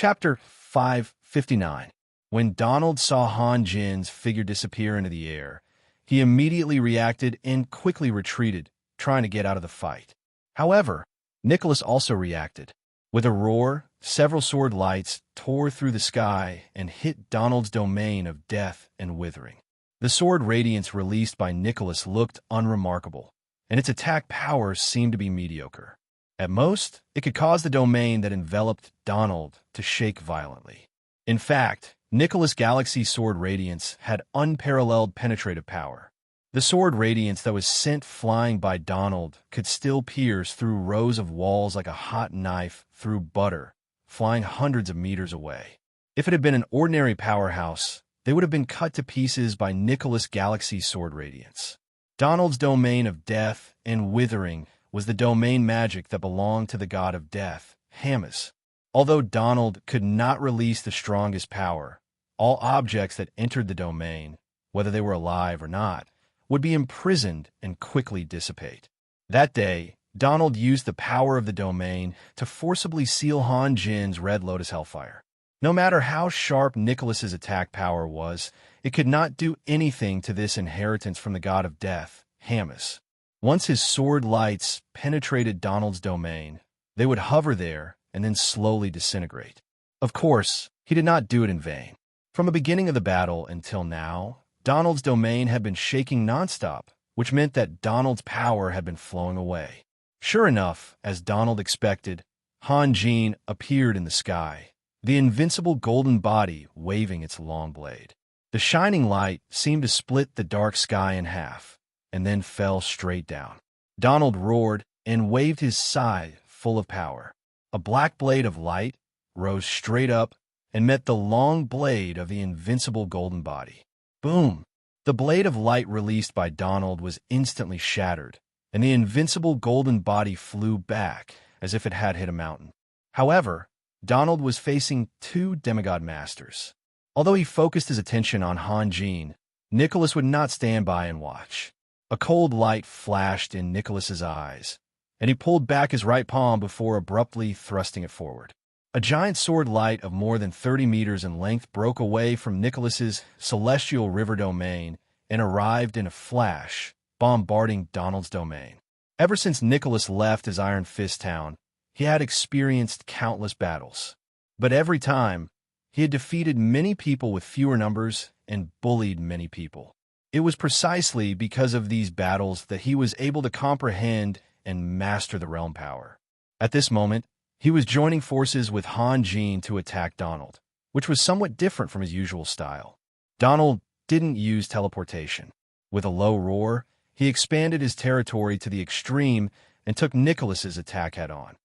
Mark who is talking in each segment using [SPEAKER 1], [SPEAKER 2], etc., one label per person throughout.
[SPEAKER 1] Chapter 559. When Donald saw Han Jin's figure disappear into the air, he immediately reacted and quickly retreated, trying to get out of the fight. However, Nicholas also reacted. With a roar, several sword lights tore through the sky and hit Donald's domain of death and withering. The sword radiance released by Nicholas looked unremarkable, and its attack power seemed to be mediocre. At most, it could cause the domain that enveloped Donald to shake violently. In fact, Nicholas' Galaxy Sword Radiance had unparalleled penetrative power. The sword radiance that was sent flying by Donald could still pierce through rows of walls like a hot knife through butter, flying hundreds of meters away. If it had been an ordinary powerhouse, they would have been cut to pieces by Nicholas' Galaxy Sword Radiance. Donald's domain of death and withering was the domain magic that belonged to the god of death, Hamas. Although Donald could not release the strongest power, all objects that entered the domain, whether they were alive or not, would be imprisoned and quickly dissipate. That day, Donald used the power of the domain to forcibly seal Han Jin's Red Lotus Hellfire. No matter how sharp Nicholas's attack power was, it could not do anything to this inheritance from the god of death, Hamas. Once his sword lights penetrated Donald's domain, they would hover there and then slowly disintegrate. Of course, he did not do it in vain. From the beginning of the battle until now, Donald's domain had been shaking nonstop, which meant that Donald's power had been flowing away. Sure enough, as Donald expected, Han Jin appeared in the sky, the invincible golden body waving its long blade. The shining light seemed to split the dark sky in half, and then fell straight down. Donald roared and waved his scythe full of power. A black blade of light rose straight up and met the long blade of the invincible golden body. Boom! The blade of light released by Donald was instantly shattered, and the invincible golden body flew back as if it had hit a mountain. However, Donald was facing two demigod masters. Although he focused his attention on Han Jin, Nicholas would not stand by and watch. A cold light flashed in Nicholas's eyes, and he pulled back his right palm before abruptly thrusting it forward. A giant sword light of more than 30 meters in length broke away from Nicholas's celestial river domain and arrived in a flash, bombarding Donald's domain. Ever since Nicholas left his Iron Fist town, he had experienced countless battles. But every time, he had defeated many people with fewer numbers and bullied many people. It was precisely because of these battles that he was able to comprehend and master the realm power. At this moment, he was joining forces with Han Jin to attack Donald, which was somewhat different from his usual style. Donald didn't use teleportation. With a low roar, he expanded his territory to the extreme and took Nicholas's attack head-on.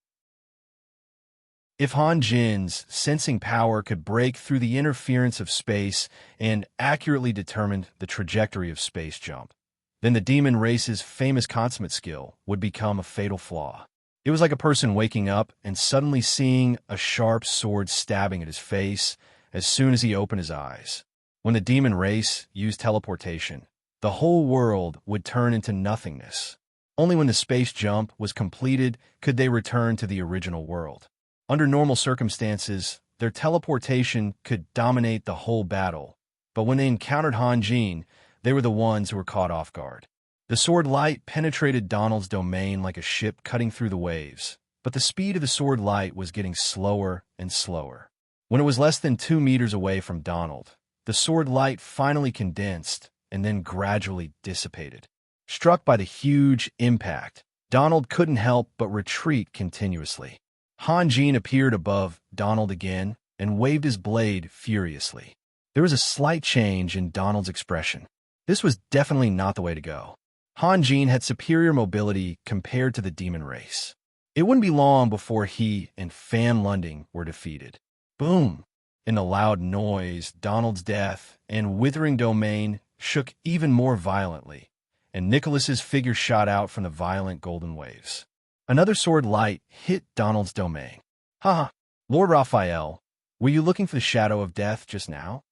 [SPEAKER 1] If Han Jin's sensing power could break through the interference of space and accurately determine the trajectory of space jump, then the demon race's famous consummate skill would become a fatal flaw. It was like a person waking up and suddenly seeing a sharp sword stabbing at his face as soon as he opened his eyes. When the demon race used teleportation, the whole world would turn into nothingness. Only when the space jump was completed could they return to the original world. Under normal circumstances, their teleportation could dominate the whole battle, but when they encountered Han Jin, they were the ones who were caught off guard. The sword light penetrated Donald's domain like a ship cutting through the waves, but the speed of the sword light was getting slower and slower. When it was less than 2 meters away from Donald, the sword light finally condensed and then gradually dissipated. Struck by the huge impact, Donald couldn't help but retreat continuously. Han Jin appeared above Donald again and waved his blade furiously. There was a slight change in Donald's expression. This was definitely not the way to go. Han Jin had superior mobility compared to the demon race. It wouldn't be long before he and Fan Lunding were defeated. Boom! In the loud noise, Donald's death and withering domain shook even more violently, and Nicholas's figure shot out from the violent golden waves. Another sword light hit Donald's domain. Ha! Lord Raphael, were you looking for the shadow of death just now?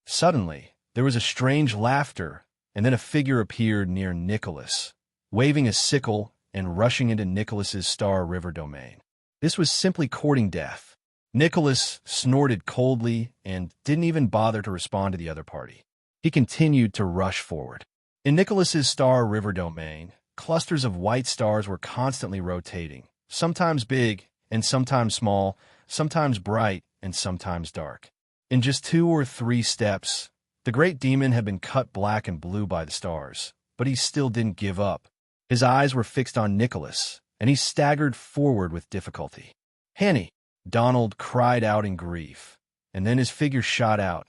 [SPEAKER 1] Suddenly, there was a strange laughter, and then a figure appeared near Nicholas, waving a sickle and rushing into Nicholas's Star River domain. This was simply courting death. Nicholas snorted coldly and didn't even bother to respond to the other party. He continued to rush forward. In Nicholas's star river domain, clusters of white stars were constantly rotating, sometimes big and sometimes small, sometimes bright and sometimes dark. In just 2 or 3 steps, the great demon had been cut black and blue by the stars, but he still didn't give up. His eyes were fixed on Nicholas, and he staggered forward with difficulty. "Hanny!" Donald cried out in grief, and then his figure shot out,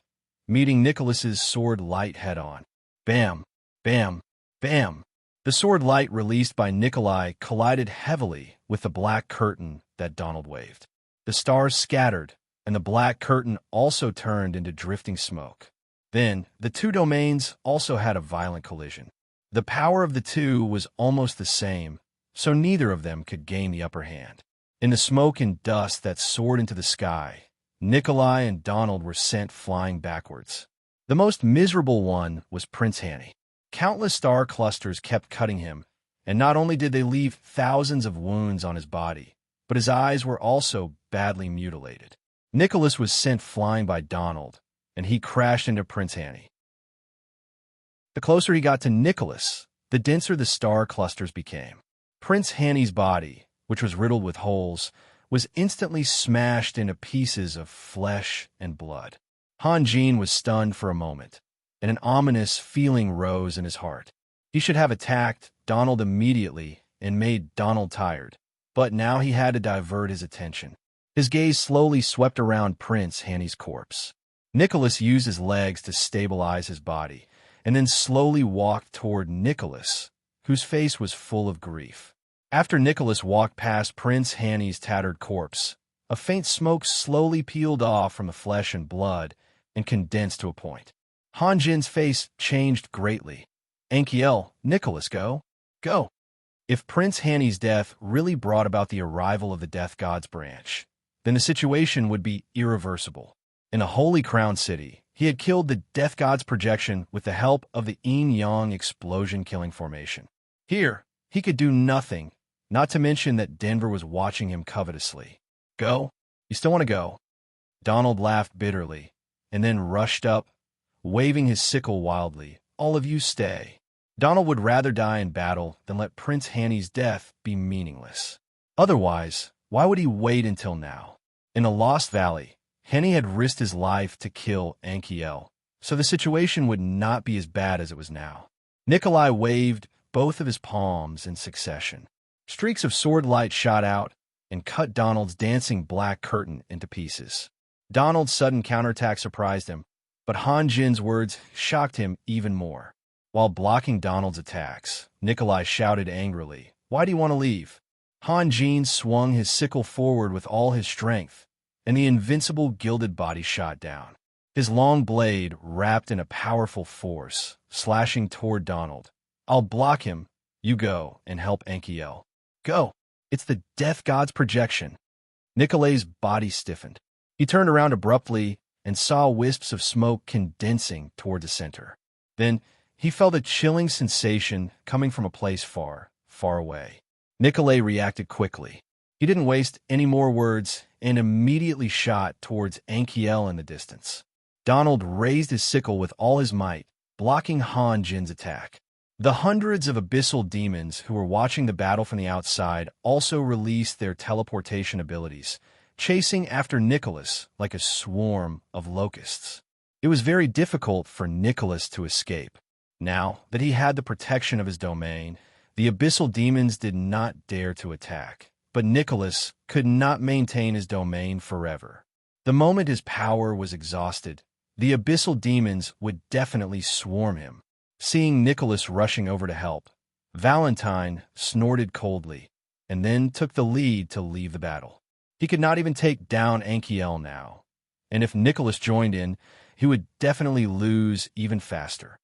[SPEAKER 1] meeting Nicholas's sword light head-on. Bam! Bam! Bam! The sword light released by Nikolai collided heavily with the black curtain that Donald waved. The stars scattered, and the black curtain also turned into drifting smoke. Then, the 2 domains also had a violent collision. The power of the 2 was almost the same, so neither of them could gain the upper hand. In the smoke and dust that soared into the sky, Nikolai and Donald were sent flying backwards. The most miserable one was Prince Hanny. Countless star clusters kept cutting him, and not only did they leave thousands of wounds on his body, but his eyes were also badly mutilated. Nicholas was sent flying by Donald, and he crashed into Prince Hanny. The closer he got to Nicholas, the denser the star clusters became. Prince Hanny's body, which was riddled with holes, was instantly smashed into pieces of flesh and blood. Han Jin was stunned for a moment, and an ominous feeling rose in his heart. He should have attacked Donald immediately and made Donald tired, but now he had to divert his attention. His gaze slowly swept around Prince Hanny's corpse. Nicholas used his legs to stabilize his body, and then slowly walked toward Nicholas, whose face was full of grief. After Nicholas walked past Prince Hanny's tattered corpse, a faint smoke slowly peeled off from the flesh and blood and condensed to a point. Han Jin's face changed greatly. "Ankiel, Nicholas, go. Go." If Prince Hanny's death really brought about the arrival of the Death God's branch, then the situation would be irreversible. In a Holy Crown city, he had killed the Death God's projection with the help of the Yin-Yang explosion-killing formation. Here, he could do nothing, not to mention that Denver was watching him covetously. "Go? You still want to go?" Donald laughed bitterly, and then rushed up, waving his sickle wildly. "All of you stay." Donald would rather die in battle than let Prince Hanny's death be meaningless. Otherwise, why would he wait until now? In the Lost Valley, Hanny had risked his life to kill Ankiel, so the situation would not be as bad as it was now. Nikolai waved both of his palms in succession. Streaks of sword light shot out and cut Donald's dancing black curtain into pieces. Donald's sudden counterattack surprised him, but Han Jin's words shocked him even more. While blocking Donald's attacks, Nikolai shouted angrily, "Why do you want to leave?" Han Jin swung his sickle forward with all his strength, and the invincible gilded body shot down. His long blade wrapped in a powerful force, slashing toward Donald. "I'll block him. You go and help Ankiel." "Go. It's the Death God's projection." Nikolai's body stiffened. He turned around abruptly and saw wisps of smoke condensing toward the center. Then he felt a chilling sensation coming from a place far, far away. Nikolai reacted quickly. He didn't waste any more words and immediately shot towards Ankiel in the distance. Donald raised his sickle with all his might, blocking Han Jin's attack. The hundreds of abyssal demons who were watching the battle from the outside also released their teleportation abilities, chasing after Nicholas like a swarm of locusts. It was very difficult for Nicholas to escape. Now that he had the protection of his domain, the abyssal demons did not dare to attack, but Nicholas could not maintain his domain forever. The moment his power was exhausted, the abyssal demons would definitely swarm him. Seeing Nicholas rushing over to help, Valentine snorted coldly and then took the lead to leave the battle. He could not even take down Ankiel now, and if Nicholas joined in, he would definitely lose even faster.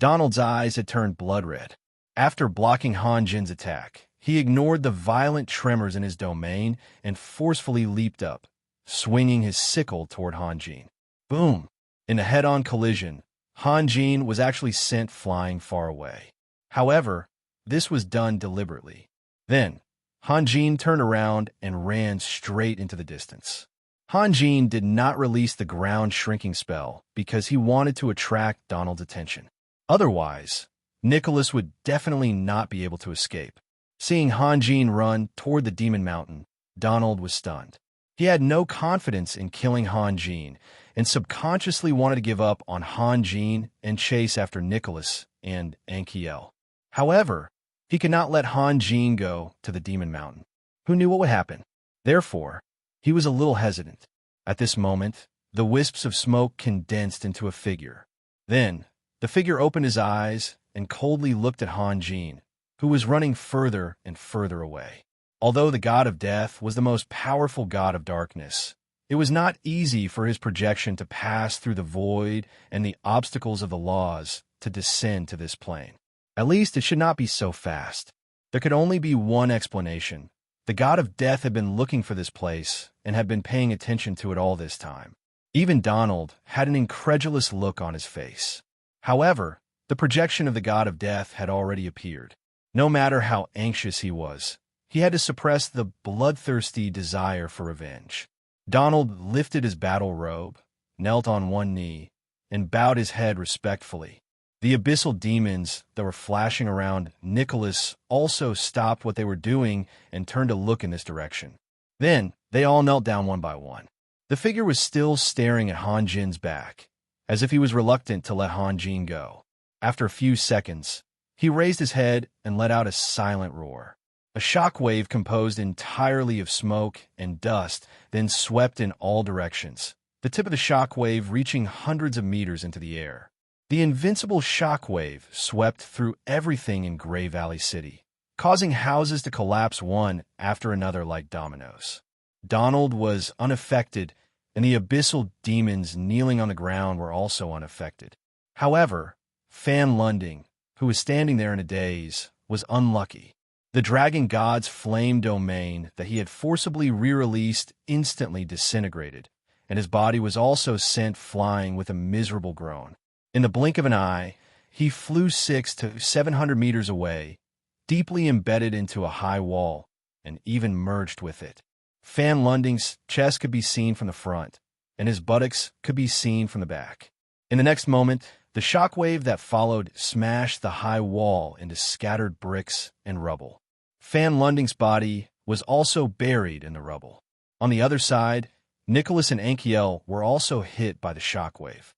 [SPEAKER 1] Donald's eyes had turned blood red. After blocking Han Jin's attack, he ignored the violent tremors in his domain and forcefully leaped up, swinging his sickle toward Han Jin. Boom! In a head-on collision, Han Jin was actually sent flying far away. However, this was done deliberately. Then, Hanjin turned around and ran straight into the distance. Hanjin did not release the ground shrinking spell because he wanted to attract Donald's attention. Otherwise, Nicholas would definitely not be able to escape. Seeing Hanjin run toward the Demon Mountain, Donald was stunned. He had no confidence in killing Hanjin and subconsciously wanted to give up on Hanjin and chase after Nicholas and Ankiel. However, he could not let Hanjin go to the Demon Mountain. Who knew what would happen? Therefore, he was a little hesitant. At this moment, the wisps of smoke condensed into a figure. Then, the figure opened his eyes and coldly looked at Hanjin, who was running further and further away. Although the god of death was the most powerful god of darkness, it was not easy for his projection to pass through the void and the obstacles of the laws to descend to this plane. At least it should not be so fast. There could only be one explanation. The god of death had been looking for this place and had been paying attention to it all this time. Even Donald had an incredulous look on his face. However, the projection of the god of death had already appeared. No matter how anxious he was, he had to suppress the bloodthirsty desire for revenge. Donald lifted his battle robe, knelt on one knee, and bowed his head respectfully. The abyssal demons that were flashing around Nicholas also stopped what they were doing and turned to look in this direction. Then, they all knelt down one by one. The figure was still staring at Hanjin's back, as if he was reluctant to let Hanjin go. After a few seconds, he raised his head and let out a silent roar. A shock wave composed entirely of smoke and dust then swept in all directions, the tip of the shock wave reaching hundreds of meters into the air. The invincible shock wave swept through everything in Gray Valley City, causing houses to collapse one after another like dominoes. Donald was unaffected, and the abyssal demons kneeling on the ground were also unaffected. However, Fan Lunding, who was standing there in a daze, was unlucky. The dragon god's flame domain that he had forcibly re-released instantly disintegrated, and his body was also sent flying with a miserable groan. In the blink of an eye, he flew 600 to 700 meters away, deeply embedded into a high wall, and even merged with it. Fan Lunding's chest could be seen from the front, and his buttocks could be seen from the back. In the next moment, the shockwave that followed smashed the high wall into scattered bricks and rubble. Fan Lunding's body was also buried in the rubble. On the other side, Nicholas and Ankiel were also hit by the shockwave.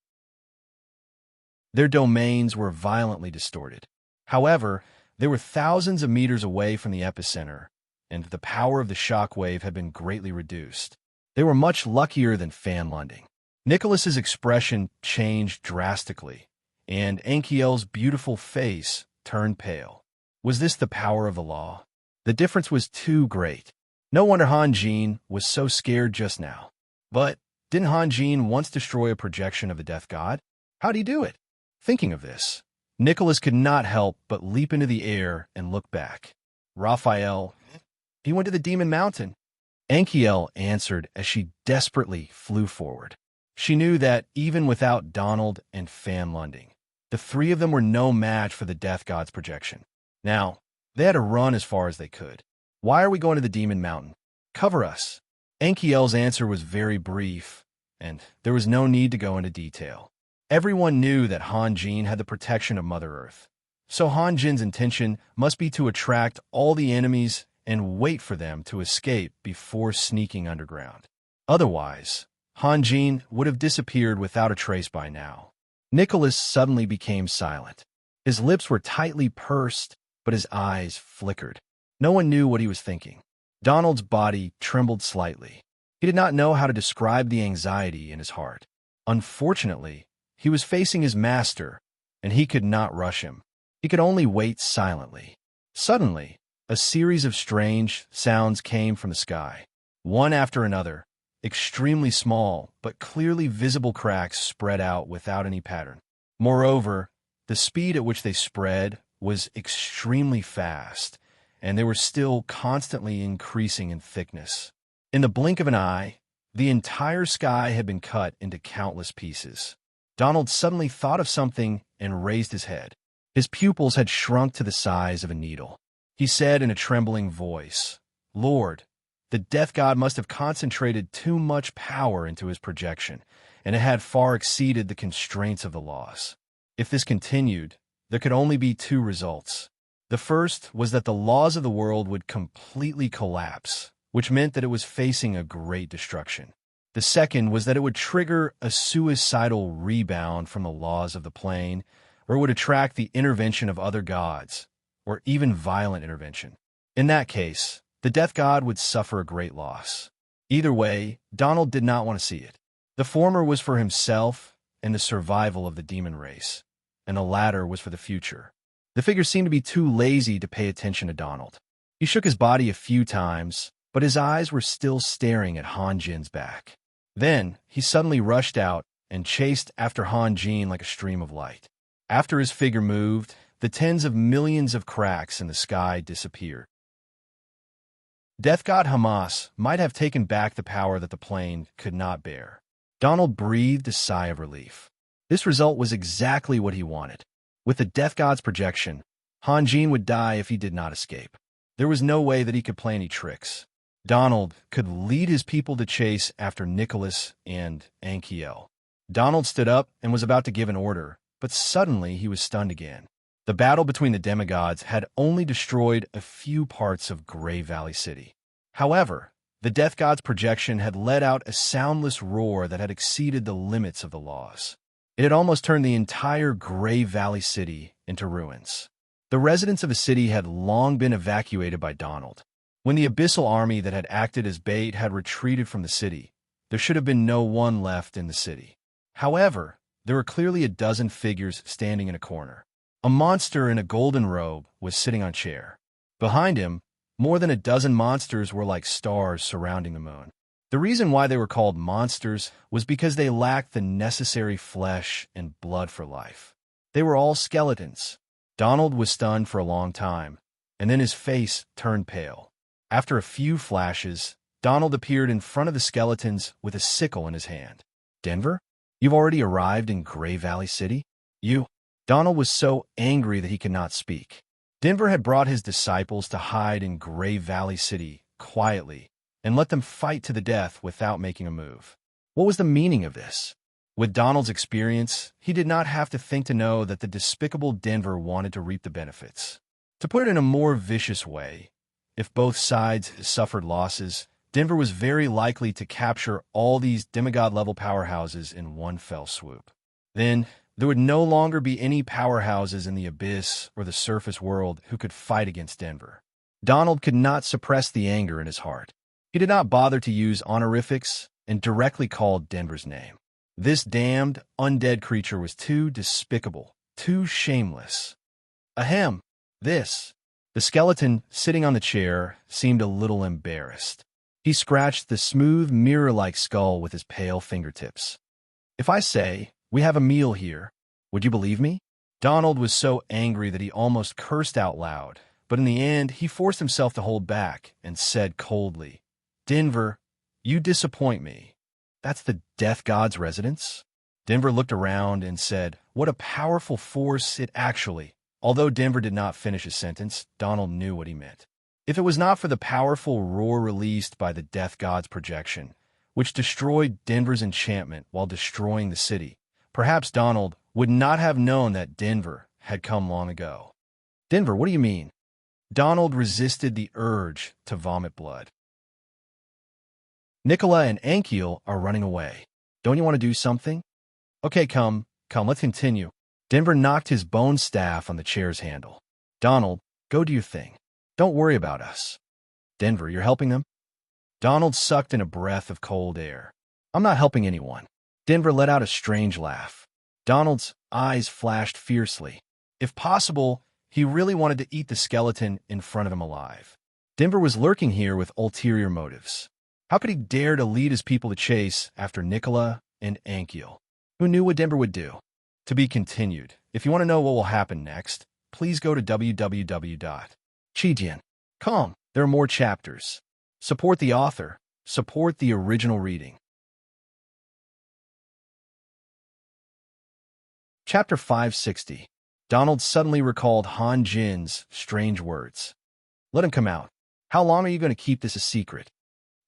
[SPEAKER 1] Their domains were violently distorted. However, they were thousands of meters away from the epicenter, and the power of the shockwave had been greatly reduced. They were much luckier than Fan Lunding. Nicholas's expression changed drastically, and Ankiel's beautiful face turned pale. Was this the power of the law? The difference was too great. No wonder Hanjin was so scared just now. But didn't Hanjin once destroy a projection of the death god? How'd he do it? Thinking of this, Nicholas could not help but leap into the air and look back. Raphael, he went to the Demon Mountain. Ankiel answered as she desperately flew forward. She knew that even without Donald and Fan Lunding, the three of them were no match for the death god's projection. Now, they had to run as far as they could. Why are we going to the Demon Mountain? Cover us. Ankiel's answer was very brief, and there was no need to go into detail. Everyone knew that Hanjin had the protection of Mother Earth, so Hanjin's intention must be to attract all the enemies and wait for them to escape before sneaking underground. Otherwise, Hanjin would have disappeared without a trace by now. Nicholas suddenly became silent. His lips were tightly pursed, but his eyes flickered. No one knew what he was thinking. Donald's body trembled slightly. He did not know how to describe the anxiety in his heart. Unfortunately, he was facing his master, and he could not rush him. He could only wait silently. Suddenly, a series of strange sounds came from the sky. One after another, extremely small but clearly visible cracks spread out without any pattern. Moreover, the speed at which they spread was extremely fast, and they were still constantly increasing in thickness. In the blink of an eye, the entire sky had been cut into countless pieces. Donald suddenly thought of something and raised his head. His pupils had shrunk to the size of a needle. He said in a trembling voice, Lord, the death god must have concentrated too much power into his projection, and it had far exceeded the constraints of the laws. If this continued, there could only be two results. The first was that the laws of the world would completely collapse, which meant that it was facing a great destruction. The second was that it would trigger a suicidal rebound from the laws of the plane, or it would attract the intervention of other gods, or even violent intervention. In that case, the death god would suffer a great loss. Either way, Donald did not want to see it. The former was for himself and the survival of the demon race, and the latter was for the future. The figure seemed to be too lazy to pay attention to Donald. He shook his body a few times, but his eyes were still staring at Han Jin's back. Then, he suddenly rushed out and chased after Han Jin like a stream of light. After his figure moved, the tens of millions of cracks in the sky disappeared. Death God Hamas might have taken back the power that the plane could not bear. Donald breathed a sigh of relief. This result was exactly what he wanted. With the Death God's projection, Han Jin would die if he did not escape. There was no way that he could play any tricks. Donald could lead his people to chase after Nicholas and Ankiel. Donald stood up and was about to give an order, but suddenly he was stunned again. The battle between the demigods had only destroyed a few parts of Grey Valley City. However, the Death God's projection had let out a soundless roar that had exceeded the limits of the laws. It had almost turned the entire Grey Valley City into ruins. The residents of the city had long been evacuated by Donald. When the abyssal army that had acted as bait had retreated from the city, there should have been no one left in the city. However, there were clearly a dozen figures standing in a corner. A monster in a golden robe was sitting on a chair. Behind him, more than a dozen monsters were like stars surrounding the moon. The reason why they were called monsters was because they lacked the necessary flesh and blood for life. They were all skeletons. Donald was stunned for a long time, and then his face turned pale. After a few flashes, Donald appeared in front of the skeletons with a sickle in his hand. "Denver, you've already arrived in Grey Valley City? You?" Donald was so angry that he could not speak. Denver had brought his disciples to hide in Grey Valley City quietly and let them fight to the death without making a move. What was the meaning of this? With Donald's experience, he did not have to think to know that the despicable Denver wanted to reap the benefits. To put it in a more vicious way, if both sides suffered losses, Denver was very likely to capture all these demigod-level powerhouses in one fell swoop. Then, there would no longer be any powerhouses in the abyss or the surface world who could fight against Denver. Donald could not suppress the anger in his heart. He did not bother to use honorifics and directly called Denver's name. This damned, undead creature was too despicable, too shameless. Ahem, this. The skeleton, sitting on the chair, seemed a little embarrassed. He scratched the smooth, mirror-like skull with his pale fingertips. "If I say, we have a meal here, would you believe me?" Donald was so angry that he almost cursed out loud, but in the end, he forced himself to hold back and said coldly, "Denver, you disappoint me. That's the Death God's residence?" Denver looked around and said, "What a powerful force it actually..." Although Denver did not finish his sentence, Donald knew what he meant. If it was not for the powerful roar released by the Death God's projection, which destroyed Denver's enchantment while destroying the city, perhaps Donald would not have known that Denver had come long ago. "Denver, what do you mean?" Donald resisted the urge to vomit blood. "Nicola and Ankiel are running away. Don't you want to do something?" "Okay, come, let's continue." Denver knocked his bone staff on the chair's handle. "Donald, go do your thing. Don't worry about us." "Denver, you're helping them?" Donald sucked in a breath of cold air. "I'm not helping anyone." Denver let out a strange laugh. Donald's eyes flashed fiercely. If possible, he really wanted to eat the skeleton in front of him alive. Denver was lurking here with ulterior motives. How could he dare to lead his people to chase after Nicola and Ankiel? Who knew what Denver would do? To be continued. If you want to know what will happen next, please go to www.chijian.com. There are more chapters. Support the author. Support the original reading. Chapter 560. Donald suddenly recalled Han Jin's strange words. "Let him come out." How long are you going to keep this a secret?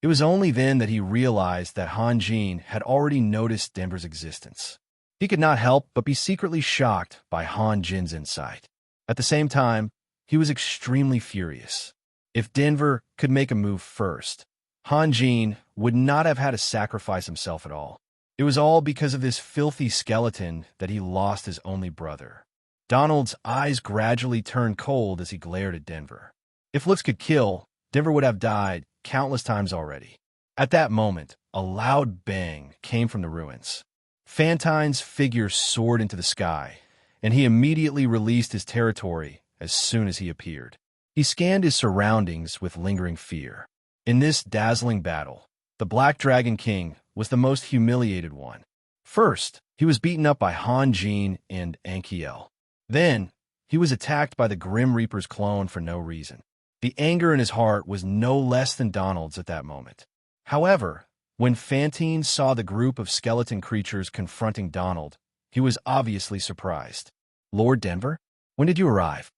[SPEAKER 1] It was only then that he realized that Han Jin had already noticed Denver's existence. He could not help but be secretly shocked by Han Jin's insight. At the same time, he was extremely furious. If Denver could make a move first, Han Jin would not have had to sacrifice himself at all. It was all because of this filthy skeleton that he lost his only brother. Donald's eyes gradually turned cold as he glared at Denver. If looks could kill, Denver would have died countless times already. At that moment, a loud bang came from the ruins. Fantine's figure soared into the sky, and he immediately released his territory as soon as he appeared. He scanned his surroundings with lingering fear. In this dazzling battle, the Black Dragon King was the most humiliated one. First, he was beaten up by Han Jin and Ankiel. Then, he was attacked by the Grim Reaper's clone for no reason. The anger in his heart was no less than Donald's at that moment. However, when Fantine saw the group of skeleton creatures confronting Donald, he was obviously surprised. Lord Denver? When did you arrive?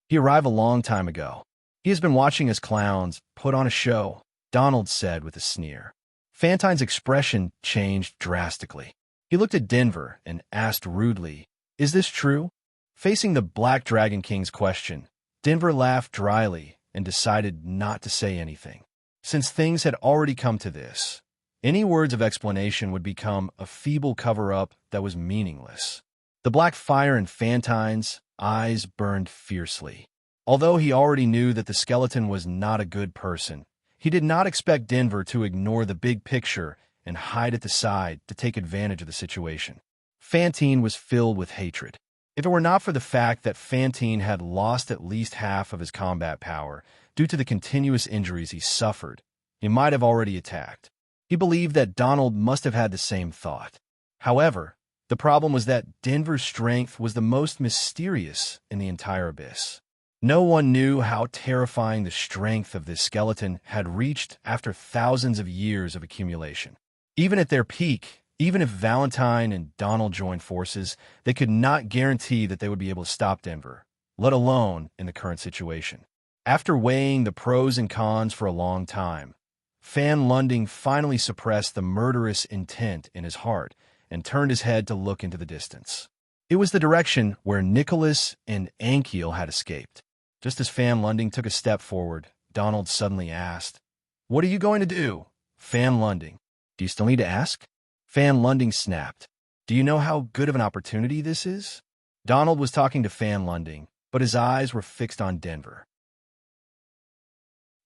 [SPEAKER 1] He arrived a long time ago. He has been watching us clowns put on a show, Donald said with a sneer. Fantine's expression changed drastically. He looked at Denver and asked rudely, "Is this true?" Facing the Black Dragon King's question, Denver laughed dryly and decided not to say anything. Since things had already come to this, any words of explanation would become a feeble cover-up that was meaningless. The black fire in Fantine's eyes burned fiercely. Although he already knew that the skeleton was not a good person, he did not expect Denver to ignore the big picture and hide at the side to take advantage of the situation. Fantine was filled with hatred. If it were not for the fact that Fantine had lost at least half of his combat power due to the continuous injuries he suffered, he might have already attacked. He believed that Donald must have had the same thought. However, the problem was that Denver's strength was the most mysterious in the entire abyss. No one knew how terrifying the strength of this skeleton had reached after thousands of years of accumulation. Even at their peak, even if Valentine and Donald joined forces, they could not guarantee that they would be able to stop Denver, let alone in the current situation. After weighing the pros and cons for a long time, Fan Lunding finally suppressed the murderous intent in his heart and turned his head to look into the distance. It was the direction where Nicholas and Ankiel had escaped. Just as Fan Lunding took a step forward, Donald suddenly asked, "What are you going to do?" Fan Lunding, "Do you still need to ask?" Fan Lunding snapped, "Do you know how good of an opportunity this is?" Donald was talking to Fan Lunding, but his eyes were fixed on Denver.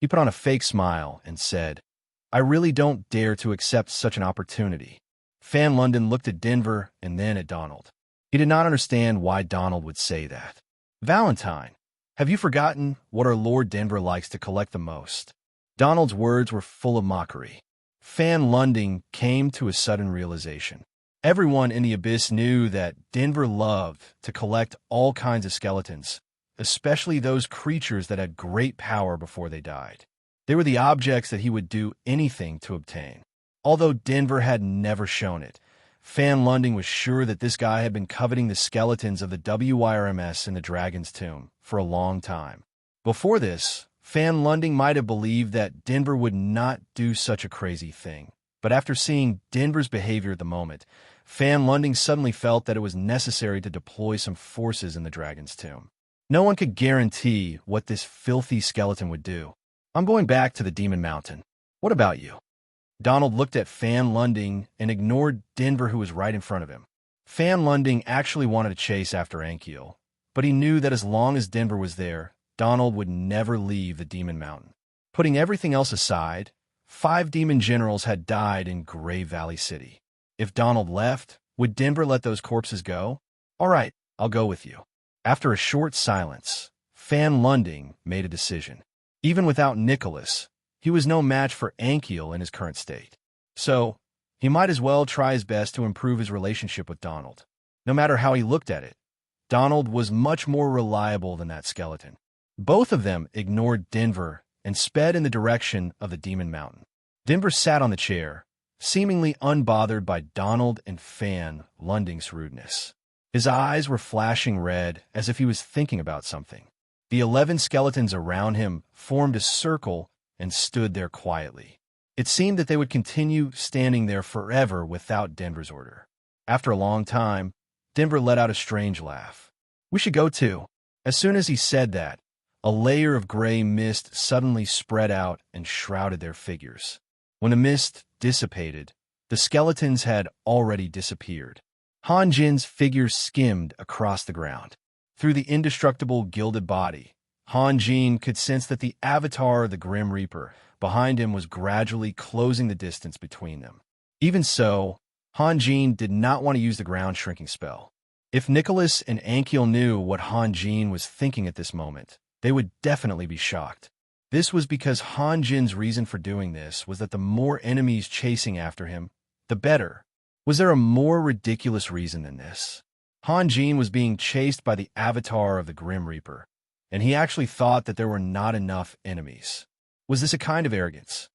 [SPEAKER 1] He put on a fake smile and said, "I really don't dare to accept such an opportunity." Fan Lunding looked at Denver and then at Donald. He did not understand why Donald would say that. "Valentine, have you forgotten what our Lord Denver likes to collect the most?" Donald's words were full of mockery. Fan Lunding came to a sudden realization. Everyone in the abyss knew that Denver loved to collect all kinds of skeletons, especially those creatures that had great power before they died. They were the objects that he would do anything to obtain. Although Denver had never shown it, Fan Lunding was sure that this guy had been coveting the skeletons of the WYRMS in the Dragon's Tomb for a long time. Before this, Fan Lunding might have believed that Denver would not do such a crazy thing. But after seeing Denver's behavior at the moment, Fan Lunding suddenly felt that it was necessary to deploy some forces in the Dragon's Tomb. No one could guarantee what this filthy skeleton would do. "I'm going back to the Demon Mountain. What about you?" Donald looked at Fan Lunding and ignored Denver, who was right in front of him. Fan Lunding actually wanted to chase after Ankiel, but he knew that as long as Denver was there, Donald would never leave the Demon Mountain. Putting everything else aside, 5 demon generals had died in Grave Valley City. If Donald left, would Denver let those corpses go? "All right, I'll go with you." After a short silence, Fan Lunding made a decision. Even without Nicholas, he was no match for Ankiel in his current state. So, he might as well try his best to improve his relationship with Donald. No matter how he looked at it, Donald was much more reliable than that skeleton. Both of them ignored Denver and sped in the direction of the Demon Mountain. Denver sat on the chair, seemingly unbothered by Donald and Fan Lunding's rudeness. His eyes were flashing red as if he was thinking about something. The 11 skeletons around him formed a circle and stood there quietly. It seemed that they would continue standing there forever without Denver's order. After a long time, Denver let out a strange laugh. "We should go too." As soon as he said that, a layer of gray mist suddenly spread out and shrouded their figures. When the mist dissipated, the skeletons had already disappeared. Han Jin's figure skimmed across the ground. Through the indestructible gilded body, Han Jin could sense that the avatar of the Grim Reaper behind him was gradually closing the distance between them. Even so, Han Jin did not want to use the ground shrinking spell. If Nicholas and Ankiel knew what Han Jin was thinking at this moment, they would definitely be shocked. This was because Han Jin's reason for doing this was that the more enemies chasing after him, the better. Was there a more ridiculous reason than this? Han Jin was being chased by the avatar of the Grim Reaper, and he actually thought that there were not enough enemies. Was this a kind of arrogance?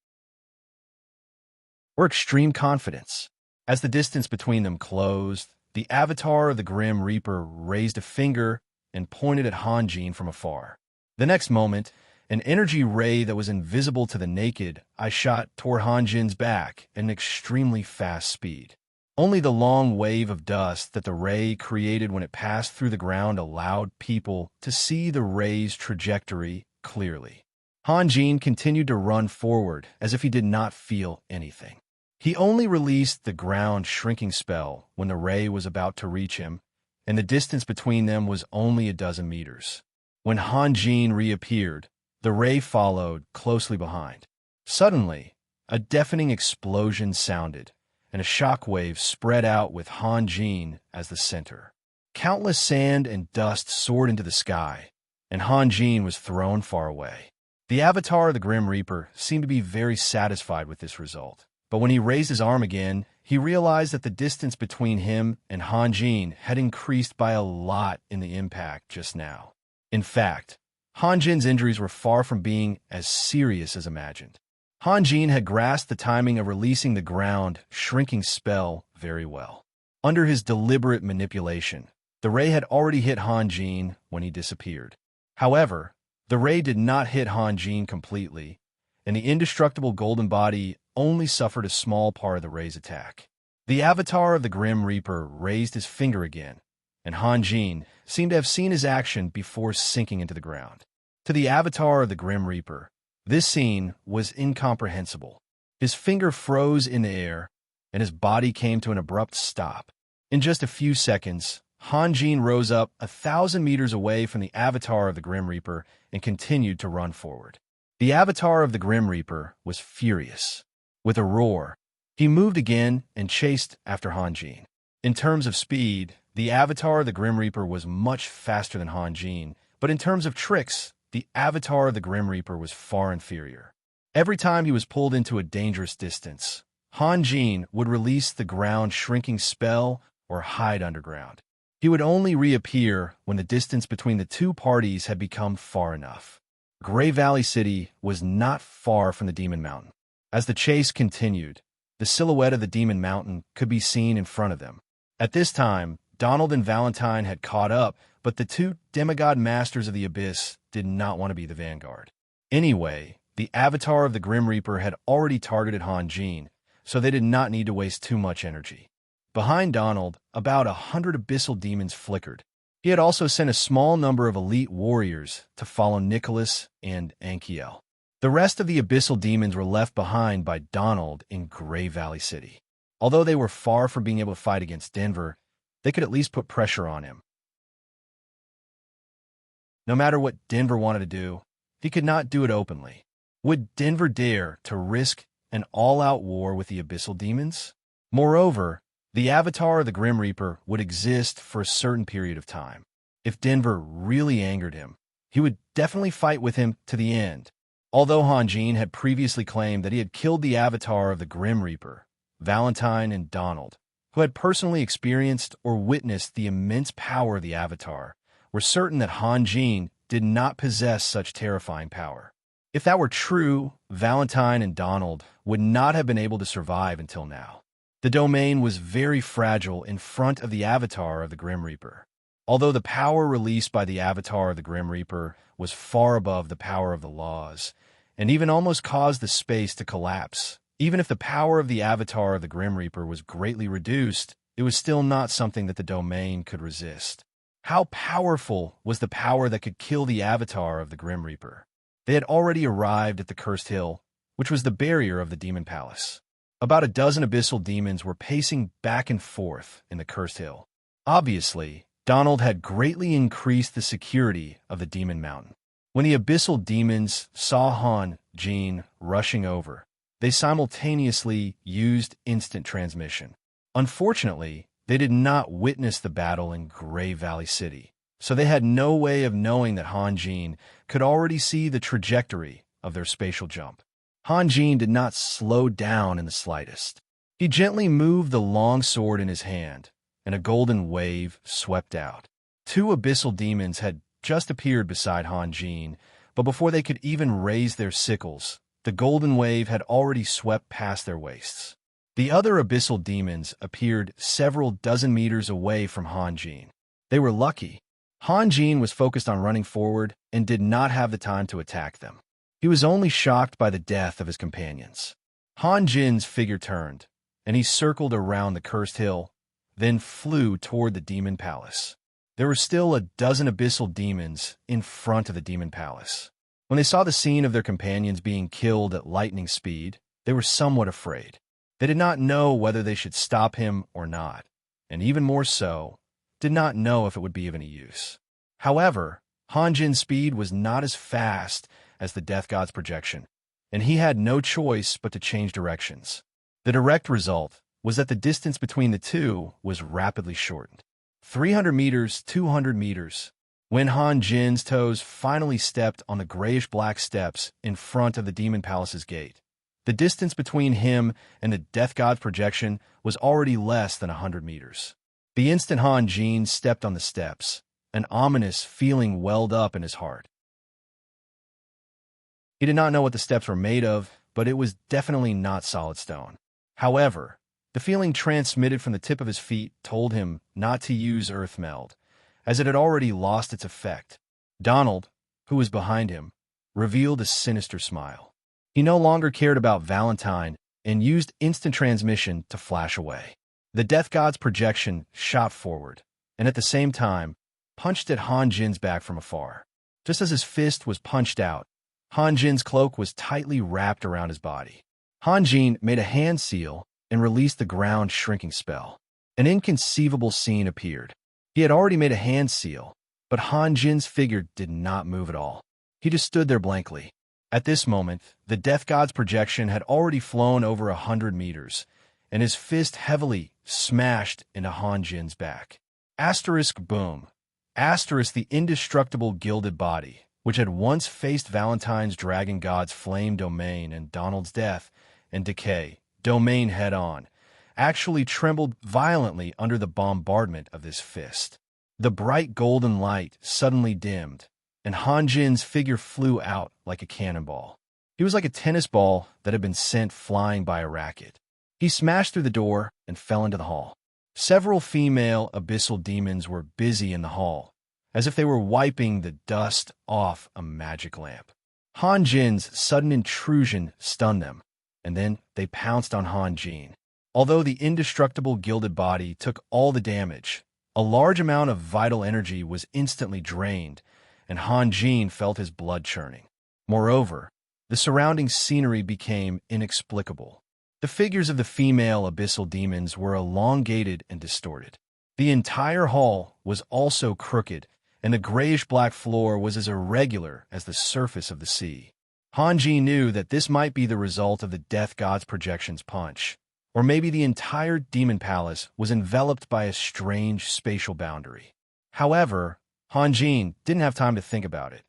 [SPEAKER 1] Or extreme confidence? As the distance between them closed, the avatar of the Grim Reaper raised a finger and pointed at Han Jin from afar. The next moment, an energy ray that was invisible to the naked eye shot toward Han Jin's back at an extremely fast speed. Only the long wave of dust that the ray created when it passed through the ground allowed people to see the ray's trajectory clearly. Han Jin continued to run forward as if he did not feel anything. He only released the ground shrinking spell when the ray was about to reach him, and the distance between them was only a dozen meters. When Han Jin reappeared, the ray followed closely behind. Suddenly, a deafening explosion sounded, and a shockwave spread out with Han Jin as the center. Countless sand and dust soared into the sky, and Han Jin was thrown far away. The avatar of the Grim Reaper seemed to be very satisfied with this result, but when he raised his arm again, he realized that the distance between him and Han Jin had increased by a lot in the impact just now. In fact, Han Jin's injuries were far from being as serious as imagined. Han Jin had grasped the timing of releasing the ground shrinking spell very well. Under his deliberate manipulation, the ray had already hit Han Jin when he disappeared. However, the ray did not hit Han Jin completely, and the indestructible golden body only suffered a small part of the ray's attack. The avatar of the Grim Reaper raised his finger again, and Han Jin seemed to have seen his action before sinking into the ground. To the avatar of the Grim Reaper, this scene was incomprehensible. His finger froze in the air, and his body came to an abrupt stop. In just a few seconds, Han Jin rose up 1,000 meters away from the avatar of the Grim Reaper and continued to run forward. The avatar of the Grim Reaper was furious. With a roar, he moved again and chased after Han Jin. In terms of speed, the avatar of the Grim Reaper was much faster than Han Jin, but in terms of tricks, the avatar of the Grim Reaper was far inferior. Every time he was pulled into a dangerous distance, Han Jin would release the ground shrinking spell or hide underground. He would only reappear when the distance between the two parties had become far enough. Gray Valley City was not far from the Demon Mountain. As the chase continued, the silhouette of the Demon Mountain could be seen in front of them. At this time, Donald and Valentine had caught up, but the two demigod masters of the Abyss did not want to be the vanguard. Anyway, the avatar of the Grim Reaper had already targeted Han Jin, so they did not need to waste too much energy. Behind Donald, about 100 abyssal demons flickered. He had also sent a small number of elite warriors to follow Nicholas and Ankiel. The rest of the abyssal demons were left behind by Donald in Gray Valley City. Although they were far from being able to fight against Denver, they could at least put pressure on him. No matter what Denver wanted to do, he could not do it openly. Would Denver dare to risk an all-out war with the abyssal demons? Moreover, the avatar of the Grim Reaper would exist for a certain period of time. If Denver really angered him, he would definitely fight with him to the end. Although Han Jin had previously claimed that he had killed the avatar of the Grim Reaper, Valentine and Donald, who had personally experienced or witnessed the immense power of the avatar, were certain that Han Jin did not possess such terrifying power. If that were true, Valentine and Donald would not have been able to survive until now. The domain was very fragile in front of the avatar of the Grim Reaper. Although the power released by the avatar of the Grim Reaper was far above the power of the laws, and even almost caused the space to collapse, even if the power of the avatar of the Grim Reaper was greatly reduced, it was still not something that the domain could resist. How powerful was the power that could kill the avatar of the Grim Reaper? They had already arrived at the Cursed Hill, which was the barrier of the Demon Palace. About a dozen abyssal demons were pacing back and forth in the Cursed Hill. Obviously, Donald had greatly increased the security of the Demon Mountain. When the abyssal demons saw Han Jin rushing over, they simultaneously used instant transmission. Unfortunately, they did not witness the battle in Grey Valley City, so they had no way of knowing that Han Jin could already see the trajectory of their spatial jump. Han Jin did not slow down in the slightest. He gently moved the long sword in his hand, and a golden wave swept out. Two abyssal demons had just appeared beside Han Jin, but before they could even raise their sickles, the golden wave had already swept past their waists. The other abyssal demons appeared several dozen meters away from Han Jin. They were lucky. Han Jin was focused on running forward and did not have the time to attack them. He was only shocked by the death of his companions. Han Jin's figure turned, and he circled around the Cursed Hill, then flew toward the Demon Palace. There were still a dozen abyssal demons in front of the Demon Palace. When they saw the scene of their companions being killed at lightning speed, they were somewhat afraid. They did not know whether they should stop him or not, and even more so, did not know if it would be of any use. However, Han Jin's speed was not as fast as the Death God's projection, and he had no choice but to change directions. The direct result was that the distance between the two was rapidly shortened. 300 meters, 200 meters. When Han Jin's toes finally stepped on the grayish-black steps in front of the Demon Palace's gate, the distance between him and the Death God's projection was already less than 100 meters. The instant Han Jin stepped on the steps, an ominous feeling welled up in his heart. He did not know what the steps were made of, but it was definitely not solid stone. However, the feeling transmitted from the tip of his feet told him not to use Earth Meld, as it had already lost its effect. Donald, who was behind him, revealed a sinister smile. He no longer cared about Valentine and used instant transmission to flash away. The Death God's projection shot forward, and at the same time, punched at Han Jin's back from afar. Just as his fist was punched out, Han Jin's cloak was tightly wrapped around his body. Han Jin made a hand seal and released the ground shrinking spell. An inconceivable scene appeared. He had already made a hand seal, but Han Jin's figure did not move at all. He just stood there blankly. At this moment, the Death God's projection had already flown over 100 meters, and his fist heavily smashed into Han Jin's back. Asterisk boom. Asterisk the indestructible gilded body, which had once faced Valentine's Dragon God's flame domain and Donald's death and decay domain head-on, actually trembled violently under the bombardment of this fist. The bright golden light suddenly dimmed, and Han Jin's figure flew out like a cannonball. He was like a tennis ball that had been sent flying by a racket. He smashed through the door and fell into the hall. Several female abyssal demons were busy in the hall, as if they were wiping the dust off a magic lamp. Han Jin's sudden intrusion stunned them, and then they pounced on Han Jin. Although the indestructible gilded body took all the damage, a large amount of vital energy was instantly drained, and Han Jin felt his blood churning. Moreover, the surrounding scenery became inexplicable. The figures of the female abyssal demons were elongated and distorted. The entire hall was also crooked, and the grayish-black floor was as irregular as the surface of the sea. Han Jin knew that this might be the result of the Death God's projection's punch, or maybe the entire Demon Palace was enveloped by a strange spatial boundary. However, Han Jin didn't have time to think about it,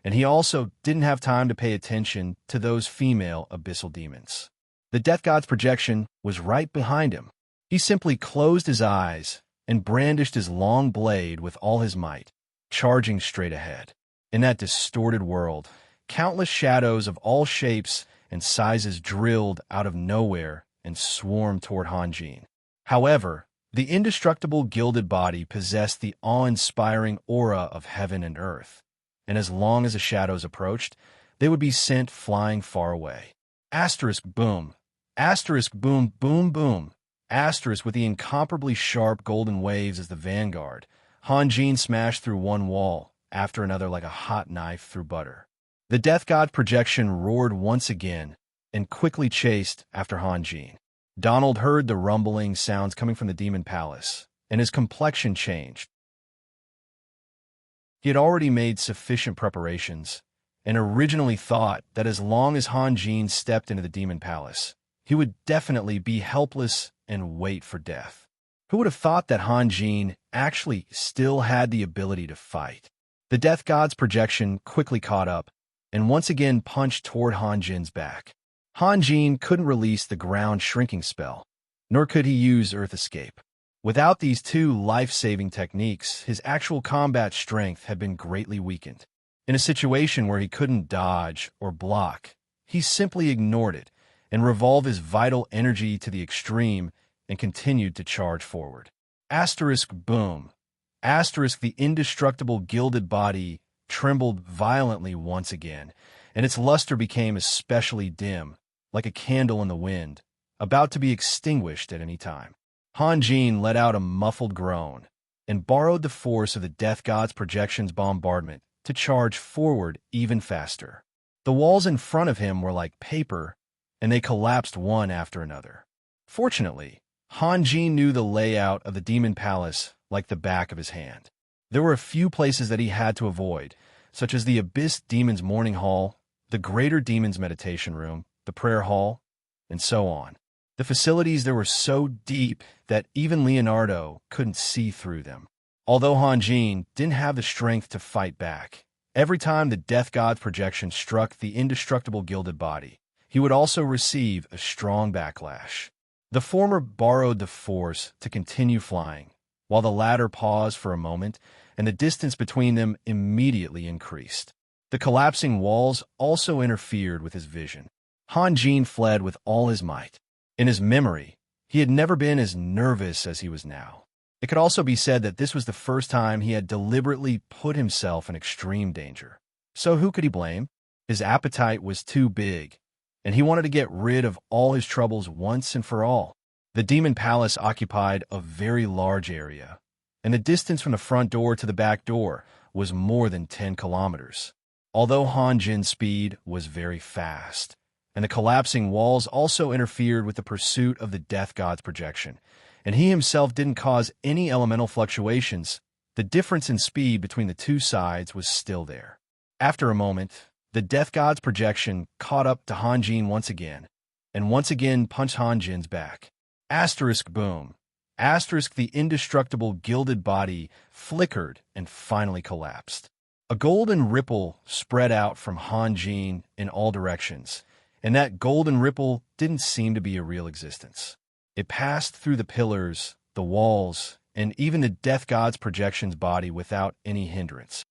[SPEAKER 1] and he also didn't have time to pay attention to those female abyssal demons. The Death God's projection was right behind him. He simply closed his eyes and brandished his long blade with all his might, charging straight ahead. In that distorted world, countless shadows of all shapes and sizes drilled out of nowhere and swarmed toward Han Jin. However, The indestructible gilded body possessed the awe-inspiring aura of heaven and earth, and as long as the shadows approached, they would be sent flying far away. Asterisk boom. Asterisk boom boom boom. Asterisk with the incomparably sharp golden waves as the vanguard, Hanjin smashed through one wall after another like a hot knife through butter. The death god projection roared once again and quickly chased after Hanjin. Donald heard the rumbling sounds coming from the demon palace, and his complexion changed. He had already made sufficient preparations, and originally thought that as long as Hanjin stepped into the demon palace, he would definitely be helpless and wait for death. Who would have thought that Hanjin actually still had the ability to fight? The death god's projection quickly caught up, and once again punched toward Hanjin's back. Hanjin couldn't release the ground shrinking spell, nor could he use Earth Escape. Without these two life-saving techniques, his actual combat strength had been greatly weakened. In a situation where he couldn't dodge or block, he simply ignored it and revolved his vital energy to the extreme and continued to charge forward. Asterisk boom. Asterisk the indestructible gilded body trembled violently once again, and its luster became especially dim, like a candle in the wind, about to be extinguished at any time. Hanjin let out a muffled groan and borrowed the force of the death god's projection's bombardment to charge forward even faster. The walls in front of him were like paper, and they collapsed one after another. Fortunately, Hanjin knew the layout of the demon palace like the back of his hand. There were a few places that he had to avoid, such as the Abyss Demon's Morning Hall, the Greater Demon's Meditation Room, the Prayer Hall, and so on. The facilities there were so deep that even Leonardo couldn't see through them. Although Hanjin didn't have the strength to fight back, every time the death god's projection struck the indestructible gilded body, he would also receive a strong backlash. The former borrowed the force to continue flying, while the latter paused for a moment, and the distance between them immediately increased. The collapsing walls also interfered with his vision. Hanjin fled with all his might. In his memory, he had never been as nervous as he was now. It could also be said that this was the first time he had deliberately put himself in extreme danger. So who could he blame? His appetite was too big, and he wanted to get rid of all his troubles once and for all. The demon palace occupied a very large area, and the distance from the front door to the back door was more than 10 kilometers. Although Hanjin's speed was very fast, and the collapsing walls also interfered with the pursuit of the death god's projection, and he himself didn't cause any elemental fluctuations, the difference in speed between the two sides was still there. After a moment, the death god's projection caught up to Hanjin once again, and once again punched Hanjin's back. Asterisk boom. Asterisk the indestructible gilded body flickered and finally collapsed. A golden ripple spread out from Hanjin in all directions, and that golden ripple didn't seem to be a real existence. It passed through the pillars, the walls, and even the death god's projection's body without any hindrance.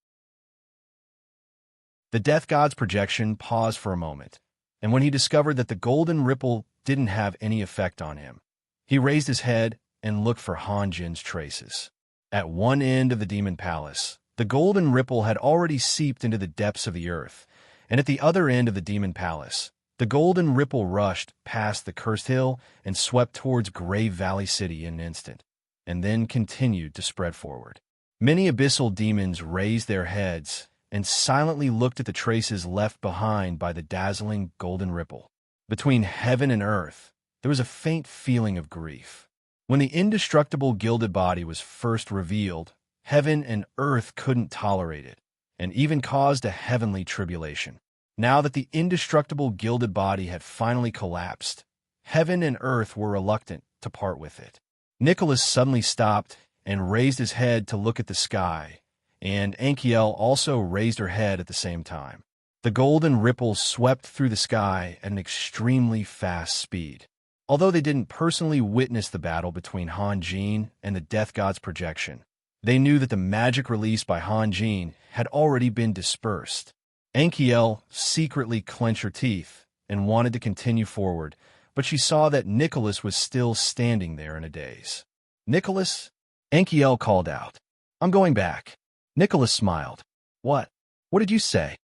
[SPEAKER 1] The death god's projection paused for a moment, and when he discovered that the golden ripple didn't have any effect on him, he raised his head and looked for Hanjin's traces. At one end of the demon palace, the golden ripple had already seeped into the depths of the earth, and at the other end of the demon palace, the golden ripple rushed past the cursed hill and swept towards Grave Valley City in an instant, and then continued to spread forward. Many abyssal demons raised their heads and silently looked at the traces left behind by the dazzling golden ripple. Between heaven and earth, there was a faint feeling of grief. When the indestructible gilded body was first revealed, heaven and earth couldn't tolerate it, and even caused a heavenly tribulation. Now that the indestructible gilded body had finally collapsed, heaven and earth were reluctant to part with it. Nicholas suddenly stopped and raised his head to look at the sky, and Ankiel also raised her head at the same time. The golden ripple swept through the sky at an extremely fast speed. Although they didn't personally witness the battle between Hanjin and the death god's projection, they knew that the magic released by Hanjin had already been dispersed. Ankiel secretly clenched her teeth and wanted to continue forward, but she saw that Nicholas was still standing there in a daze. Nicholas? Enkiel called out. I'm going back. Nicholas smiled. What? What did you say?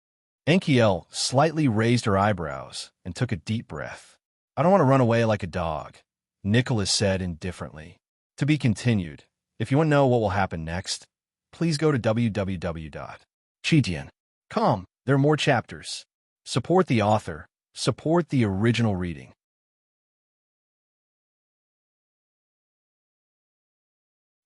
[SPEAKER 1] Enkiel slightly raised her eyebrows and took a deep breath. I don't want to run away like a dog, Nicholas said indifferently. To be continued. If you want to know what will happen next, please go to www.chidian.com. There are more chapters. Support the author. Support the original reading.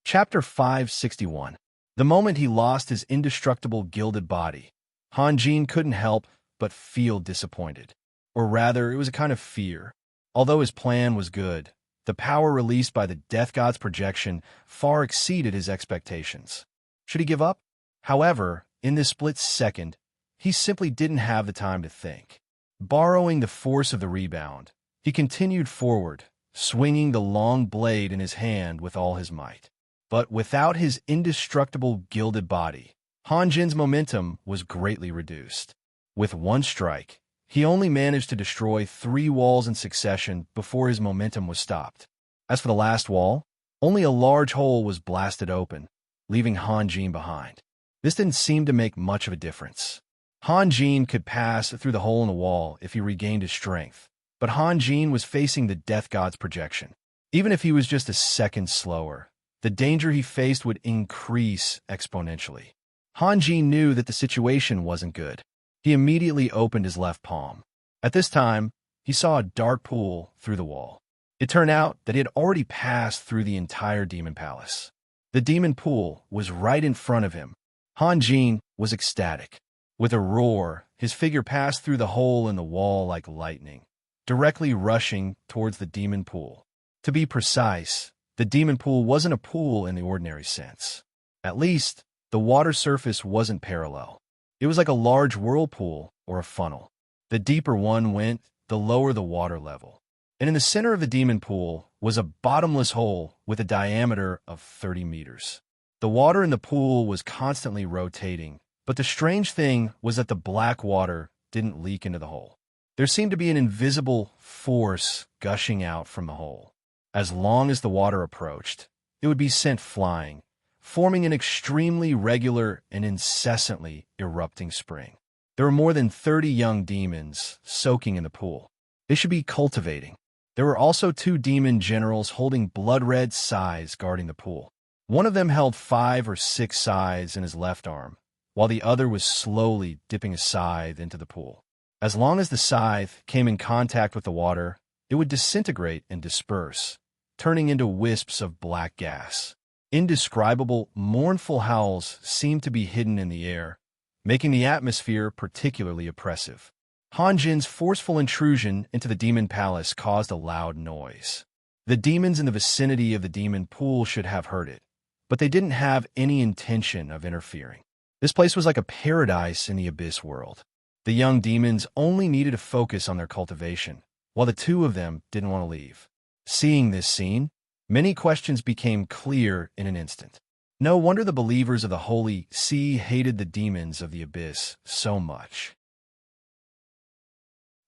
[SPEAKER 1] Chapter 561. The moment he lost his indestructible gilded body, Han Jin couldn't help but feel disappointed. Or rather, it was a kind of fear. Although his plan was good, the power released by the Death God's projection far exceeded his expectations. Should he give up? However, in this split second, he simply didn't have the time to think. Borrowing the force of the rebound, he continued forward, swinging the long blade in his hand with all his might. But without his indestructible gilded body, Han Jin's momentum was greatly reduced. With one strike, he only managed to destroy 3 walls in succession before his momentum was stopped. As for the last wall, only a large hole was blasted open, leaving Han Jin behind. This didn't seem to make much of a difference. Han Jin could pass through the hole in the wall if he regained his strength, but Han Jin was facing the Death God's projection. Even if he was just a second slower, the danger he faced would increase exponentially. Han Jin knew that the situation wasn't good. He immediately opened his left palm. At this time, he saw a dark pool through the wall. It turned out that he had already passed through the entire demon palace. The demon pool was right in front of him. Han Jin was ecstatic. With a roar, his figure passed through the hole in the wall like lightning, directly rushing towards the demon pool. To be precise, the demon pool wasn't a pool in the ordinary sense. At least, the water surface wasn't parallel. It was like a large whirlpool or a funnel. The deeper one went, the lower the water level. And in the center of the demon pool was a bottomless hole with a diameter of 30 meters. The water in the pool was constantly rotating, but the strange thing was that the black water didn't leak into the hole. There seemed to be an invisible force gushing out from the hole. As long as the water approached, it would be sent flying, forming an extremely regular and incessantly erupting spring. There were more than 30 young demons soaking in the pool. They should be cultivating. There were also 2 demon generals holding blood-red scythes guarding the pool. One of them held 5 or 6 scythes in his left arm, while the other was slowly dipping a scythe into the pool. As long as the scythe came in contact with the water, it would disintegrate and disperse, turning into wisps of black gas. Indescribable, mournful howls seemed to be hidden in the air, making the atmosphere particularly oppressive. Han Jin's forceful intrusion into the demon palace caused a loud noise. The demons in the vicinity of the demon pool should have heard it, but they didn't have any intention of interfering. This place was like a paradise in the abyss world. The young demons only needed to focus on their cultivation, while the 2 of them didn't want to leave. Seeing this scene, many questions became clear in an instant. No wonder the believers of the Holy See hated the demons of the abyss so much.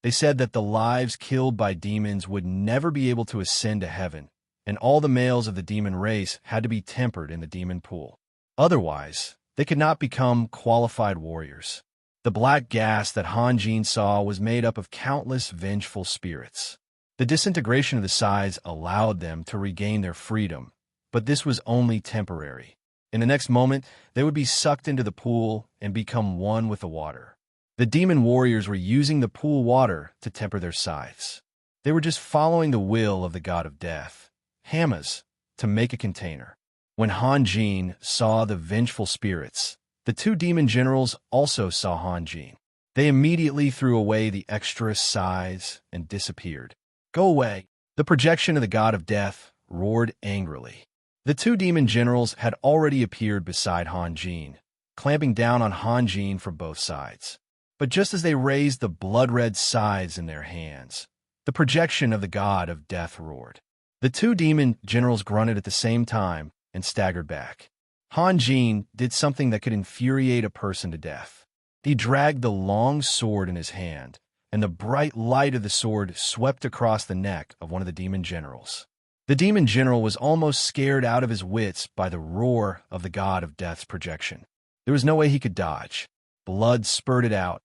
[SPEAKER 1] They said that the lives killed by demons would never be able to ascend to heaven, and all the males of the demon race had to be tempered in the demon pool. Otherwise, they could not become qualified warriors. The black gas that Han Jin saw was made up of countless vengeful spirits. The disintegration of the scythes allowed them to regain their freedom, but this was only temporary. In the next moment, they would be sucked into the pool and become one with the water. The demon warriors were using the pool water to temper their scythes. They were just following the will of the god of death, Hamas, to make a container. When Han Jin saw the vengeful spirits, the 2 demon generals also saw Han Jin. They immediately threw away the extra scythes and disappeared. Go away! The projection of the god of death roared angrily. The 2 demon generals had already appeared beside Han Jin, clamping down on Han Jin from both sides. But just as they raised the blood-red scythes in their hands, the projection of the god of death roared. The 2 demon generals grunted at the same time and staggered back. Han Jin did something that could infuriate a person to death. He dragged the long sword in his hand, and the bright light of the sword swept across the neck of one of the demon generals. The demon general was almost scared out of his wits by the roar of the god of death's projection. There was no way he could dodge. Blood spurted out,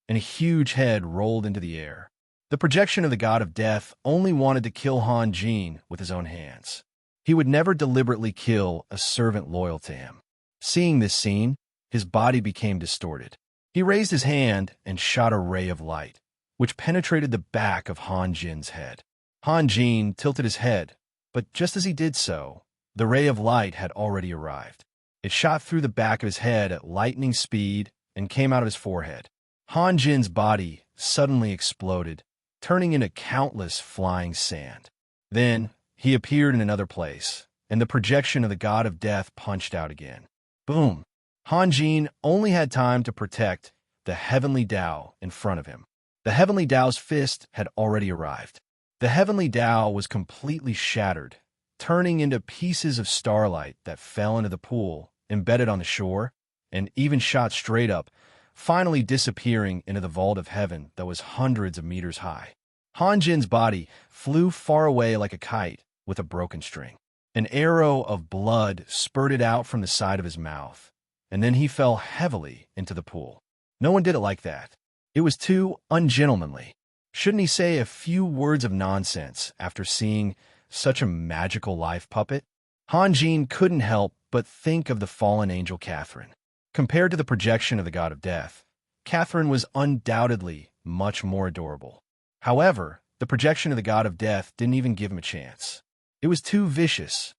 [SPEAKER 1] and a huge head rolled into the air. The projection of the god of death only wanted to kill Han Jin with his own hands. He would never deliberately kill a servant loyal to him. Seeing this scene, his body became distorted. He raised his hand and shot a ray of light, which penetrated the back of Han Jin's head. Han Jin tilted his head, but just as he did so, the ray of light had already arrived. It shot through the back of his head at lightning speed and came out of his forehead. Han Jin's body suddenly exploded, turning into countless flying sand. Then he appeared in another place, and the projection of the god of death punched out again. Boom! Han Jin only had time to protect the heavenly Tao in front of him. The heavenly Tao's fist had already arrived. The heavenly Tao was completely shattered, turning into pieces of starlight that fell into the pool, embedded on the shore, and even shot straight up, finally disappearing into the vault of heaven that was hundreds of meters high. Han Jin's body flew far away like a kite with a broken string. An arrow of blood spurted out from the side of his mouth, and then he fell heavily into the pool. No one did it like that. It was too ungentlemanly. Shouldn't he say a few words of nonsense after seeing such a magical life puppet? Han Jin couldn't help but think of the fallen angel Catherine. Compared to the projection of the god of death, Catherine was undoubtedly much more adorable. However, the projection of the god of death didn't even give him a chance. It was too vicious.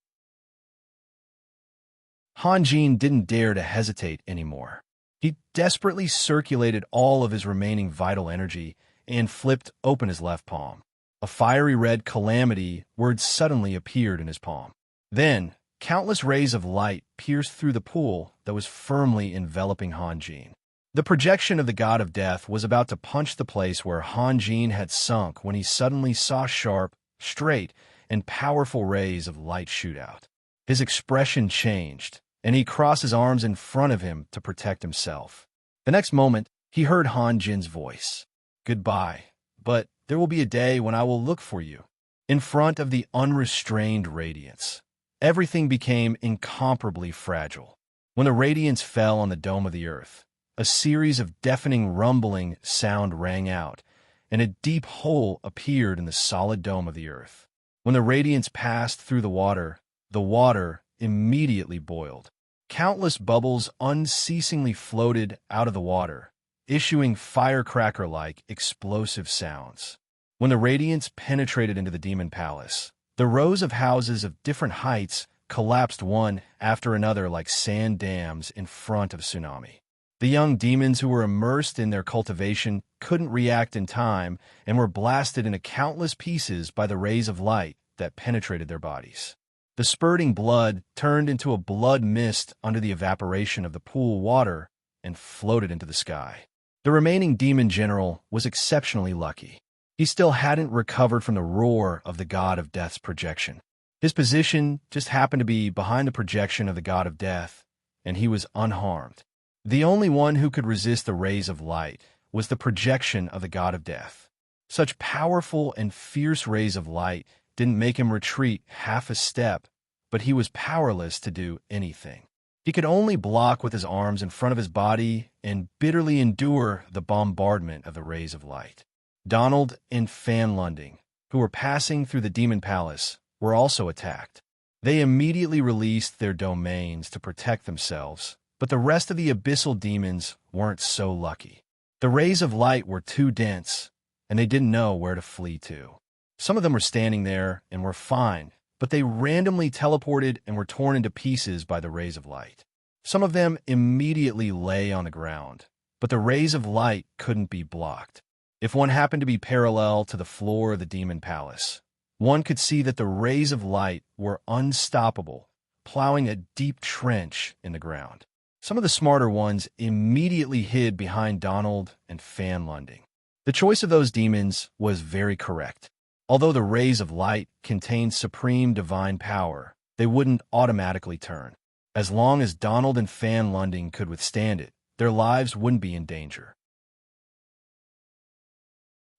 [SPEAKER 1] Han Jin didn't dare to hesitate anymore. He desperately circulated all of his remaining vital energy and flipped open his left palm. A fiery red calamity word suddenly appeared in his palm. Then, countless rays of light pierced through the pool that was firmly enveloping Han Jin. The projection of the god of death was about to punch the place where Han Jin had sunk when he suddenly saw sharp, straight, and powerful rays of light shoot out. His expression changed, and he crossed his arms in front of him to protect himself. The next moment, he heard Han Jin's voice. "Goodbye, but there will be a day when I will look for you." In front of the unrestrained radiance, everything became incomparably fragile. When the radiance fell on the dome of the earth, a series of deafening rumbling sound rang out, and a deep hole appeared in the solid dome of the earth. When the radiance passed through the water immediately boiled. Countless bubbles unceasingly floated out of the water, issuing firecracker-like explosive sounds. When the radiance penetrated into the demon palace, the rows of houses of different heights collapsed one after another like sand dams in front of a tsunami. The young demons who were immersed in their cultivation couldn't react in time and were blasted into countless pieces by the rays of light that penetrated their bodies. The spurting blood turned into a blood mist under the evaporation of the pool water and floated into the sky. The remaining demon general was exceptionally lucky. He still hadn't recovered from the roar of the god of death's projection. His position just happened to be behind the projection of the god of death, and he was unharmed. The only one who could resist the rays of light was the projection of the god of death. Such powerful and fierce rays of light didn't make him retreat half a step, but he was powerless to do anything. He could only block with his arms in front of his body and bitterly endure the bombardment of the rays of light. Donald and Fan Lunding, who were passing through the demon palace, were also attacked. They immediately released their domains to protect themselves, but the rest of the abyssal demons weren't so lucky. The rays of light were too dense, and they didn't know where to flee to. Some of them were standing there and were fine, but they randomly teleported and were torn into pieces by the rays of light. Some of them immediately lay on the ground, but the rays of light couldn't be blocked. If one happened to be parallel to the floor of the demon palace, one could see that the rays of light were unstoppable, plowing a deep trench in the ground. Some of the smarter ones immediately hid behind Donald and Fan Lunding. The choice of those demons was very correct. Although the rays of light contained supreme divine power, they wouldn't automatically turn. As long as Donald and Fan Lunding could withstand it, their lives wouldn't be in danger.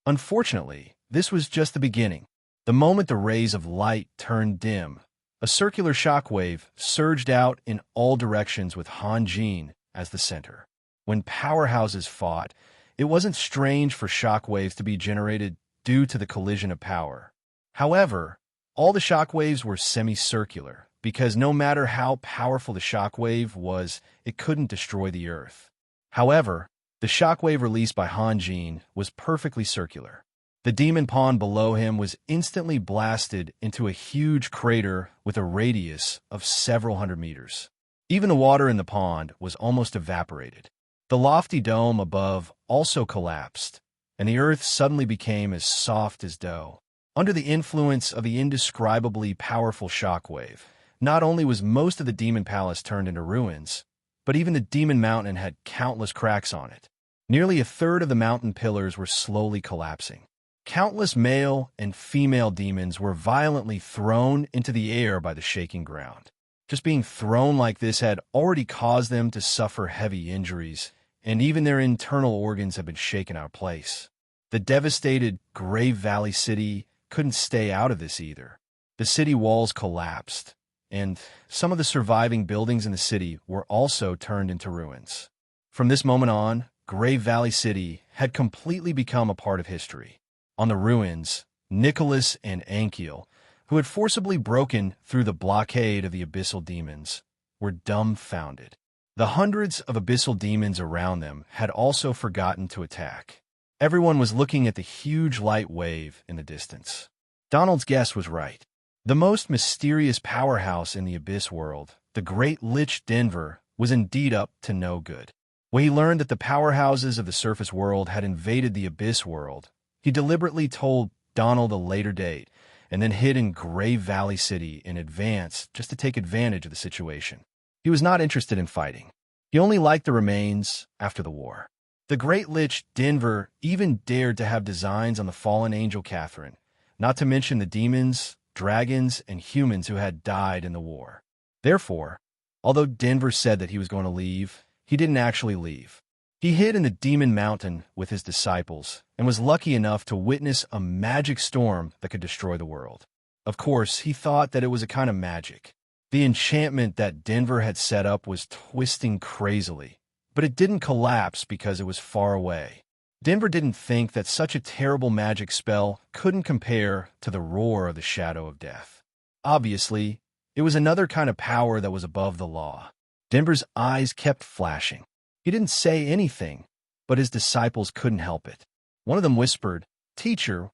[SPEAKER 1] Unfortunately, this was just the beginning. The moment the rays of light turned dim, a circular shockwave surged out in all directions with Han Jin as the center. When powerhouses fought, it wasn't strange for shockwaves to be generated due to the collision of power. However, all the shockwaves were semicircular, because no matter how powerful the shockwave was, it couldn't destroy the Earth. However, the shockwave released by Han Jin was perfectly circular. The demon pond below him was instantly blasted into a huge crater with a radius of several hundred meters. Even the water in the pond was almost evaporated. The lofty dome above also collapsed, and the earth suddenly became as soft as dough. Under the influence of the indescribably powerful shockwave, not only was most of the demon palace turned into ruins, but even the demon mountain had countless cracks on it. Nearly a third of the mountain pillars were slowly collapsing. Countless male and female demons were violently thrown into the air by the shaking ground. Just being thrown like this had already caused them to suffer heavy injuries, and even their internal organs had been shaken out of place. The devastated Grave Valley City couldn't stay out of this either. The city walls collapsed, and some of the surviving buildings in the city were also turned into ruins. From this moment on, Grave Valley City had completely become a part of history. On the ruins, Nicholas and Ankiel, who had forcibly broken through the blockade of the abyssal demons, were dumbfounded. The hundreds of abyssal demons around them had also forgotten to attack. Everyone was looking at the huge light wave in the distance. Donald's guess was right. The most mysterious powerhouse in the abyss world, the Great Lich Denver, was indeed up to no good. When he learned that the powerhouses of the surface world had invaded the abyss world, he deliberately told Donald a later date and then hid in Grave Valley City in advance just to take advantage of the situation. He was not interested in fighting. He only liked the remains after the war. The Great Lich Denver even dared to have designs on the fallen angel Catherine, not to mention the demons, dragons, and humans who had died in the war. Therefore, although Denver said that he was going to leave, he didn't actually leave. He hid in the Demon Mountain with his disciples and was lucky enough to witness a magic storm that could destroy the world. Of course, he thought that it was a kind of magic. The enchantment that Denver had set up was twisting crazily, but it didn't collapse because it was far away. Denver didn't think that such a terrible magic spell couldn't compare to the roar of the shadow of death. Obviously, it was another kind of power that was above the law. Denver's eyes kept flashing. He didn't say anything, but his disciples couldn't help it. One of them whispered, "Teacher,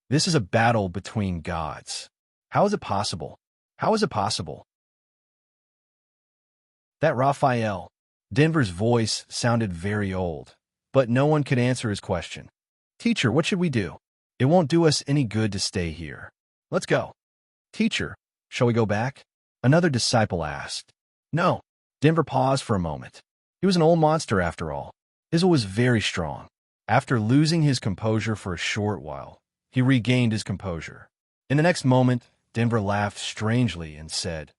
[SPEAKER 1] this is a battle between gods. How is it possible? How is it possible?" That Raphael. Denver's voice sounded very old, but no one could answer his question. "Teacher, what should we do? It won't do us any good to stay here. Let's go." "Teacher, shall we go back?" another disciple asked. "No." Denver paused for a moment. He was an old monster after all. His will was very strong. After losing his composure for a short while, he regained his composure. In the next moment, Denver laughed strangely and said,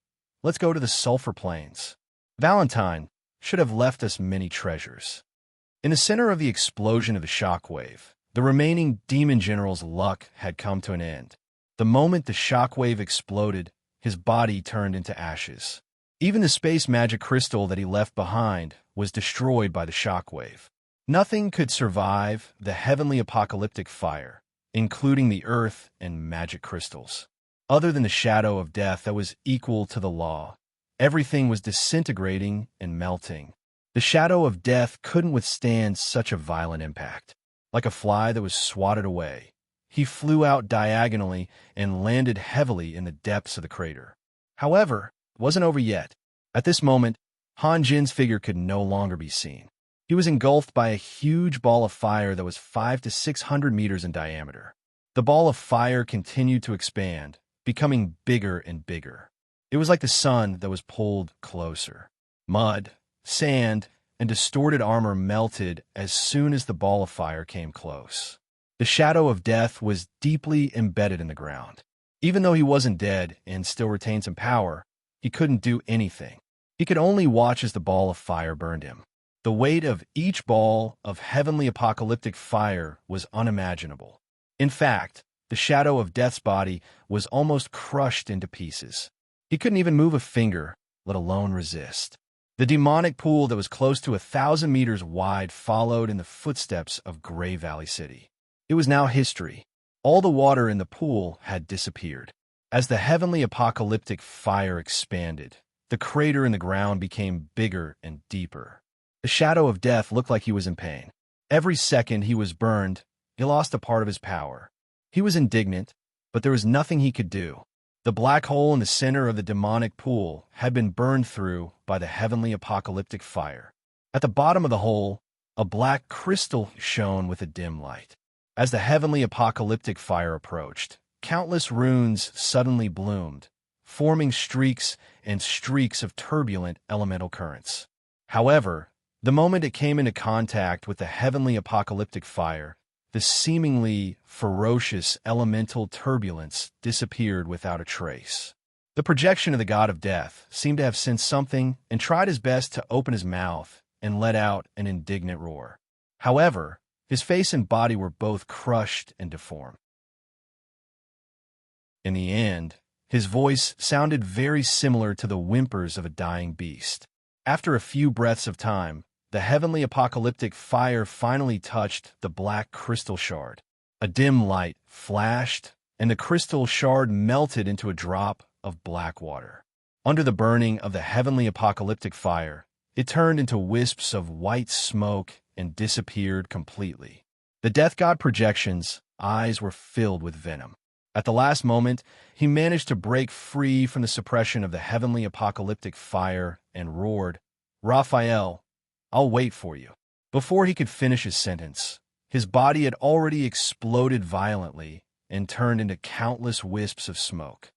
[SPEAKER 1] "Let's go to the Sulphur Plains. Valentine should have left us many treasures." In the center of the explosion of the shockwave, the remaining demon general's luck had come to an end. The moment the shockwave exploded, his body turned into ashes. Even the space magic crystal that he left behind was destroyed by the shockwave. Nothing could survive the heavenly apocalyptic fire, including the earth and magic crystals. Other than the shadow of death that was equal to the law, everything was disintegrating and melting. The shadow of death couldn't withstand such a violent impact. Like a fly that was swatted away, he flew out diagonally and landed heavily in the depths of the crater. However, it wasn't over yet. At this moment, Han Jin's figure could no longer be seen. He was engulfed by a huge ball of fire that was 500 to 600 meters in diameter. The ball of fire continued to expand, becoming bigger and bigger. It was like the sun that was pulled closer. Mud, sand, and distorted armor melted as soon as the ball of fire came close. The shadow of death was deeply embedded in the ground. Even though he wasn't dead and still retained some power, he couldn't do anything. He could only watch as the ball of fire burned him. The weight of each ball of heavenly apocalyptic fire was unimaginable. In fact, The shadow of Death's body was almost crushed into pieces. He couldn't even move a finger, let alone resist. The demonic pool that was close to 1,000 meters wide followed in the footsteps of Grey Valley City. It was now history. All the water in the pool had disappeared. As the heavenly apocalyptic fire expanded, the crater in the ground became bigger and deeper. The shadow of Death looked like he was in pain. Every second he was burned, he lost a part of his power. He was indignant, but there was nothing he could do. The black hole in the center of the demonic pool had been burned through by the heavenly apocalyptic fire. At the bottom of the hole, a black crystal shone with a dim light. As the heavenly apocalyptic fire approached, countless runes suddenly bloomed, forming streaks and streaks of turbulent elemental currents. However, the moment it came into contact with the heavenly apocalyptic fire, the seemingly ferocious elemental turbulence disappeared without a trace. The projection of the god of death seemed to have sensed something and tried his best to open his mouth and let out an indignant roar. However, his face and body were both crushed and deformed. In the end, his voice sounded very similar to the whimpers of a dying beast. After a few breaths of time, the heavenly apocalyptic fire finally touched the black crystal shard. A dim light flashed, and the crystal shard melted into a drop of black water. Under the burning of the heavenly apocalyptic fire, it turned into wisps of white smoke and disappeared completely. The death god projection's eyes were filled with venom. At the last moment, he managed to break free from the suppression of the heavenly apocalyptic fire and roared, "Raphael, I'll wait for you." Before he could finish his sentence, his body had already exploded violently and turned into countless wisps of smoke.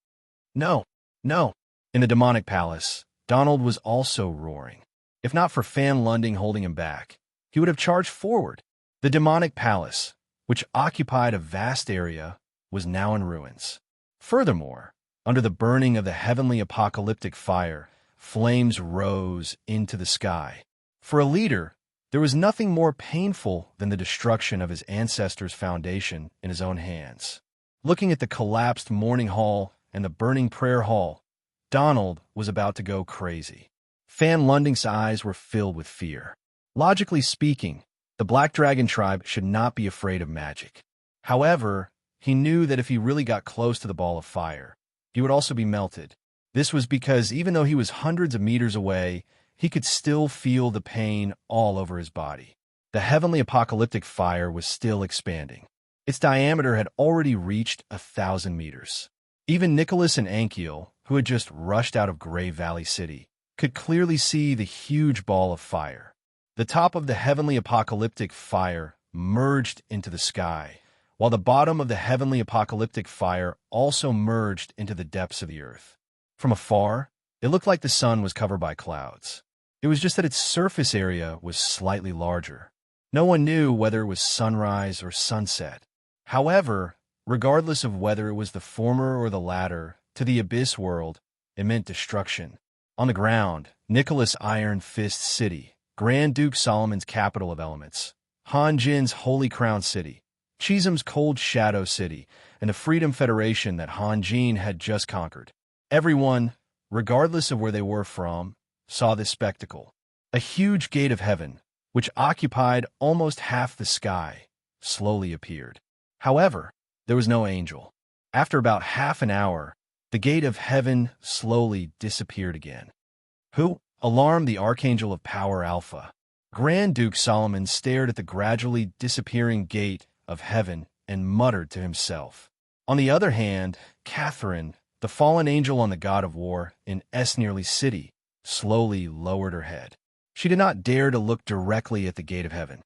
[SPEAKER 1] No, no. In the demonic palace, Donald was also roaring. If not for Fan Lunding holding him back, he would have charged forward. The demonic palace, which occupied a vast area, was now in ruins. Furthermore, under the burning of the heavenly apocalyptic fire, flames rose into the sky. For a leader, there was nothing more painful than the destruction of his ancestors' foundation in his own hands. Looking at the collapsed mourning hall and the burning prayer hall, Donald was about to go crazy. Fan Lunding's eyes were filled with fear. Logically speaking, the Black Dragon tribe should not be afraid of magic. However, he knew that if he really got close to the ball of fire, he would also be melted. This was because even though he was hundreds of meters away, he could still feel the pain all over his body. The heavenly apocalyptic fire was still expanding. Its diameter had already reached 1,000 meters. Even Nicholas and Ankiel, who had just rushed out of Grey Valley City, could clearly see the huge ball of fire. The top of the heavenly apocalyptic fire merged into the sky, while the bottom of the heavenly apocalyptic fire also merged into the depths of the earth. From afar, it looked like the sun was covered by clouds. It was just that its surface area was slightly larger. No one knew whether it was sunrise or sunset. However, regardless of whether it was the former or the latter, to the Abyss world, it meant destruction. On the ground, Nicholas' Iron Fist City, Grand Duke Solomon's capital of elements, Han Jin's Holy Crown City, Chisholm's Cold Shadow City, and the Freedom Federation that Han Jin had just conquered. Everyone, regardless of where they were from, saw this spectacle. A huge gate of heaven, which occupied almost half the sky, slowly appeared. However, there was no angel. After about half an hour, the gate of heaven slowly disappeared again. Who? Alarmed the Archangel of Power Alpha. Grand Duke Solomon stared at the gradually disappearing gate of heaven and muttered to himself. On the other hand, Catherine, the fallen angel on the god of war in Esnearly City, slowly lowered her head. She did not dare to look directly at the gate of heaven.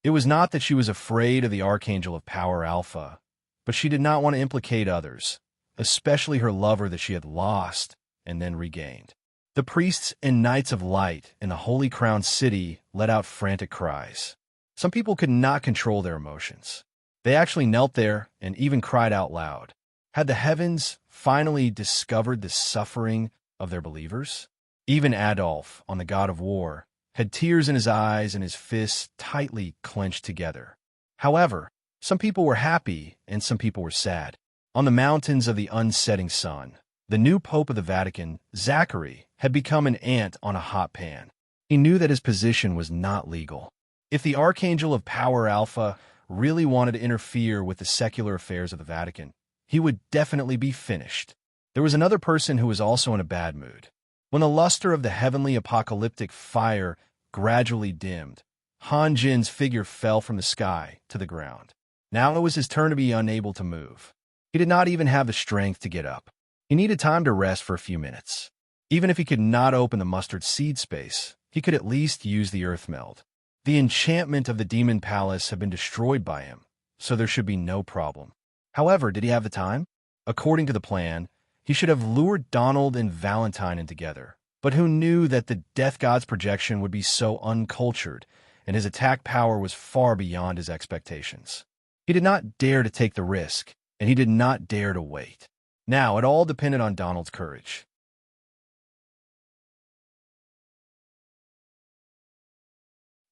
[SPEAKER 1] It was not that she was afraid of the Archangel of Power Alpha, but she did not want to implicate others, especially her lover that she had lost and then regained. The priests and knights of light in the Holy Crown City let out frantic cries. Some people could not control their emotions. They actually knelt there and even cried out loud. Had the heavens finally discovered the suffering of their believers? Even Adolf, on the god of war, had tears in his eyes and his fists tightly clenched together. However, Some people were happy, and some people were sad. On the mountains of the unsetting sun, the new Pope of the Vatican, Zachary, had become an ant on a hot pan. He knew that his position was not legal. If the Archangel of Power Alpha really wanted to interfere with the secular affairs of the Vatican, he would definitely be finished. There was another person who was also in a bad mood. When the luster of the heavenly apocalyptic fire gradually dimmed, Han Jin's figure fell from the sky to the ground. Now it was his turn to be unable to move. He did not even have the strength to get up. He needed time to rest for a few minutes. Even if he could not open the mustard seed space, he could at least use the earth meld. The enchantment of the demon palace had been destroyed by him, so there should be no problem. However, did he have the time? According to the plan, he should have lured Donald and Valentine in together. But who knew that the Death God's projection would be so uncultured, and his attack power was far beyond his expectations. He did not dare to take the risk, and he did not dare to wait. Now, it all depended on Donald's courage.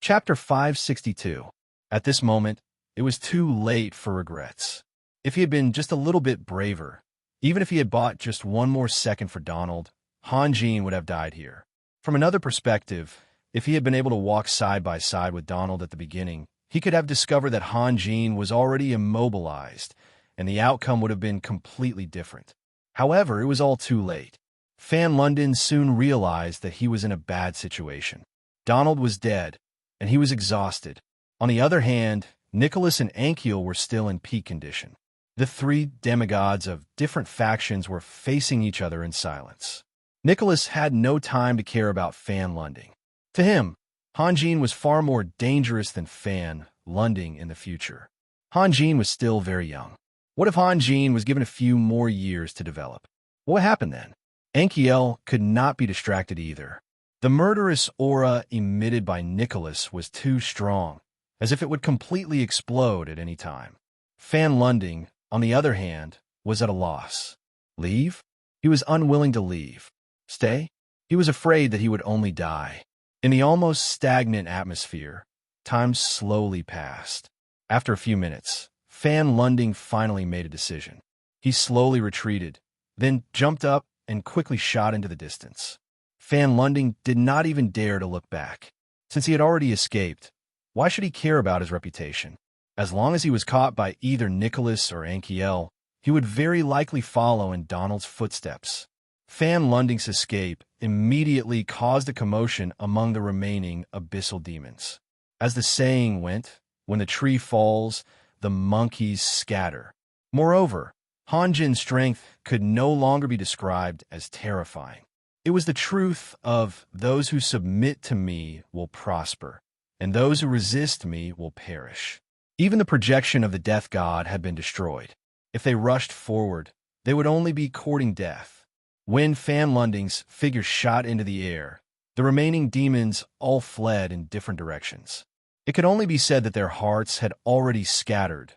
[SPEAKER 1] Chapter 562. At this moment, it was too late for regrets. If he had been just a little bit braver, even if he had bought just one more second for Donald, Han Jin would have died here. From another perspective, if he had been able to walk side by side with Donald at the beginning, he could have discovered that Han Jin was already immobilized, and the outcome would have been completely different. However, it was all too late. Fan London soon realized that he was in a bad situation. Donald was dead, and he was exhausted. On the other hand, Nicholas and Ankiel were still in peak condition. The three demigods of different factions were facing each other in silence. Nicholas had no time to care about Fan Lunding. To him, Han Jin was far more dangerous than Fan Lunding in the future. Han Jin was still very young. What if Han Jin was given a few more years to develop? What happened then? Ankiel could not be distracted either. The murderous aura emitted by Nicholas was too strong, as if it would completely explode at any time. Fan Lunding, on the other hand, was at a loss. Leave? He was unwilling to leave. Stay? He was afraid that he would only die. In the almost stagnant atmosphere, time slowly passed. After a few minutes, Fan Lunding finally made a decision. He slowly retreated, then jumped up and quickly shot into the distance. Fan Lunding did not even dare to look back. Since he had already escaped, why should he care about his reputation? As long as he was caught by either Nicholas or Ankiel, he would very likely follow in Donald's footsteps. Fan Lunding's escape immediately caused a commotion among the remaining abyssal demons. As the saying went, when the tree falls, the monkeys scatter. Moreover, Han Jin's strength could no longer be described as terrifying. It was the truth of those who submit to me will prosper, and those who resist me will perish. Even the projection of the death god had been destroyed. If they rushed forward, they would only be courting death. When Fan Lunding's figure shot into the air, the remaining demons all fled in different directions. It could only be said that their hearts had already scattered.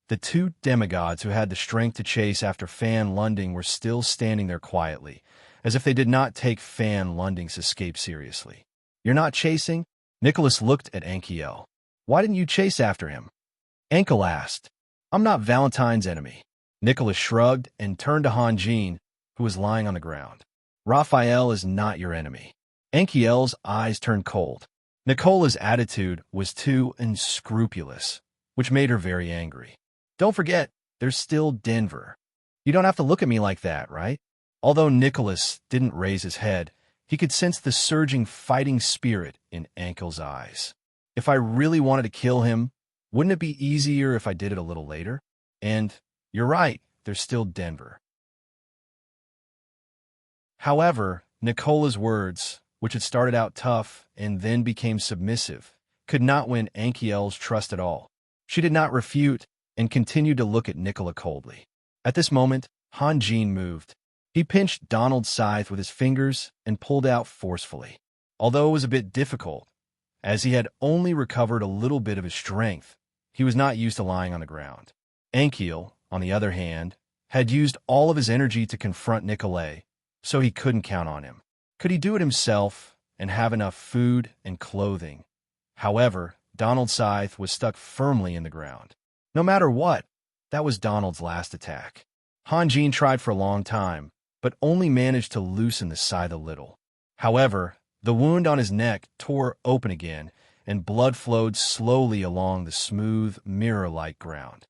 [SPEAKER 1] The two demigods who had the strength to chase after Fan Lunding were still standing there quietly, as if they did not take Fan Lunding's escape seriously. "You're not chasing?" Nicholas looked at Ankiel. "Why didn't you chase after him?" Ankiel asked. "I'm not Valentine's enemy." Nicholas shrugged and turned to Han Jin, who was lying on the ground. "Raphael is not your enemy." Ankiel's eyes turned cold. Nicola's attitude was too unscrupulous, which made her very angry. "Don't forget, there's still Denver. You don't have to look at me like that, right?" Although Nicholas didn't raise his head, he could sense the surging fighting spirit in Ankiel's eyes. "If I really wanted to kill him, wouldn't it be easier if I did it a little later? And you're right, there's still Denver." However, Nicola's words, which had started out tough and then became submissive, could not win Ankiel's trust at all. She did not refute and continued to look at Nicola coldly. At this moment, Han Jin moved. He pinched Donald's scythe with his fingers and pulled out forcefully. Although it was a bit difficult, as he had only recovered a little bit of his strength, he was not used to lying on the ground. Ankiel, on the other hand, had used all of his energy to confront Nicolai, so he couldn't count on him. Could he do it himself and have enough food and clothing? However, Donald's scythe was stuck firmly in the ground. No matter what, that was Donald's last attack. Han Jin tried for a long time, but only managed to loosen the scythe a little. However, the wound on his neck tore open again, and blood flowed slowly along the smooth, mirror-like ground.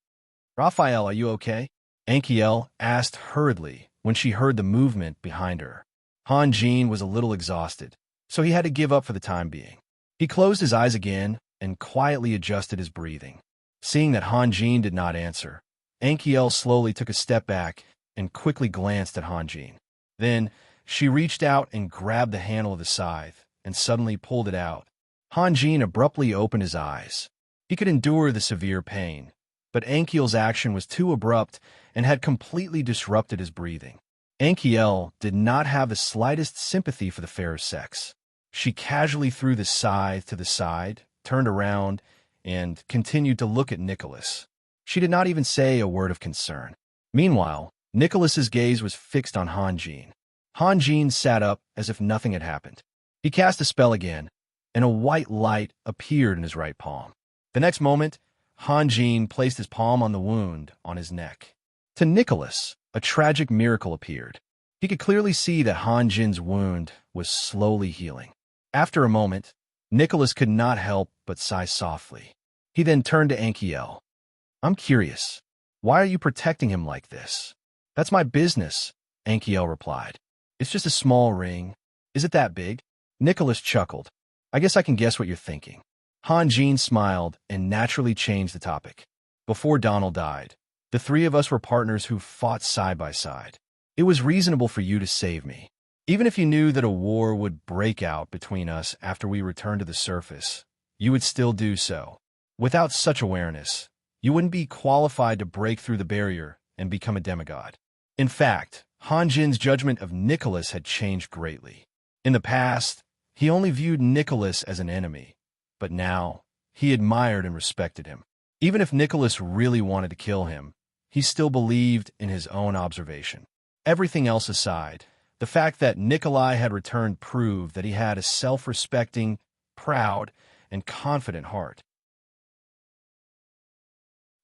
[SPEAKER 1] "Raphael, are you okay?" Ankiel asked hurriedly when she heard the movement behind her. Han Jin was a little exhausted, so he had to give up for the time being. He closed his eyes again and quietly adjusted his breathing. Seeing that Han Jin did not answer, Ankiel slowly took a step back and quickly glanced at Han Jin. Then, she reached out and grabbed the handle of the scythe and suddenly pulled it out. Han Jin abruptly opened his eyes. He could endure the severe pain, but Ankiel's action was too abrupt and had completely disrupted his breathing. Ankiel did not have the slightest sympathy for the fairer sex. She casually threw the scythe to the side, turned around, and continued to look at Nicholas. She did not even say a word of concern. Meanwhile, Nicholas's gaze was fixed on Han Jin. Han Jin sat up as if nothing had happened. He cast a spell again, and a white light appeared in his right palm. The next moment, Han Jin placed his palm on the wound on his neck. To Nicholas, a tragic miracle appeared. He could clearly see that Han Jin's wound was slowly healing. After a moment, Nicholas could not help but sigh softly. He then turned to Ankiel. "I'm curious. Why are you protecting him like this?" "That's my business," Ankiel replied. "It's just a small ring. Is it that big?" Nicholas chuckled. "I guess I can guess what you're thinking." Han Jin smiled and naturally changed the topic. "Before Donald died, the three of us were partners who fought side by side. It was reasonable for you to save me. Even if you knew that a war would break out between us after we returned to the surface, you would still do so. Without such awareness, you wouldn't be qualified to break through the barrier and become a demigod." In fact, Han Jin's judgment of Nicholas had changed greatly. In the past, he only viewed Nicholas as an enemy, but now he admired and respected him. Even if Nicholas really wanted to kill him, he still believed in his own observation. Everything else aside, the fact that Nikolai had returned proved that he had a self-respecting, proud, and confident heart.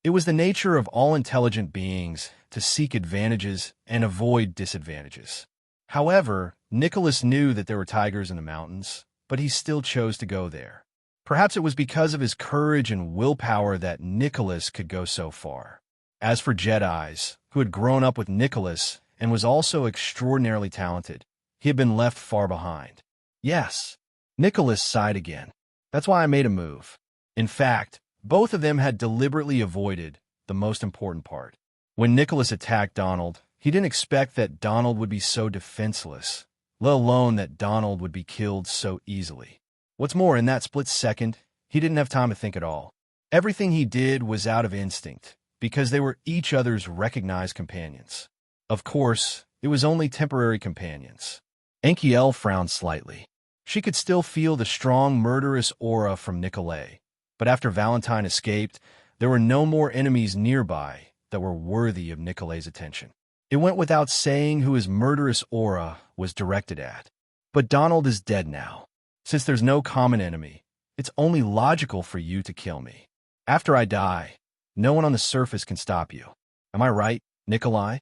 [SPEAKER 1] It was the nature of all intelligent beings to seek advantages and avoid disadvantages. However, Nicholas knew that there were tigers in the mountains, but he still chose to go there. Perhaps it was because of his courage and willpower that Nicholas could go so far. As for Jedis, who had grown up with Nicholas and was also extraordinarily talented, he had been left far behind. Yes, Nicholas sighed again. That's why I made a move. In fact, both of them had deliberately avoided the most important part. When Nicholas attacked Donald, he didn't expect that Donald would be so defenseless, let alone that Donald would be killed so easily. What's more, in that split second, he didn't have time to think at all. Everything he did was out of instinct, because they were each other's recognized companions. Of course, it was only temporary companions. Ankiel frowned slightly. She could still feel the strong, murderous aura from Nikolai, but after Valentine escaped, there were no more enemies nearby that were worthy of Nikolai's attention. It went without saying who his murderous aura was directed at. But Donald is dead now. Since there's no common enemy, it's only logical for you to kill me. After I die, no one on the surface can stop you. Am I right, Nikolai?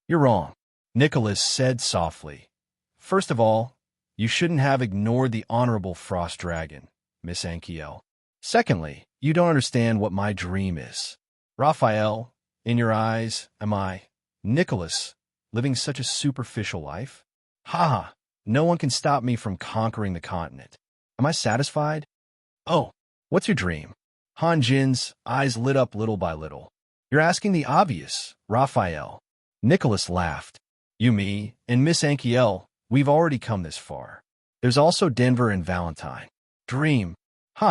[SPEAKER 1] You're wrong, Nicholas said softly. First of all, you shouldn't have ignored the honorable frost dragon, Miss Ankiel. Secondly, you don't understand what my dream is. Raphael, in your eyes, am I, Nicholas, living such a superficial life? Ha! No one can stop me from conquering the continent. Am I satisfied? Oh, what's your dream? Han Jin's eyes lit up little by little. You're asking the obvious, Raphael. Nicholas laughed. You, me, and Miss Ankiel, we've already come this far. There's also Denver and Valentine. Dream.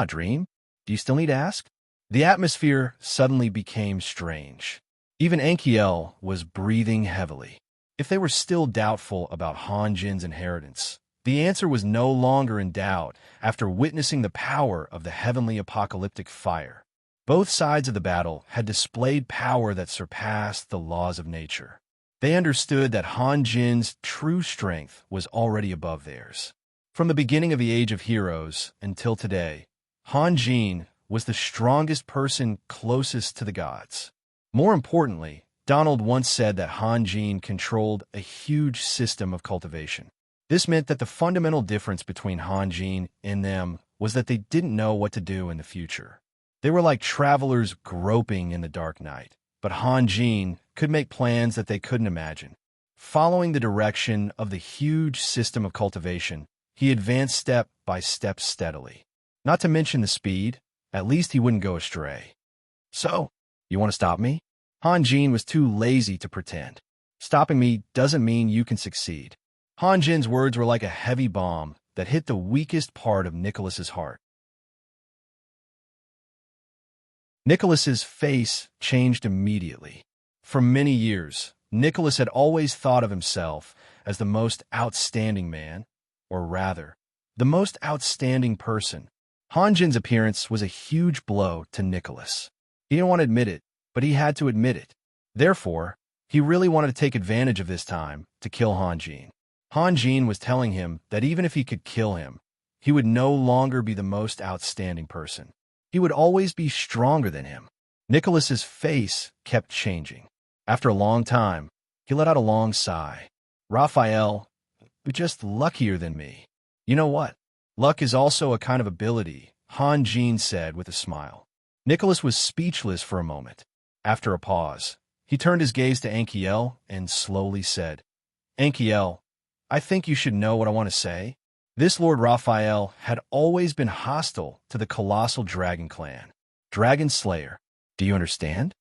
[SPEAKER 1] Dream? Do you still need to ask? The atmosphere suddenly became strange. Even Ankiel was breathing heavily. If they were still doubtful about Han Jin's inheritance, the answer was no longer in doubt after witnessing the power of the heavenly apocalyptic fire. Both sides of the battle had displayed power that surpassed the laws of nature. They understood that Han Jin's true strength was already above theirs. From the beginning of the Age of Heroes until today, Han Jin was the strongest person closest to the gods. More importantly, Donald once said that Han Jin controlled a huge system of cultivation. This meant that the fundamental difference between Han Jin and them was that they didn't know what to do in the future. They were like travelers groping in the dark night, but Han Jin could make plans that they couldn't imagine. Following the direction of the huge system of cultivation, he advanced step by step steadily. Not to mention the speed, at least he wouldn't go astray. So, you want to stop me? Han Jin was too lazy to pretend. Stopping me doesn't mean you can succeed. Han Jin's words were like a heavy bomb that hit the weakest part of Nicholas's heart. Nicholas's face changed immediately. For many years, Nicholas had always thought of himself as the most outstanding man, or rather, the most outstanding person. Han Jin's appearance was a huge blow to Nicholas. He didn't want to admit it, but he had to admit it. Therefore, he really wanted to take advantage of this time to kill Han Jin. Han Jin was telling him that even if he could kill him, he would no longer be the most outstanding person. He would always be stronger than him. Nicholas's face kept changing. After a long time, he let out a long sigh. Raphael, you're just luckier than me. You know what? Luck is also a kind of ability, Han Jin said with a smile. Nicholas was speechless for a moment. After a pause, he turned his gaze to Ankiel and slowly said, Ankiel, I think you should know what I want to say. This Lord Raphael had always been hostile to the colossal dragon clan. Dragon Slayer, do you understand?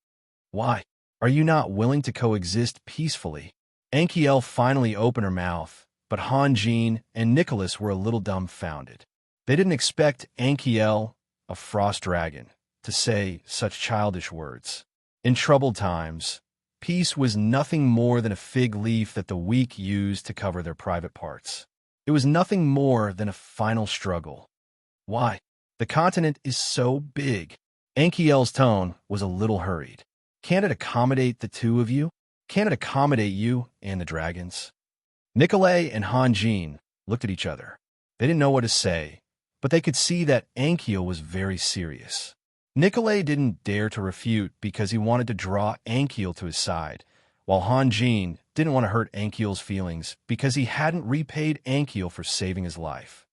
[SPEAKER 1] Why? Are you not willing to coexist peacefully? Ankiel finally opened her mouth, but Han Jin and Nicholas were a little dumbfounded. They didn't expect Ankiel, a frost dragon, to say such childish words. In troubled times, peace was nothing more than a fig leaf that the weak used to cover their private parts. It was nothing more than a final struggle. Why? The continent is so big. Ankiel's tone was a little hurried. Can't it accommodate the two of you? Can't it accommodate you and the dragons? Nikolai and Han Jin looked at each other. They didn't know what to say, but they could see that Ankiel was very serious. Nikolai didn't dare to refute because he wanted to draw Ankiel to his side, while Han Jin didn't want to hurt Ankiel's feelings because he hadn't repaid Ankiel for saving his life.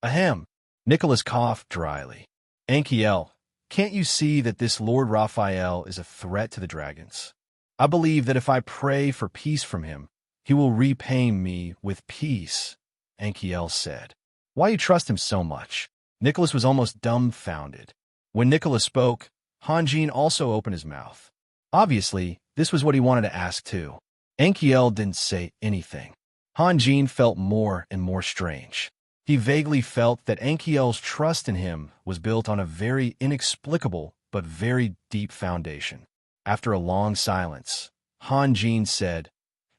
[SPEAKER 1] Ahem. Nicholas coughed dryly. Ankiel, can't you see that this Lord Raphael is a threat to the dragons? I believe that if I pray for peace from him, he will repay me with peace, Ankiel said. Why you trust him so much? Nicholas was almost dumbfounded. When Nicholas spoke, Han Jin also opened his mouth. Obviously, this was what he wanted to ask too. Ankiel didn't say anything. Han Jin felt more and more strange. He vaguely felt that Ankiel's trust in him was built on a very inexplicable but very deep foundation. After a long silence, Han Jin said,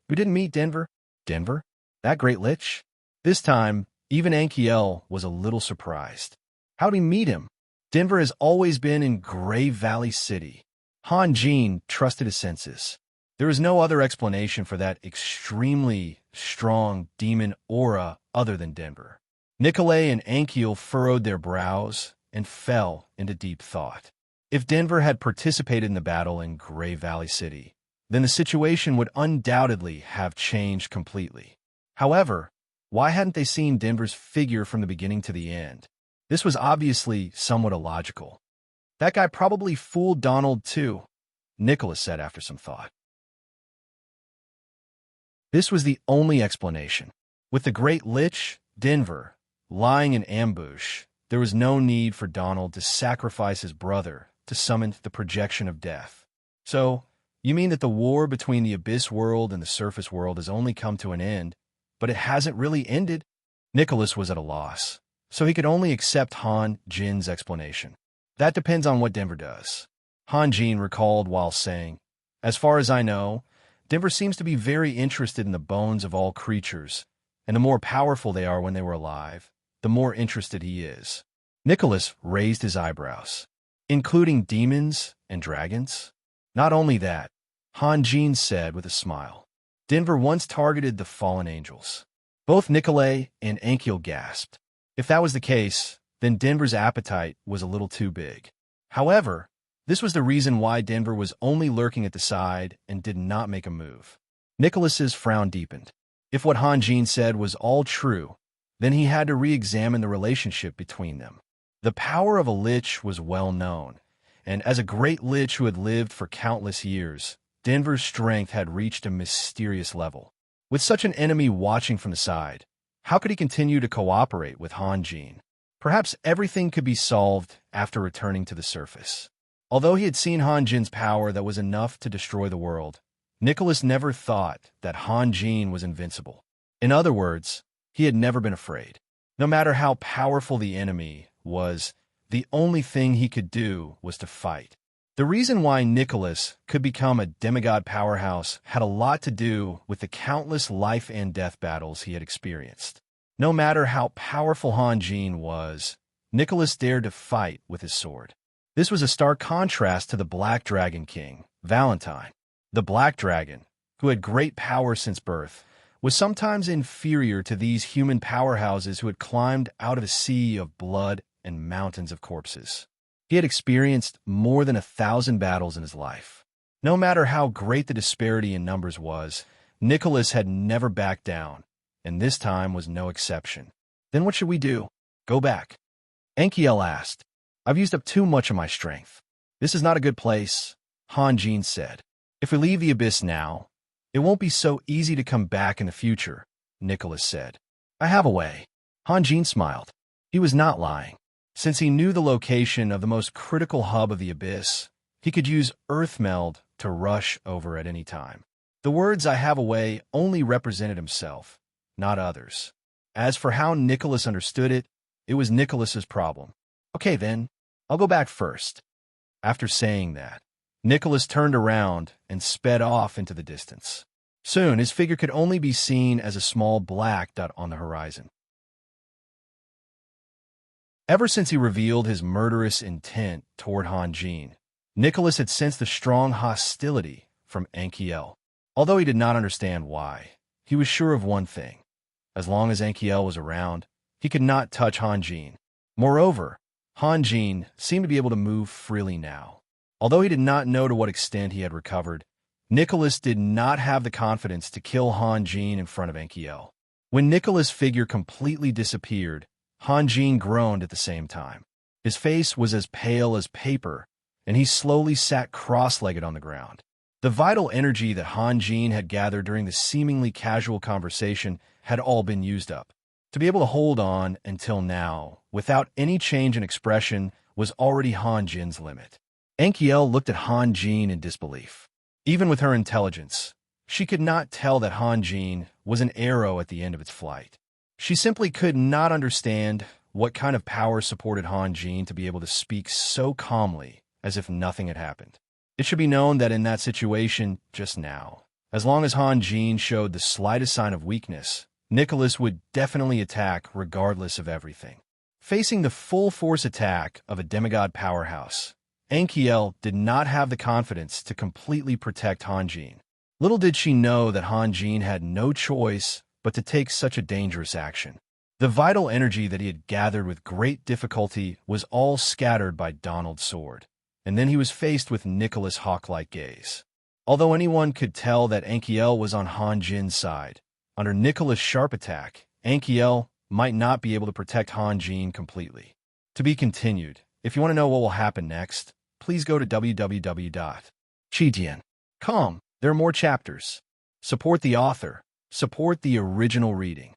[SPEAKER 1] "We didn't meet Denver." Denver? That great lich? This time, even Ankiel was a little surprised. How'd he meet him? Denver has always been in Grave Valley City. Han Jin trusted his senses. There was no other explanation for that extremely strong demon aura other than Denver. Nikolai and Ankiel furrowed their brows and fell into deep thought. If Denver had participated in the battle in Grave Valley City, then the situation would undoubtedly have changed completely. However, why hadn't they seen Denver's figure from the beginning to the end? This was obviously somewhat illogical. That guy probably fooled Donald too, Nicholas said after some thought. This was the only explanation. With the Great Lich, Denver, lying in ambush, there was no need for Donald to sacrifice his brother to summon the projection of death. So, you mean that the war between the Abyss world and the Surface world has only come to an end, but it hasn't really ended? Nicholas was at a loss, so he could only accept Han Jin's explanation. That depends on what Denver does. Han Jin recalled while saying, as far as I know, Denver seems to be very interested in the bones of all creatures, and the more powerful they are when they were alive, the more interested he is. Nicholas raised his eyebrows. Including demons and dragons? Not only that, Han Jin said with a smile. Denver once targeted the fallen angels. Both Nikolai and Ankiel gasped. If that was the case, then Denver's appetite was a little too big. However, this was the reason why Denver was only lurking at the side and did not make a move. Nicholas's frown deepened. If what Han Jin said was all true, then he had to re-examine the relationship between them. The power of a lich was well known, and as a great lich who had lived for countless years, Denver's strength had reached a mysterious level. With such an enemy watching from the side, how could he continue to cooperate with Han Jin? Perhaps everything could be solved after returning to the surface. Although he had seen Han Jin's power that was enough to destroy the world, Nicholas never thought that Han Jin was invincible. In other words, he had never been afraid. No matter how powerful the enemy was, the only thing he could do was to fight. The reason why Nicholas could become a demigod powerhouse had a lot to do with the countless life and death battles he had experienced. No matter how powerful Han Jin was, Nicholas dared to fight with his sword. This was a stark contrast to the Black Dragon King, Valentine. The Black Dragon, who had great power since birth, was sometimes inferior to these human powerhouses who had climbed out of a sea of blood and mountains of corpses. He had experienced more than 1,000 battles in his life. No matter how great the disparity in numbers was, Nicholas had never backed down, and this time was no exception. Then what should we do? Go back? Enkiel asked. I've used up too much of my strength. This is not a good place, Han Jin said. If we leave the abyss now, it won't be so easy to come back in the future, Nicholas said. I have a way. Han Jin smiled. He was not lying. Since he knew the location of the most critical hub of the abyss, he could use earth meld to rush over at any time. The words "I have a way" only represented himself, not others. As for how Nicholas understood it, it was Nicholas's problem. Okay then, I'll go back first. After saying that, Nicholas turned around and sped off into the distance. Soon, his figure could only be seen as a small black dot on the horizon. Ever since he revealed his murderous intent toward Han Jin, Nicholas had sensed the strong hostility from Enkiel. Although he did not understand why, he was sure of one thing. As long as Enkiel was around, he could not touch Han Jin. Moreover, Han Jin seemed to be able to move freely now. Although he did not know to what extent he had recovered, Nicholas did not have the confidence to kill Han Jin in front of Enkiel. When Nicholas' figure completely disappeared, Han Jin groaned at the same time. His face was as pale as paper, and he slowly sat cross-legged on the ground. The vital energy that Han Jin had gathered during the seemingly casual conversation had all been used up. To be able to hold on until now, without any change in expression, was already Han Jin's limit. Enkiel looked at Han Jin in disbelief. Even with her intelligence, she could not tell that Han Jin was an arrow at the end of its flight. She simply could not understand what kind of power supported Han Jin to be able to speak so calmly as if nothing had happened. It should be known that in that situation just now, as long as Han Jin showed the slightest sign of weakness, Nicholas would definitely attack regardless of everything. Facing the full force attack of a demigod powerhouse, Enkiel did not have the confidence to completely protect Han Jin. Little did she know that Han Jin had no choice but to take such a dangerous action. The vital energy that he had gathered with great difficulty was all scattered by Donald's sword, and then he was faced with Nicholas' hawk-like gaze. Although anyone could tell that Enkiel was on Han Jin's side, under Nicholas' sharp attack, Enkiel might not be able to protect Han Jin completely. To be continued. If you want to know what will happen next, please go to www.chidian.com. There are more chapters. Support the author. Support the original reading.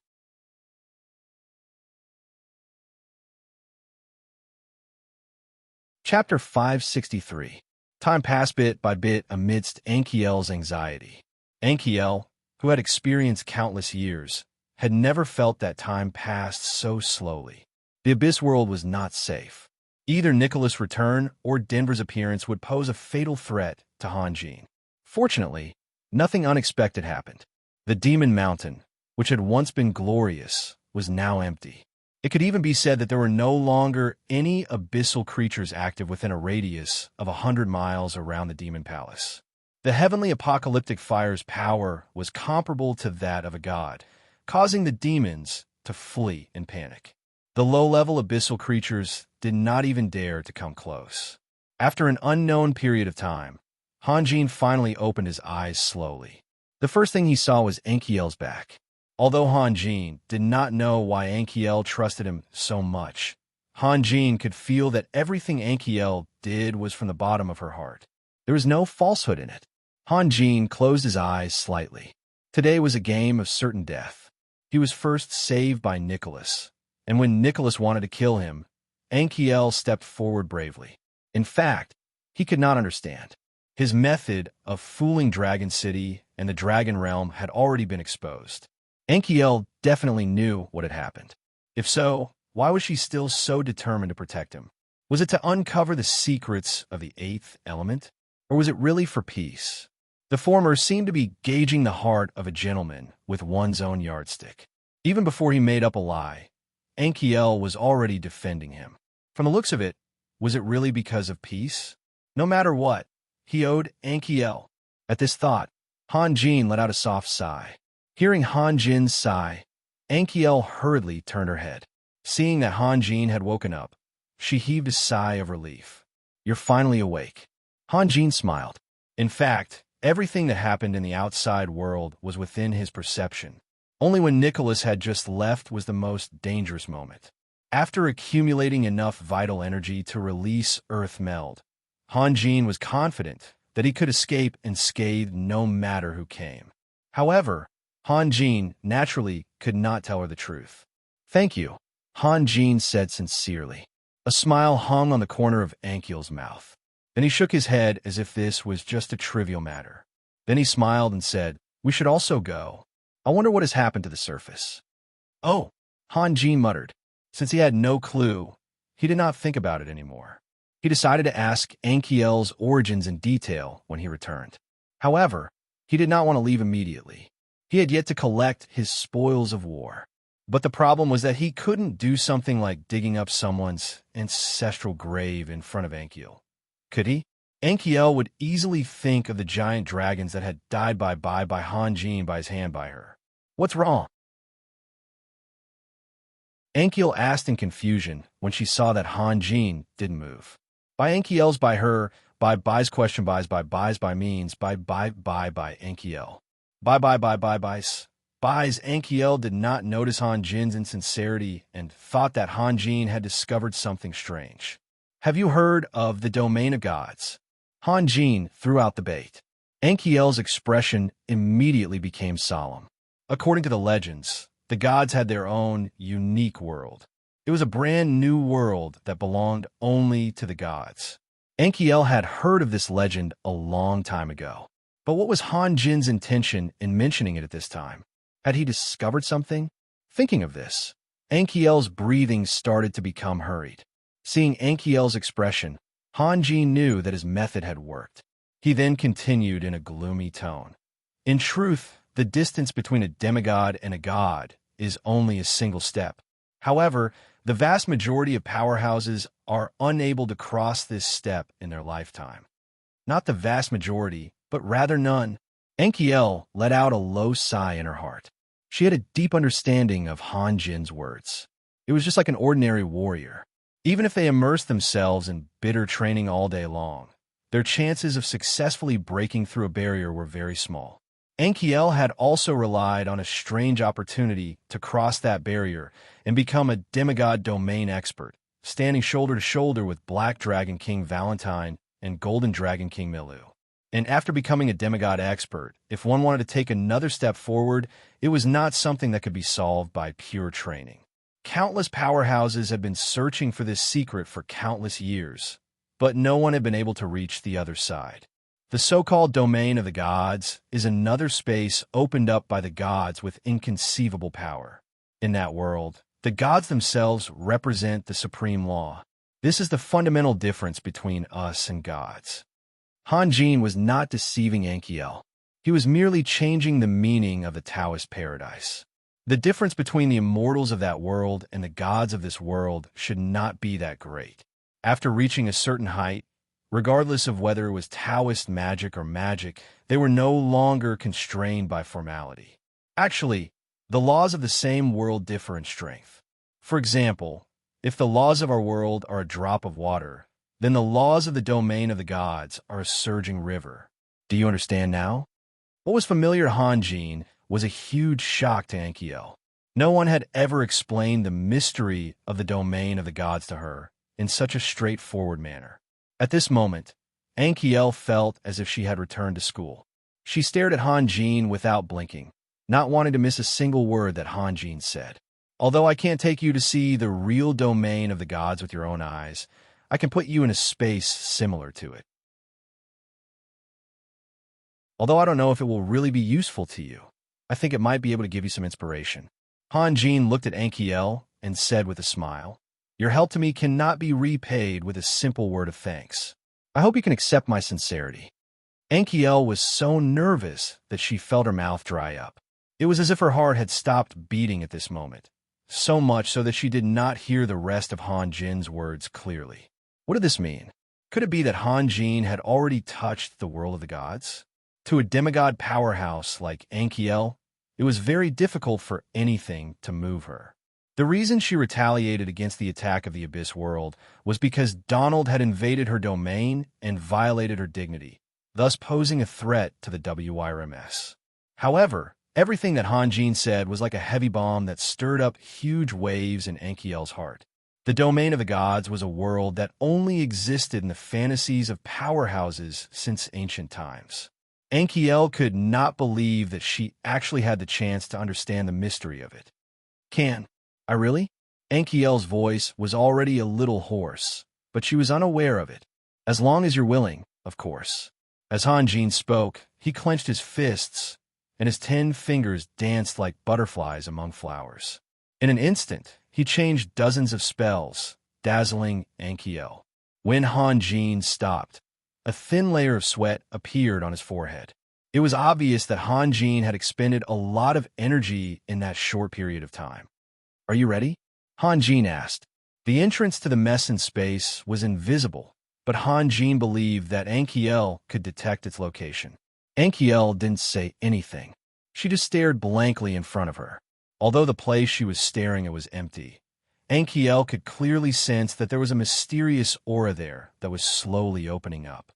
[SPEAKER 1] Chapter 563. Time passed bit by bit amidst Enkiel's anxiety. Enkiel, who had experienced countless years, had never felt that time passed so slowly. The Abyss world was not safe. Either Nicholas' return or Denver's appearance would pose a fatal threat to Han Jin. Fortunately, nothing unexpected happened. The Demon Mountain, which had once been glorious, was now empty. It could even be said that there were no longer any abyssal creatures active within a radius of 100 miles around the Demon Palace. The heavenly apocalyptic fire's power was comparable to that of a god, causing the demons to flee in panic. The low-level abyssal creatures did not even dare to come close. After an unknown period of time, Hanjin finally opened his eyes slowly. The first thing he saw was Enkiel's back. Although Hanjin did not know why Enkiel trusted him so much, Hanjin could feel that everything Enkiel did was from the bottom of her heart. There was no falsehood in it. Hanjin closed his eyes slightly. Today was a game of certain death. He was first saved by Nicholas, and when Nicholas wanted to kill him, Enkiel stepped forward bravely. In fact, he could not understand. His method of fooling Dragon City and the Dragon Realm had already been exposed. Enkiel definitely knew what had happened. If so, why was she still so determined to protect him? Was it to uncover the secrets of the eighth element? Or was it really for peace? The former seemed to be gauging the heart of a gentleman with one's own yardstick. Even before he made up a lie, Enkiel was already defending him. From the looks of it, was it really because of peace? No matter what, he owed Enkiel. At this thought, Hanjin let out a soft sigh. Hearing Hanjin's sigh, Enkiel hurriedly turned her head. Seeing that Hanjin had woken up, she heaved a sigh of relief. "You're finally awake." Hanjin smiled. In fact, everything that happened in the outside world was within his perception. Only when Nicholas had just left was the most dangerous moment. After accumulating enough vital energy to release Earth Meld, Hanjin was confident that he could escape unscathed no matter who came. However, Hanjin naturally could not tell her the truth. "Thank you," Hanjin said sincerely. A smile hung on the corner of Enkiel's mouth. Then he shook his head as if this was just a trivial matter. Then he smiled and said, "We should also go. I wonder what has happened to the surface." "Oh," Hanjin muttered. Since he had no clue, he did not think about it anymore. He decided to ask Enkiel's origins in detail when he returned. However, he did not want to leave immediately. He had yet to collect his spoils of war. But the problem was that he couldn't do something like digging up someone's ancestral grave in front of Enkiel. Could he? Enkiel would easily think of the giant dragons that had died by Hanjin by his hand by her. "What's wrong?" Enkiel asked in confusion when she saw that Hanjin didn't move. By Enkiel's by her, by's question by's by means by Enkiel. By's Enkiel did not notice Hanjin's insincerity and thought that Hanjin had discovered something strange. "Have you heard of the domain of gods?" Hanjin threw out the bait. Enkiel's expression immediately became solemn. According to the legends, the gods had their own unique world. It was a brand new world that belonged only to the gods. Enkiel had heard of this legend a long time ago. But what was Hanjin's intention in mentioning it at this time? Had he discovered something? Thinking of this, Enkiel's breathing started to become hurried. Seeing Enkiel's expression, Hanjin knew that his method had worked. He then continued in a gloomy tone. "In truth, the distance between a demigod and a god is only a single step. However, the vast majority of powerhouses are unable to cross this step in their lifetime. Not the vast majority, but rather none." Enkiel let out a low sigh in her heart. She had a deep understanding of Hanjin's words. It was just like an ordinary warrior. Even if they immersed themselves in bitter training all day long, their chances of successfully breaking through a barrier were very small. Enkiel had also relied on a strange opportunity to cross that barrier and become a demigod domain expert, standing shoulder to shoulder with Black Dragon King Valentine and Golden Dragon King Milu. And after becoming a demigod expert, if one wanted to take another step forward, it was not something that could be solved by pure training. Countless powerhouses had been searching for this secret for countless years, but no one had been able to reach the other side. The so-called domain of the gods is another space opened up by the gods with inconceivable power. In that world, the gods themselves represent the supreme law. This is the fundamental difference between us and gods. Hanjin was not deceiving Enkiel. He was merely changing the meaning of the Taoist paradise. The difference between the immortals of that world and the gods of this world should not be that great. After reaching a certain height, regardless of whether it was Taoist magic or magic, they were no longer constrained by formality. Actually, the laws of the same world differ in strength. For example, if the laws of our world are a drop of water, then the laws of the domain of the gods are a surging river. Do you understand now? What was familiar to Hanjin was a huge shock to Ankiel. No one had ever explained the mystery of the domain of the gods to her in such a straightforward manner. At this moment, Ankiel felt as if she had returned to school. She stared at Hanjin without blinking, not wanting to miss a single word that Hanjin said. Although I can't take you to see the real domain of the gods with your own eyes, I can put you in a space similar to it. Although I don't know if it will really be useful to you, I think it might be able to give you some inspiration. Hanjin looked at Ankiel and said with a smile, "Your help to me cannot be repaid with a simple word of thanks. I hope you can accept my sincerity." Ankiel was so nervous that she felt her mouth dry up. It was as if her heart had stopped beating at this moment, so much so that she did not hear the rest of Hanjin's words clearly. What did this mean? Could it be that Hanjin had already touched the world of the gods? To a demigod powerhouse like Ankiel, it was very difficult for anything to move her. The reason she retaliated against the attack of the Abyss world was because Donald had invaded her domain and violated her dignity, thus posing a threat to the WIRMS. However, everything that Hanjin said was like a heavy bomb that stirred up huge waves in Ankiel's heart. The domain of the gods was a world that only existed in the fantasies of powerhouses since ancient times. Ankiel could not believe that she actually had the chance to understand the mystery of it. "Can I really?" Ankiel's voice was already a little hoarse, but she was unaware of it. "As long as you're willing, of course." As Hanjin spoke, he clenched his fists, and his 10 fingers danced like butterflies among flowers. In an instant, he changed dozens of spells, dazzling Ankiel. When Hanjin stopped, a thin layer of sweat appeared on his forehead. It was obvious that Hanjin had expended a lot of energy in that short period of time. "Are you ready?" Hanjin asked. The entrance to the mess in space was invisible, but Hanjin believed that Ankiel could detect its location. Ankiel didn't say anything. She just stared blankly in front of her. Although the place she was staring at was empty, Ankiel could clearly sense that there was a mysterious aura there that was slowly opening up.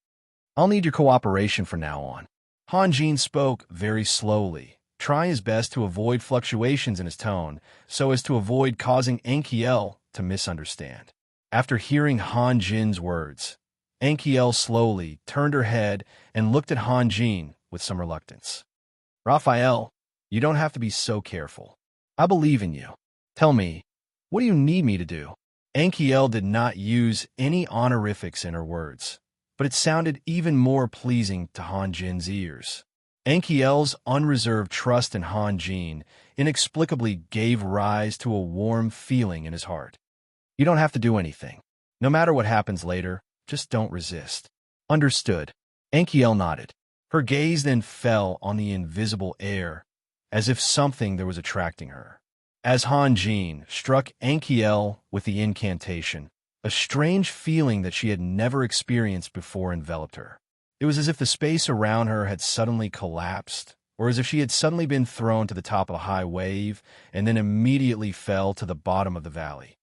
[SPEAKER 1] "I'll need your cooperation from now on." Hanjin spoke very slowly, trying his best to avoid fluctuations in his tone so as to avoid causing Ankiel to misunderstand. After hearing Hanjin's words, Ankiel slowly turned her head and looked at Hanjin with some reluctance. "Raphael, you don't have to be so careful. I believe in you. Tell me, what do you need me to do?" Ankiel did not use any honorifics in her words, but it sounded even more pleasing to Hanjin's ears. Ankiel's unreserved trust in Hanjin inexplicably gave rise to a warm feeling in his heart. "You don't have to do anything. No matter what happens later, just don't resist." "Understood." Ankiel nodded. Her gaze then fell on the invisible air, as if something there was attracting her. As Hanjin struck Ankiel with the incantation, a strange feeling that she had never experienced before enveloped her. It was as if the space around her had suddenly collapsed, or as if she had suddenly been thrown to the top of a high wave and then immediately fell to the bottom of the valley.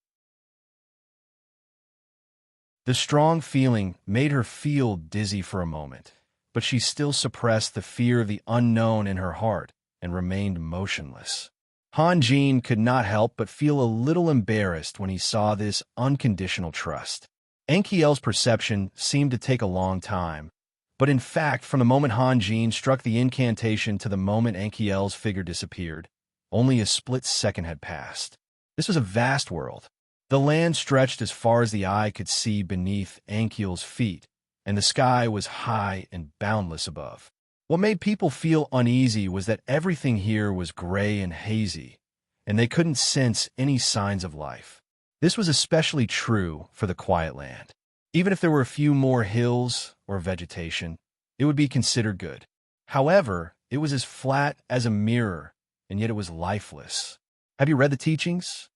[SPEAKER 1] The strong feeling made her feel dizzy for a moment, but she still suppressed the fear of the unknown in her heart and remained motionless. Hanjin could not help but feel a little embarrassed when he saw this unconditional trust. Ankiel's perception seemed to take a long time, but in fact, from the moment Hanjin struck the incantation to the moment Ankiel's figure disappeared, only a split second had passed. This was a vast world. The land stretched as far as the eye could see beneath Ankiel's feet, and the sky was high and boundless above. What made people feel uneasy was that everything here was gray and hazy, and they couldn't sense any signs of life. This was especially true for the quiet land. Even if there were a few more hills or vegetation, it would be considered good. However, it was as flat as a mirror, and yet it was lifeless. "Have you read the teachings?"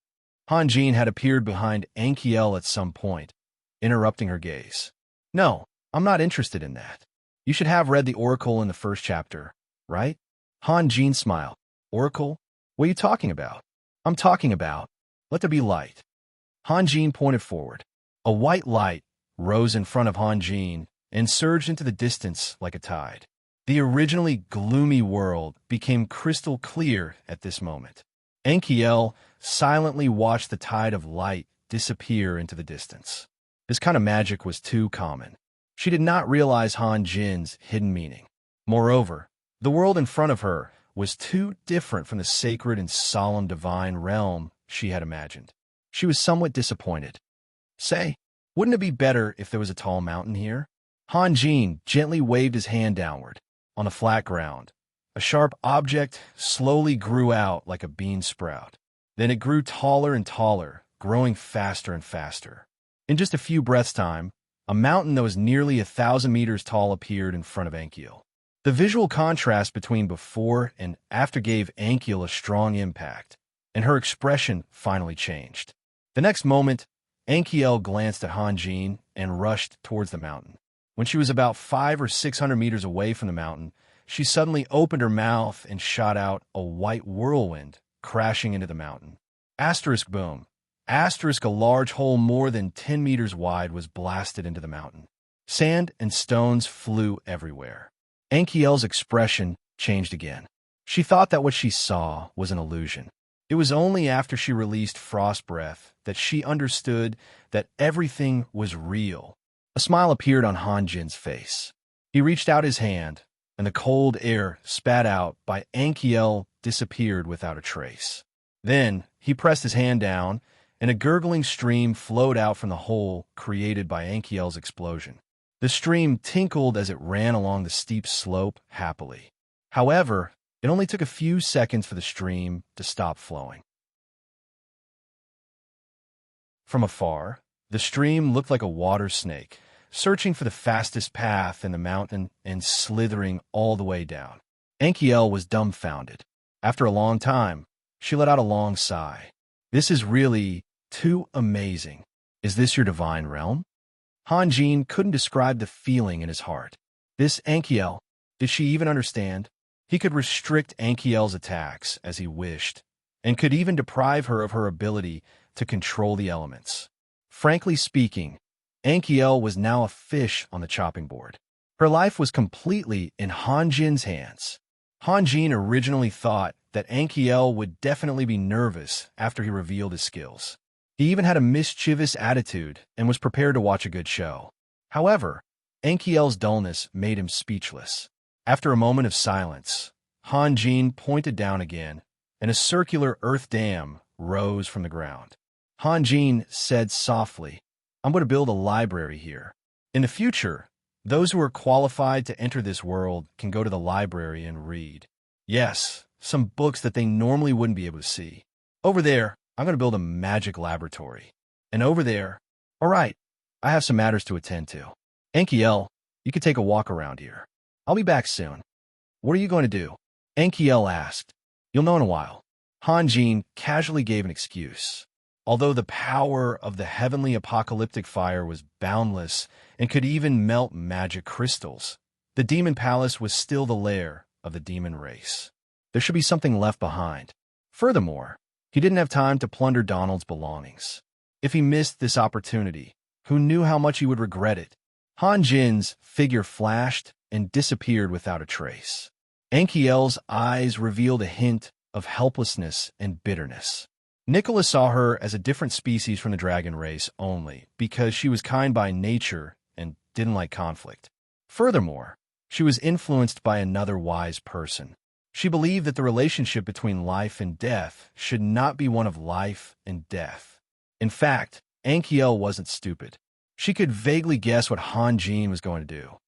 [SPEAKER 1] Hanjin had appeared behind Ankiel at some point, interrupting her gaze. "No, I'm not interested in that. You should have read the Oracle in the first chapter, right?" Hanjin smiled. "Oracle? What are you talking about?" "I'm talking about Let there be light. Hanjin pointed forward. A white light rose in front of Hanjin and surged into the distance like a tide. The originally gloomy world became crystal clear at this moment. Enkiel silently watched the tide of light disappear into the distance. This kind of magic was too common. She did not realize Hanjin's hidden meaning. Moreover, the world in front of her was too different from the sacred and solemn divine realm she had imagined. She was somewhat disappointed. Say, wouldn't it be better if there was a tall mountain here? Hanjin gently waved his hand downward. On the flat ground, a sharp object slowly grew out like a bean sprout. Then it grew taller and taller, growing faster and faster. In just a few breaths' time, a mountain that was nearly 1,000 meters tall appeared in front of Enkiel. The visual contrast between before and after gave Enkiel a strong impact, and her expression finally changed. The next moment, Enkiel glanced at Hanjin and rushed towards the mountain. When she was about 500 or 600 meters away from the mountain, she suddenly opened her mouth and shot out a white whirlwind, crashing into the mountain. Asterisk boom. Asterisk, a large hole more than 10 meters wide was blasted into the mountain. Sand and stones flew everywhere. Enkiel's expression changed again. She thought that what she saw was an illusion. It was only after she released frost breath that she understood that everything was real. A smile appeared on Hanjin's face. He reached out his hand, and the cold air spat out by Enkiel disappeared without a trace. Then he pressed his hand down, and a gurgling stream flowed out from the hole created by Enkiel's explosion. The stream tinkled as it ran along the steep slope happily. However, it only took a few seconds for the stream to stop flowing. From afar, the stream looked like a water snake, searching for the fastest path in the mountain and slithering all the way down. Enkiel was dumbfounded. After a long time, she let out a long sigh. This is really too amazing. Is this your divine realm? Hanjin couldn't describe the feeling in his heart. This Enkiel, did she even understand? He could restrict Enkiel's attacks as he wished, and could even deprive her of her ability to control the elements. Frankly speaking, Enkiel was now a fish on the chopping board. Her life was completely in Hanjin's hands. Hanjin originally thought that Enkiel would definitely be nervous after he revealed his skills. He even had a mischievous attitude and was prepared to watch a good show. However, Enkiel's dullness made him speechless. After a moment of silence, Hanjin pointed down again, and a circular earth dam rose from the ground. Hanjin said softly, "I'm going to build a library here. In the future, those who are qualified to enter this world can go to the library and read. Yes, some books that they normally wouldn't be able to see. Over there, I'm going to build a magic laboratory. And over there, all right, I have some matters to attend to. Enkiel, you can take a walk around here. I'll be back soon." "What are you going to do?" Enkiel asked. "You'll know in a while." Hanjin casually gave an excuse. Although the power of the heavenly apocalyptic fire was boundless and could even melt magic crystals, the demon palace was still the lair of the demon race. There should be something left behind. Furthermore, he didn't have time to plunder Donald's belongings. If he missed this opportunity, who knew how much he would regret it? Hanjin's figure flashed and disappeared without a trace. Enkiel's eyes revealed a hint of helplessness and bitterness. Nicholas saw her as a different species from the dragon race only because she was kind by nature and didn't like conflict. Furthermore, she was influenced by another wise person. She believed that the relationship between life and death should not be one of life and death. In fact, Enkiel wasn't stupid. She could vaguely guess what Hanjin was going to do.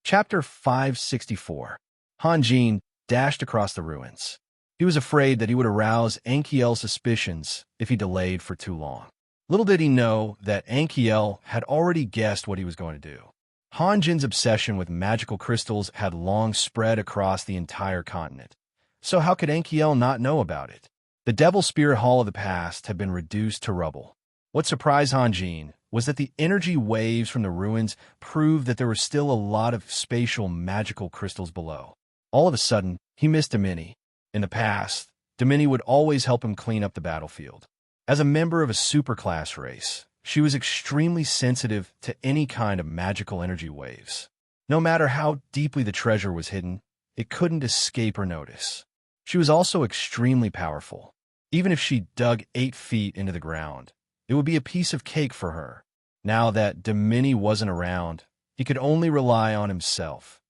[SPEAKER 1] Chapter 564. Hanjin dashed across the ruins. He was afraid that he would arouse Enkiel's suspicions if he delayed for too long. Little did he know that Enkiel had already guessed what he was going to do. Hanjin's obsession with magical crystals had long spread across the entire continent. So how could Enkiel not know about it? The Devil Spirit Hall of the past had been reduced to rubble. What surprised Hanjin was that the energy waves from the ruins proved that there were still a lot of spatial magical crystals below. All of a sudden, he missed Deity. In the past, Deity would always help him clean up the battlefield. As a member of a superclass race, she was extremely sensitive to any kind of magical energy waves. No matter how deeply the treasure was hidden, it couldn't escape her notice. She was also extremely powerful. Even if she dug 8 feet into the ground, it would be a piece of cake for her. Now that Deity wasn't around, he could only rely on himself.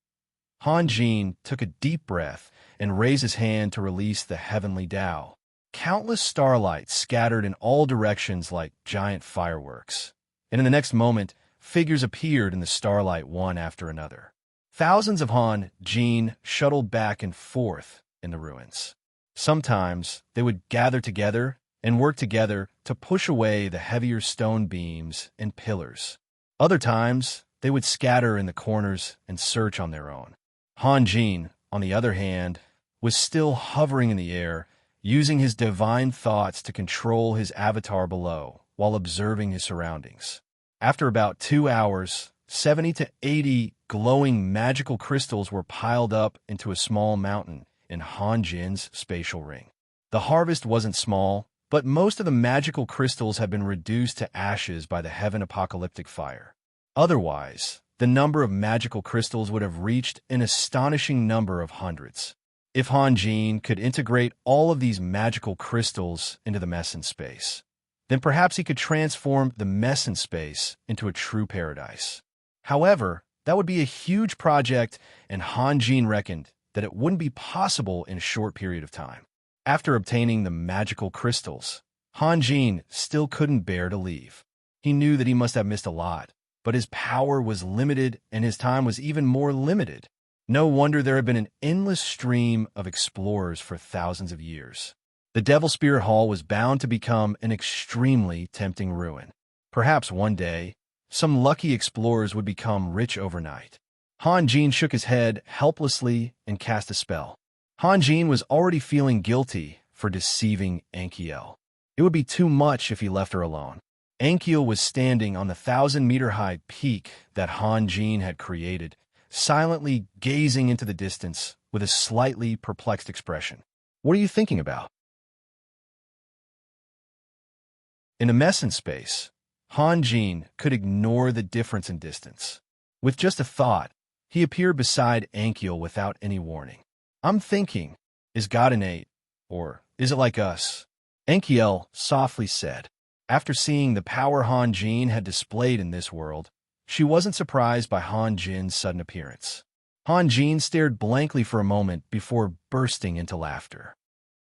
[SPEAKER 1] Han Jin took a deep breath and raised his hand to release the heavenly Tao. Countless starlights scattered in all directions like giant fireworks. And in the next moment, figures appeared in the starlight one after another. Thousands of Han Jin shuttled back and forth in the ruins. Sometimes they would gather together and work together to push away the heavier stone beams and pillars. Other times, they would scatter in the corners and search on their own. Han Jin, on the other hand, was still hovering in the air, using his divine thoughts to control his avatar below while observing his surroundings. After about 2 hours, 70 to 80 glowing magical crystals were piled up into a small mountain in Han Jin's spatial ring. The harvest wasn't small, but most of the magical crystals had been reduced to ashes by the heaven apocalyptic fire. Otherwise, the number of magical crystals would have reached an astonishing number of hundreds. If Han Jin could integrate all of these magical crystals into the mess in space, then perhaps he could transform the mess in space into a true paradise. However, that would be a huge project, and Han Jin reckoned that it wouldn't be possible in a short period of time. After obtaining the magical crystals, Han Jin still couldn't bear to leave. He knew that he must have missed a lot, but his power was limited and his time was even more limited. No wonder there had been an endless stream of explorers for thousands of years. The Devil Spirit Hall was bound to become an extremely tempting ruin. Perhaps one day, some lucky explorers would become rich overnight. Han Jin shook his head helplessly and cast a spell. Han Jin was already feeling guilty for deceiving Ankiel. It would be too much if he left her alone. Ankiel was standing on the 1,000-meter-high peak that Han Jin had created, silently gazing into the distance with a slightly perplexed expression. "What are you thinking about?" In a mess in space, Han Jin could ignore the difference in distance. With just a thought, he appeared beside Ankiel without any warning. "I'm thinking, is God innate, or is it like us?" Ankiel softly said. After seeing the power Han Jin had displayed in this world, she wasn't surprised by Han Jin's sudden appearance. Han Jin stared blankly for a moment before bursting into laughter.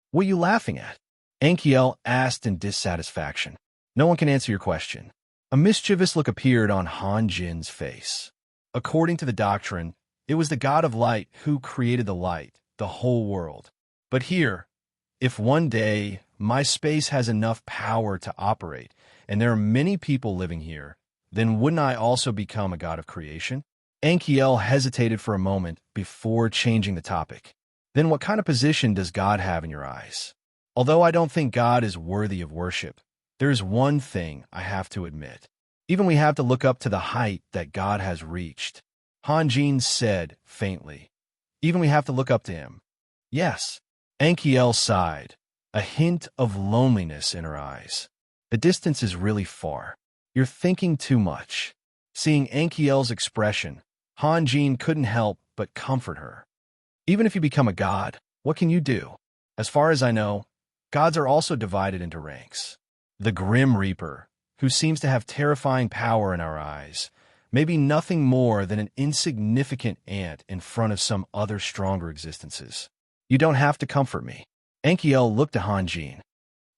[SPEAKER 1] "What are you laughing at?" Ankiel asked in dissatisfaction. "No one can answer your question." A mischievous look appeared on Han Jin's face. According to the doctrine, it was the God of light who created the light, the whole world. But here, if one day my space has enough power to operate, and there are many people living here, then wouldn't I also become a god of creation? Ankiel hesitated for a moment before changing the topic. Then what kind of position does God have in your eyes? Although I don't think God is worthy of worship, there is one thing I have to admit. Even we have to look up to the height that God has reached. Han Jin said faintly. Even we have to look up to him. Yes. Ankiel sighed, a hint of loneliness in her eyes. The distance is really far. You're thinking too much. Seeing Ankiel's expression, Han Jin couldn't help but comfort her. Even if you become a god, what can you do? As far as I know, gods are also divided into ranks. The Grim Reaper, who seems to have terrifying power in our eyes, may be nothing more than an insignificant ant in front of some other stronger existences. You don't have to comfort me. Ankiel looked to Han Jin.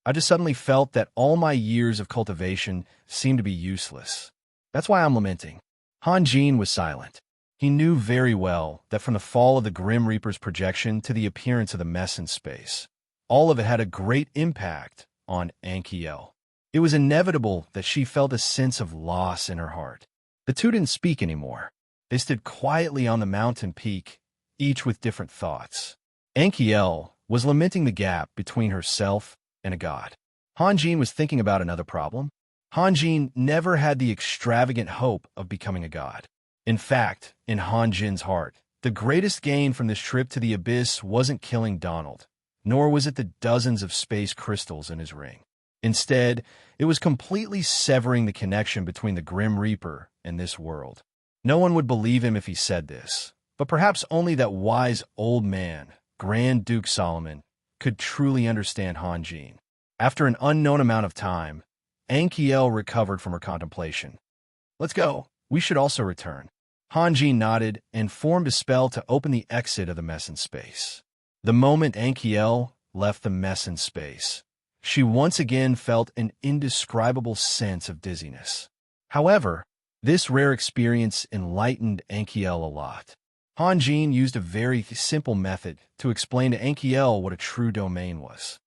[SPEAKER 1] I just suddenly felt that all my years of cultivation seemed to be useless. That's why I'm lamenting. Han Jin was silent. He knew very well that from the fall of the Grim Reaper's projection to the appearance of the mess in space, all of it had a great impact on Ankiel. It was inevitable that she felt a sense of loss in her heart. The two didn't speak anymore. They stood quietly on the mountain peak, each with different thoughts. Ankiel was lamenting the gap between herself and a god. Han Jin was thinking about another problem. Han Jin never had the extravagant hope of becoming a god. In fact, in Han Jin's heart, The greatest gain from this trip to the abyss wasn't killing Donald, nor was it the dozens of space crystals in his ring. Instead, it was completely severing the connection between the Grim Reaper and this world. No one would believe him if he said this, but perhaps only that wise old man, Grand Duke Solomon, could truly understand Han Jin. After an unknown amount of time, Ankiel recovered from her contemplation. "Let's go. We should also return." Han Jin nodded and formed a spell to open the exit of the mess in space. The moment Ankiel left the mess in space, she once again felt an indescribable sense of dizziness. However, this rare experience enlightened Ankiel a lot. Han Jin used a very simple method to explain to Ankiel what a true domain was.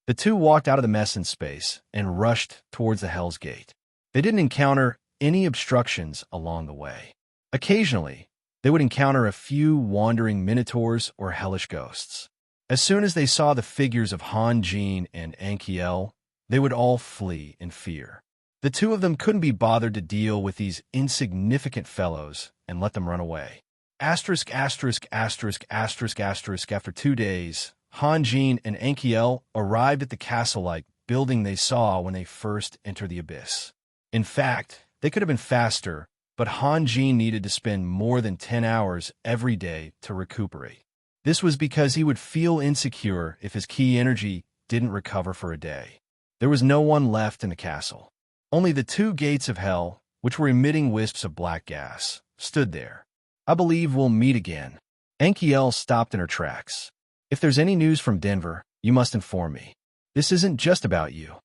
[SPEAKER 1] The two walked out of the mess in space and rushed towards the Hell's Gate. They didn't encounter any obstructions along the way. Occasionally, they would encounter a few wandering minotaurs or hellish ghosts. As soon as they saw the figures of Han Jin and Ankiel, they would all flee in fear. The two of them couldn't be bothered to deal with these insignificant fellows and let them run away. After 2 days, Han Jin and Ankiel arrived at the castle-like building they saw when they first entered the abyss. In fact, they could have been faster, but Han Jin needed to spend more than 10 hours every day to recuperate. This was because he would feel insecure if his ki energy didn't recover for a day. There was no one left in the castle. Only the 2 gates of hell, which were emitting wisps of black gas, stood there. "I believe we'll meet again." Ankiel stopped in her tracks. "If there's any news from Denver, you must inform me. This isn't just about you."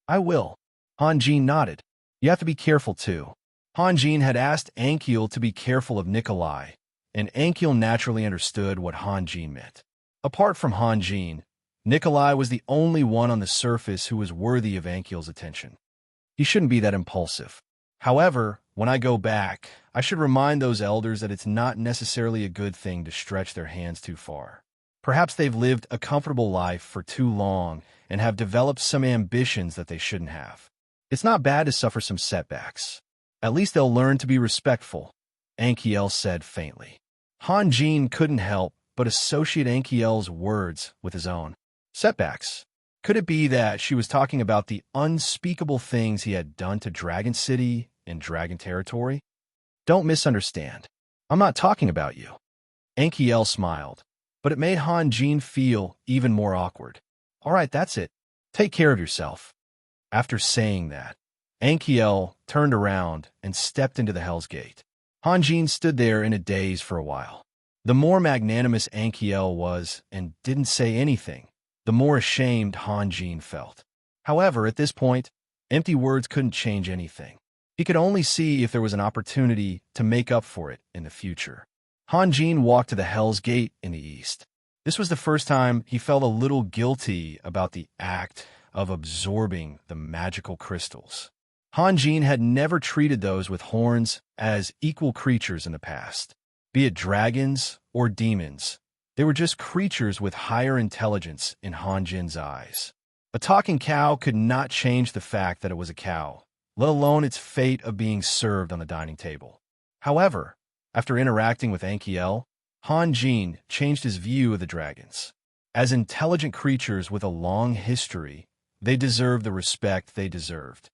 [SPEAKER 1] "I will." Han Jin nodded. "You have to be careful, too." Han Jin had asked Ankiel to be careful of Nikolai, and Ankiel naturally understood what Han Jin meant. Apart from Han Jin, Nikolai was the only one on the surface who was worthy of Ankiel's attention. He shouldn't be that impulsive. However, when I go back, I should remind those elders that it's not necessarily a good thing to stretch their hands too far. Perhaps they've lived a comfortable life for too long and have developed some ambitions that they shouldn't have. It's not bad to suffer some setbacks. At least they'll learn to be respectful, Ankiel said faintly. Han Jin couldn't help but associate Ankiel's words with his own. Setbacks. Could it be that she was talking about the unspeakable things he had done to Dragon City and Dragon Territory? Don't misunderstand. I'm not talking about you. Ankiel smiled, but it made Han Jin feel even more awkward. All right, that's it. Take care of yourself. After saying that, Ankiel turned around and stepped into the Hell's Gate. Han Jin stood there in a daze for a while. The more magnanimous Ankiel was and didn't say anything, the more ashamed Han Jin felt. However, at this point, empty words couldn't change anything. He could only see if there was an opportunity to make up for it in the future. Han Jin walked to the Hell's Gate in the east. This was the first time he felt a little guilty about the act of absorbing the magical crystals. Han Jin had never treated those with horns as equal creatures in the past. Be it dragons or demons, they were just creatures with higher intelligence in Han Jin's eyes. A talking cow could not change the fact that it was a cow, let alone its fate of being served on the dining table. However, after interacting with Ankiel, Han Jin changed his view of the dragons. As intelligent creatures with a long history, they deserved the respect they deserved.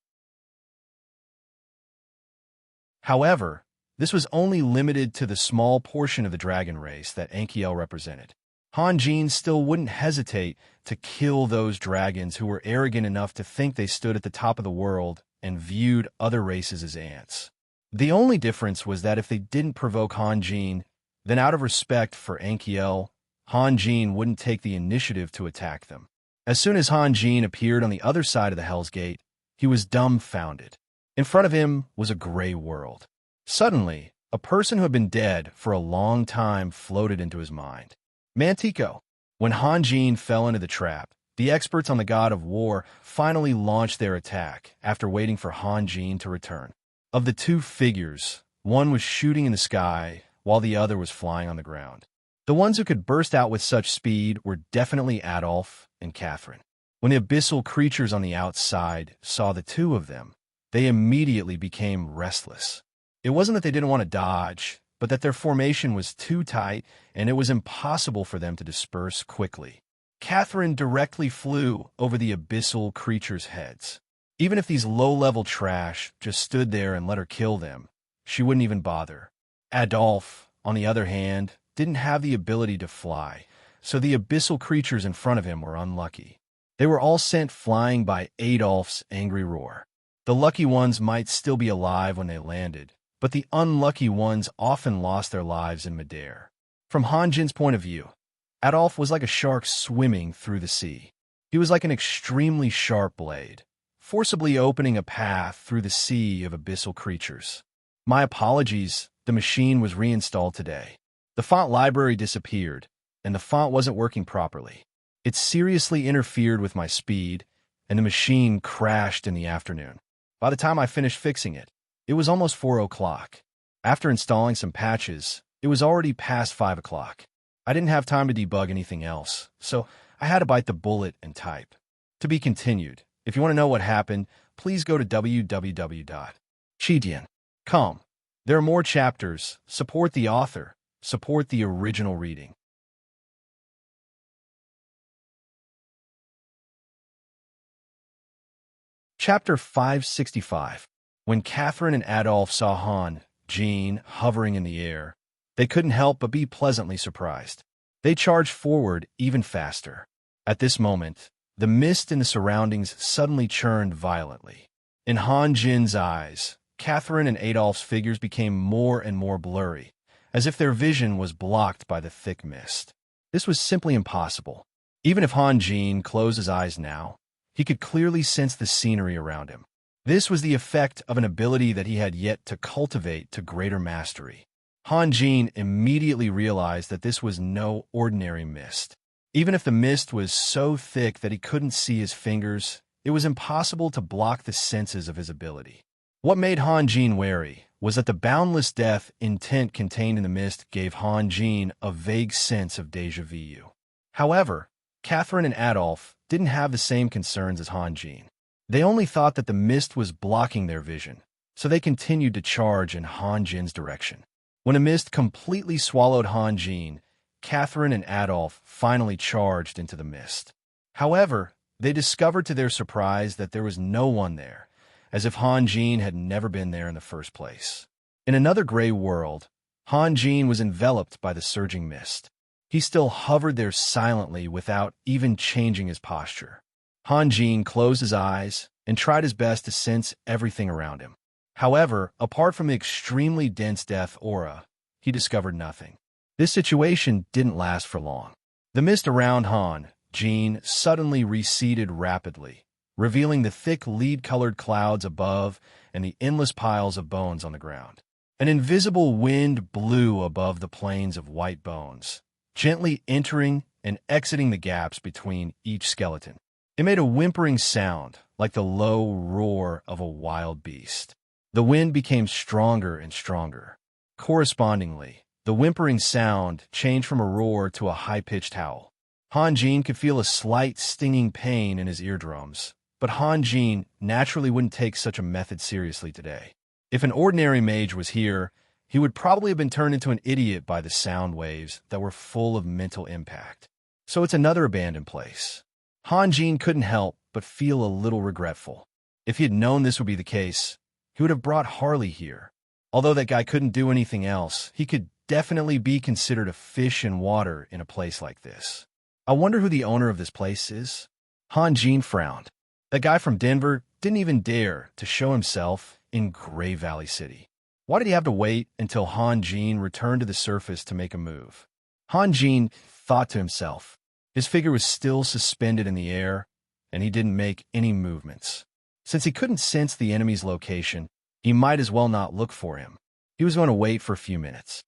[SPEAKER 1] However, this was only limited to the small portion of the dragon race that Ankiel represented. Han Jin still wouldn't hesitate to kill those dragons who were arrogant enough to think they stood at the top of the world and viewed other races as ants. The only difference was that if they didn't provoke Han Jin, then out of respect for Ankiel, Han Jin wouldn't take the initiative to attack them. As soon as Han Jin appeared on the other side of the Hell's Gate, he was dumbfounded. In front of him was a gray world. Suddenly, a person who had been dead for a long time floated into his mind. Mantico. When Han Jin fell into the trap, the experts on the god of war finally launched their attack after waiting for Han Jin to return. Of the 2 figures, one was shooting in the sky while the other was flying on the ground. The ones who could burst out with such speed were definitely Adolf and Catherine. When the abyssal creatures on the outside saw the 2 of them, they immediately became restless. It wasn't that they didn't want to dodge, but that their formation was too tight and it was impossible for them to disperse quickly. Catherine directly flew over the abyssal creatures' heads. Even if these low-level trash just stood there and let her kill them, she wouldn't even bother. Adolphe, on the other hand, didn't have the ability to fly, so the abyssal creatures in front of him were unlucky. They were all sent flying by Adolphe's angry roar. The lucky ones might still be alive when they landed, but the unlucky ones often lost their lives in midair. From Hanjin's point of view, Adolphe was like a shark swimming through the sea. He was like an extremely sharp blade, forcibly opening a path through the sea of abyssal creatures. My apologies, the machine was reinstalled today. The font library disappeared, and the font wasn't working properly. It seriously interfered with my speed, and the machine crashed in the afternoon. By the time I finished fixing it, it was almost 4 o'clock. After installing some patches, it was already past 5 o'clock. I didn't have time to debug anything else, so I had to bite the bullet and type. To be continued. If you want to know what happened, please go to www.chidian.com. There are more chapters. Support the author. Support the original reading. Chapter 565. When Catherine and Adolphe saw Han, Jean, hovering in the air, they couldn't help but be pleasantly surprised. They charged forward even faster. At this moment, the mist in the surroundings suddenly churned violently. In Han Jin's eyes, Catherine and Adolphe's figures became more and more blurry, as if their vision was blocked by the thick mist. This was simply impossible. Even if Han Jin closed his eyes now, he could clearly sense the scenery around him. This was the effect of an ability that he had yet to cultivate to greater mastery. Han Jin immediately realized that this was no ordinary mist. Even if the mist was so thick that he couldn't see his fingers, it was impossible to block the senses of his ability. What made Han Jin wary was that the boundless depth intent contained in the mist gave Han Jin a vague sense of déjà vu. However, Catherine and Adolphe didn't have the same concerns as Han Jin. They only thought that the mist was blocking their vision, so they continued to charge in Han Jin's direction. When a mist completely swallowed Han Jin, Catherine and Adolphe finally charged into the mist. However, they discovered to their surprise that there was no one there, as if Han Jin had never been there in the first place. In another gray world, Han Jin was enveloped by the surging mist. He still hovered there silently without even changing his posture. Han Jin closed his eyes and tried his best to sense everything around him. However, apart from the extremely dense death aura, he discovered nothing. This situation didn't last for long. The mist around Han Jin suddenly receded rapidly, revealing the thick lead-colored clouds above and the endless piles of bones on the ground. An invisible wind blew above the plains of white bones, gently entering and exiting the gaps between each skeleton. It made a whimpering sound, like the low roar of a wild beast. The wind became stronger and stronger. Correspondingly, the whimpering sound changed from a roar to a high-pitched howl. Han Jin could feel a slight stinging pain in his eardrums, but Han Jin naturally wouldn't take such a method seriously today. If an ordinary mage was here, he would probably have been turned into an idiot by the sound waves that were full of mental impact. So it's another abandoned place. Han Jin couldn't help but feel a little regretful. If he had known this would be the case, he would have brought Harley here. Although that guy couldn't do anything else, he could definitely be considered a fish in water in a place like this. I wonder who the owner of this place is? Han Jin frowned. That guy from Denver didn't even dare to show himself in Gray Valley City. Why did he have to wait until Han Jin returned to the surface to make a move? Han Jin thought to himself. His figure was still suspended in the air, and he didn't make any movements. Since he couldn't sense the enemy's location, he might as well not look for him. He was going to wait for a few minutes.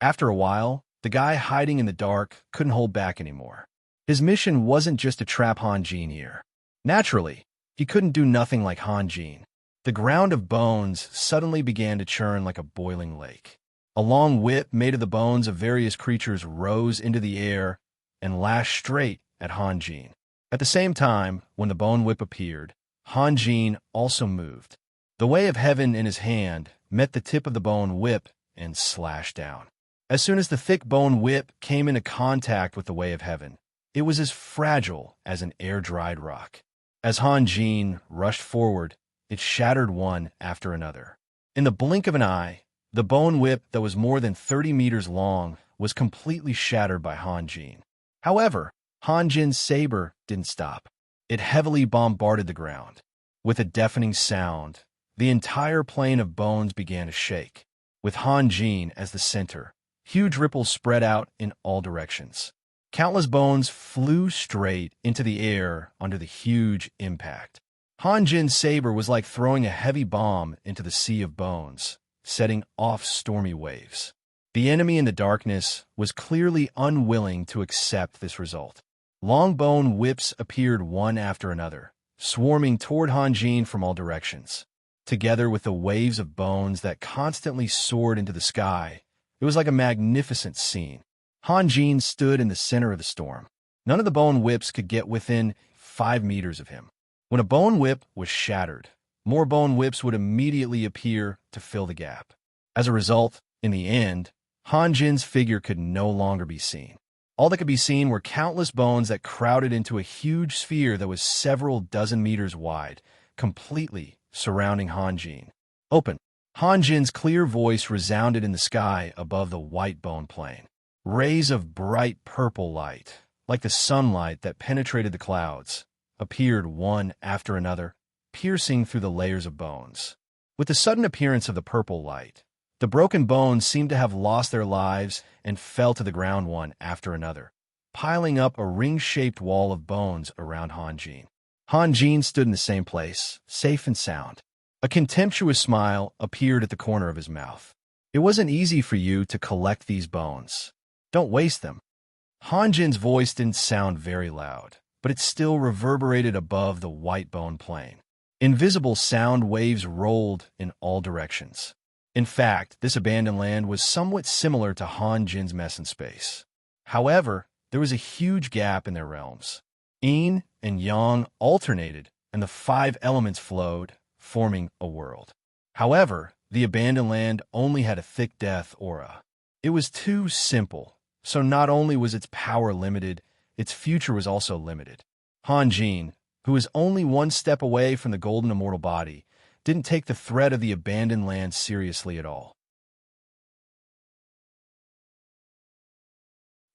[SPEAKER 1] After a while, the guy hiding in the dark couldn't hold back anymore. His mission wasn't just to trap Han Jin here. Naturally, he couldn't do nothing like Han Jin. The ground of bones suddenly began to churn like a boiling lake. A long whip made of the bones of various creatures rose into the air and lashed straight at Han Jin. At the same time, when the bone whip appeared, Han Jin also moved. The way of heaven in his hand met the tip of the bone whip and slashed down. As soon as the thick bone whip came into contact with the way of heaven, it was as fragile as an air-dried rock. As Han Jin rushed forward, it shattered one after another. In the blink of an eye, the bone whip that was more than 30 meters long was completely shattered by Han Jin. However, Han Jin's saber didn't stop. It heavily bombarded the ground. With a deafening sound, the entire plane of bones began to shake. With Han Jin as the center, huge ripples spread out in all directions. Countless bones flew straight into the air under the huge impact. Han Jin's saber was like throwing a heavy bomb into the sea of bones, setting off stormy waves. The enemy in the darkness was clearly unwilling to accept this result. Long bone whips appeared one after another, swarming toward Han Jin from all directions. Together with the waves of bones that constantly soared into the sky, it was like a magnificent scene. Han Jin stood in the center of the storm. None of the bone whips could get within 5 meters of him. When a bone whip was shattered, more bone whips would immediately appear to fill the gap. As a result, in the end, Han Jin's figure could no longer be seen. All that could be seen were countless bones that crowded into a huge sphere that was several dozen meters wide, completely surrounding Han Jin. Open! Han Jin's clear voice resounded in the sky above the white bone plain. Rays of bright purple light, like the sunlight that penetrated the clouds, appeared one after another, piercing through the layers of bones. With the sudden appearance of the purple light, the broken bones seemed to have lost their lives and fell to the ground one after another, piling up a ring-shaped wall of bones around Han Jin. Han Jin stood in the same place, safe and sound. A contemptuous smile appeared at the corner of his mouth. It wasn't easy for you to collect these bones. Don't waste them. Han Jin's voice didn't sound very loud, but it still reverberated above the white bone plain. Invisible sound waves rolled in all directions. In fact, this abandoned land was somewhat similar to Han Jin's mess in space. However, there was a huge gap in their realms. Yin and Yang alternated, and the 5 elements flowed, forming a world. However, the abandoned land only had a thick death aura. It was too simple, so not only was its power limited, its future was also limited. Han Jin, who was only one step away from the golden immortal body, didn't take the threat of the abandoned land seriously at all.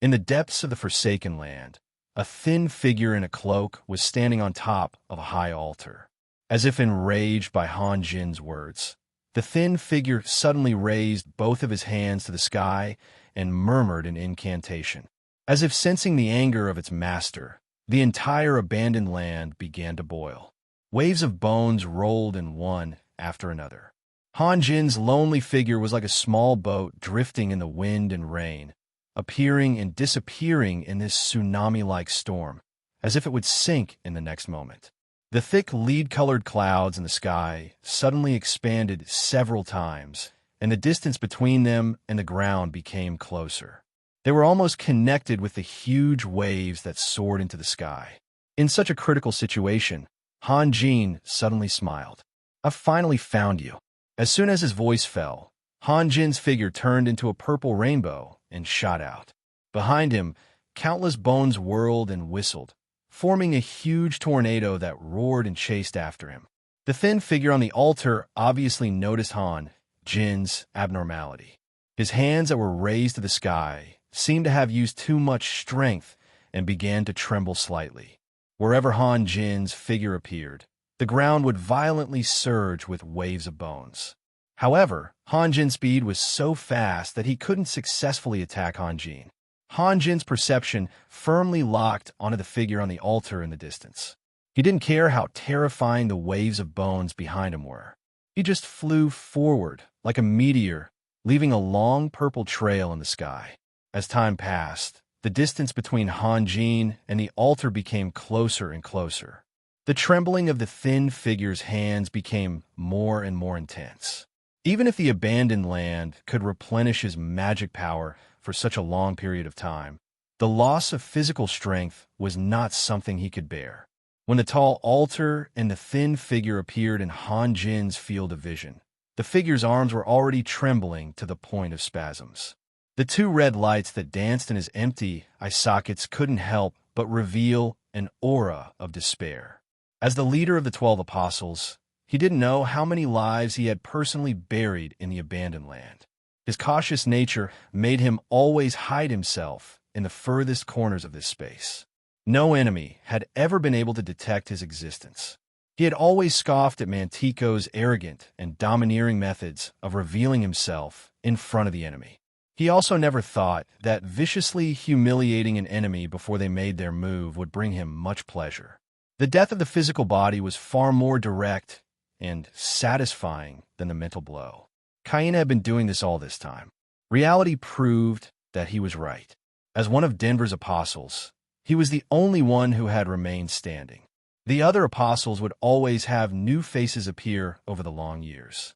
[SPEAKER 1] In the depths of the Forsaken Land, a thin figure in a cloak was standing on top of a high altar. As if enraged by Han Jin's words, the thin figure suddenly raised both of his hands to the sky and murmured an incantation. As if sensing the anger of its master, the entire abandoned land began to boil. Waves of bones rolled in one after another. Han Jin's lonely figure was like a small boat drifting in the wind and rain, appearing and disappearing in this tsunami-like storm, as if it would sink in the next moment. The thick lead-colored clouds in the sky suddenly expanded several times, and the distance between them and the ground became closer. They were almost connected with the huge waves that soared into the sky. In such a critical situation, Han Jin suddenly smiled. "I've finally found you." As soon as his voice fell, Han Jin's figure turned into a purple rainbow and shot out. Behind him, countless bones whirled and whistled, forming a huge tornado that roared and chased after him. The thin figure on the altar obviously noticed Han Jin's abnormality. His hands that were raised to the sky seemed to have used too much strength and began to tremble slightly. Wherever Han Jin's figure appeared, the ground would violently surge with waves of bones. However, Han Jin's speed was so fast that he couldn't successfully attack Han Jin. Han Jin's perception firmly locked onto the figure on the altar in the distance. He didn't care how terrifying the waves of bones behind him were. He just flew forward like a meteor, leaving a long purple trail in the sky. As time passed, the distance between Han Jin and the altar became closer and closer. The trembling of the thin figure's hands became more and more intense. Even if the abandoned land could replenish his magic power for such a long period of time, the loss of physical strength was not something he could bear. When the tall altar and the thin figure appeared in Han Jin's field of vision, the figure's arms were already trembling to the point of spasms. The two red lights that danced in his empty eye sockets couldn't help but reveal an aura of despair. As the leader of the 12 apostles, he didn't know how many lives he had personally buried in the abandoned land. His cautious nature made him always hide himself in the furthest corners of this space. No enemy had ever been able to detect his existence. He had always scoffed at Mantico's arrogant and domineering methods of revealing himself in front of the enemy. He also never thought that viciously humiliating an enemy before they made their move would bring him much pleasure. The death of the physical body was far more direct and satisfying than the mental blow. Cain had been doing this all this time. Reality proved that he was right. As one of Denver's apostles, he was the only one who had remained standing. The other apostles would always have new faces appear over the long years.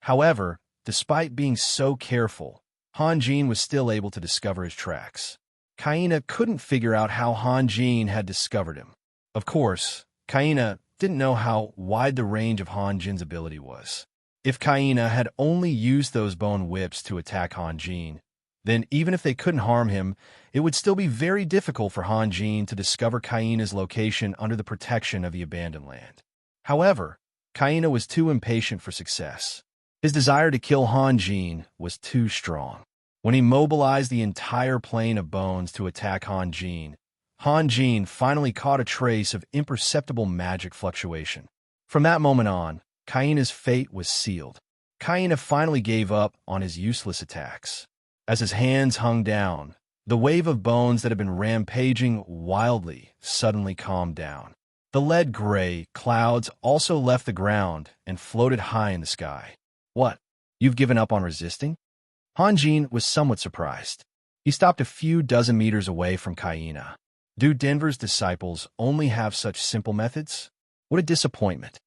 [SPEAKER 1] However, despite being so careful, Han Jin was still able to discover his tracks. Kaina couldn't figure out how Han Jin had discovered him. Of course, Kaina didn't know how wide the range of Han Jin's ability was. If Kaina had only used those bone whips to attack Han Jin, then even if they couldn't harm him, it would still be very difficult for Han Jin to discover Kaina's location under the protection of the abandoned land. However, Kaina was too impatient for success. His desire to kill Han Jin was too strong. When he mobilized the entire plane of bones to attack Han Jin finally caught a trace of imperceptible magic fluctuation. From that moment on, Kaina's fate was sealed. Kaina finally gave up on his useless attacks. As his hands hung down, the wave of bones that had been rampaging wildly suddenly calmed down. The lead-gray clouds also left the ground and floated high in the sky. What? You've given up on resisting? Han Jin was somewhat surprised. He stopped a few dozen meters away from Kaina. Do Denver's disciples only have such simple methods? What a disappointment.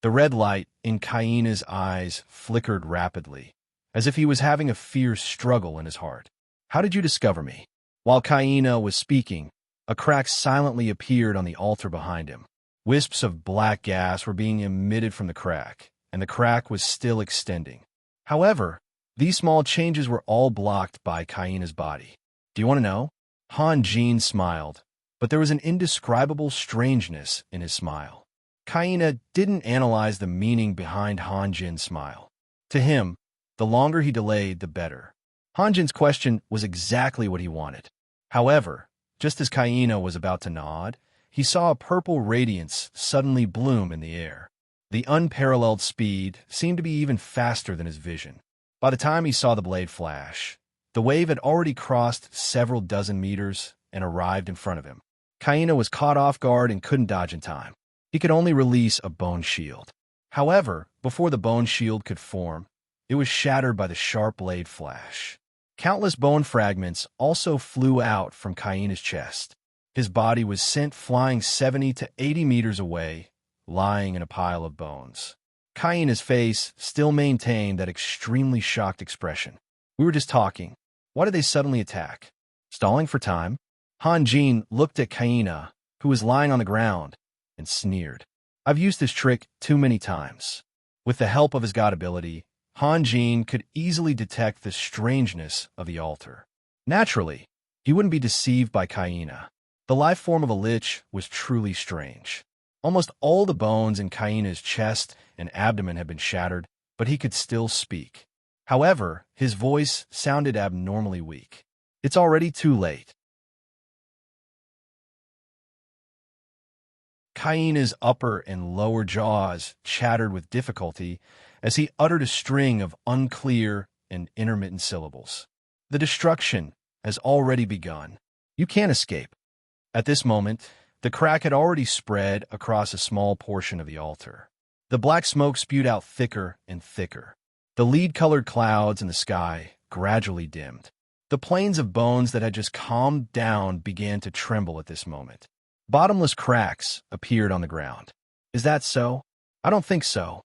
[SPEAKER 1] The red light in Kaina's eyes flickered rapidly, as if he was having a fierce struggle in his heart. How did you discover me? While Kaina was speaking, a crack silently appeared on the altar behind him. Wisps of black gas were being emitted from the crack, and the crack was still extending. However, these small changes were all blocked by Kaina's body. Do you want to know? Han Jin smiled, but there was an indescribable strangeness in his smile. Kaina didn't analyze the meaning behind Han Jin's smile. To him, the longer he delayed, the better. Han Jin's question was exactly what he wanted. However, just as Kaina was about to nod, he saw a purple radiance suddenly bloom in the air. The unparalleled speed seemed to be even faster than his vision. By the time he saw the blade flash, the wave had already crossed several dozen meters and arrived in front of him. Kaina was caught off guard and couldn't dodge in time. He could only release a bone shield. However, before the bone shield could form, it was shattered by the sharp blade flash. Countless bone fragments also flew out from Kaina's chest. His body was sent flying 70 to 80 meters away, lying in a pile of bones. Kaina's face still maintained that extremely shocked expression. We were just talking. Why did they suddenly attack? Stalling for time? Han Jin looked at Kaina, who was lying on the ground, and sneered. I've used this trick too many times. With the help of his god ability, Han Jin could easily detect the strangeness of the altar. Naturally, he wouldn't be deceived by Kaina. The life form of a lich was truly strange. Almost all the bones in Kaina's chest and abdomen had been shattered, but he could still speak. However, his voice sounded abnormally weak. It's already too late. Kaina's upper and lower jaws chattered with difficulty as he uttered a string of unclear and intermittent syllables. The destruction has already begun. You can't escape. At this moment, the crack had already spread across a small portion of the altar. The black smoke spewed out thicker and thicker. The lead-colored clouds in the sky gradually dimmed. The plains of bones that had just calmed down began to tremble at this moment. Bottomless cracks appeared on the ground. Is that so? I don't think so.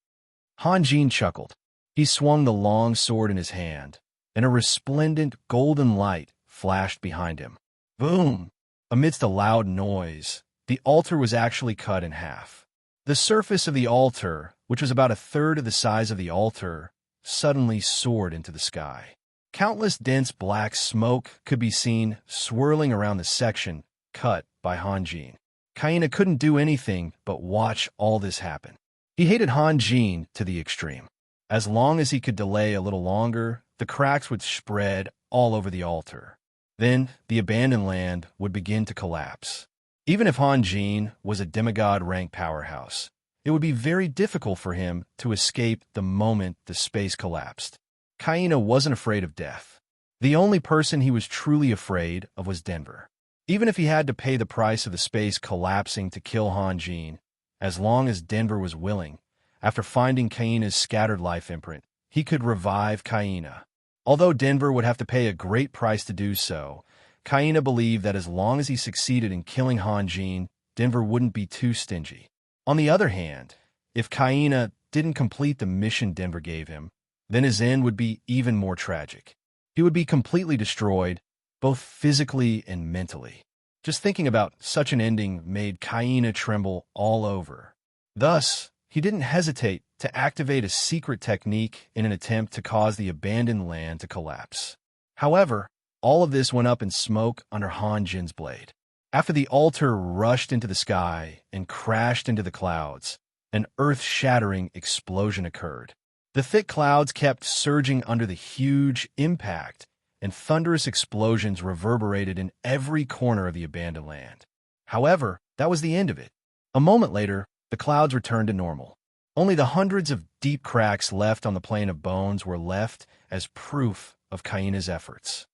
[SPEAKER 1] Han Jin chuckled. He swung the long sword in his hand, and a resplendent golden light flashed behind him. Boom! Amidst a loud noise, the altar was actually cut in half. The surface of the altar, which was about a third of the size of the altar, suddenly soared into the sky. Countless dense black smoke could be seen swirling around the section cut by Hanjin. Kaina couldn't do anything but watch all this happen. He hated Hanjin to the extreme. As long as he could delay a little longer, the cracks would spread all over the altar. Then the abandoned land would begin to collapse. Even if Hanjin was a demigod-rank powerhouse, it would be very difficult for him to escape the moment the space collapsed. Kaina wasn't afraid of death. The only person he was truly afraid of was Denver. Even if he had to pay the price of the space collapsing to kill Hanjin, as long as Denver was willing, after finding Kaina's scattered life imprint, he could revive Kaina. Although Denver would have to pay a great price to do so, Kaina believed that as long as he succeeded in killing Hanjin, Denver wouldn't be too stingy. On the other hand, if Kaina didn't complete the mission Denver gave him, then his end would be even more tragic. He would be completely destroyed, both physically and mentally. Just thinking about such an ending made Kaina tremble all over. Thus, he didn't hesitate to activate a secret technique in an attempt to cause the abandoned land to collapse. However, all of this went up in smoke under Hanjin's blade. After the altar rushed into the sky and crashed into the clouds, an earth-shattering explosion occurred. The thick clouds kept surging under the huge impact, and thunderous explosions reverberated in every corner of the abandoned land. However, that was the end of it. A moment later, the clouds returned to normal. Only the hundreds of deep cracks left on the plane of bones were left as proof of Kaina's efforts.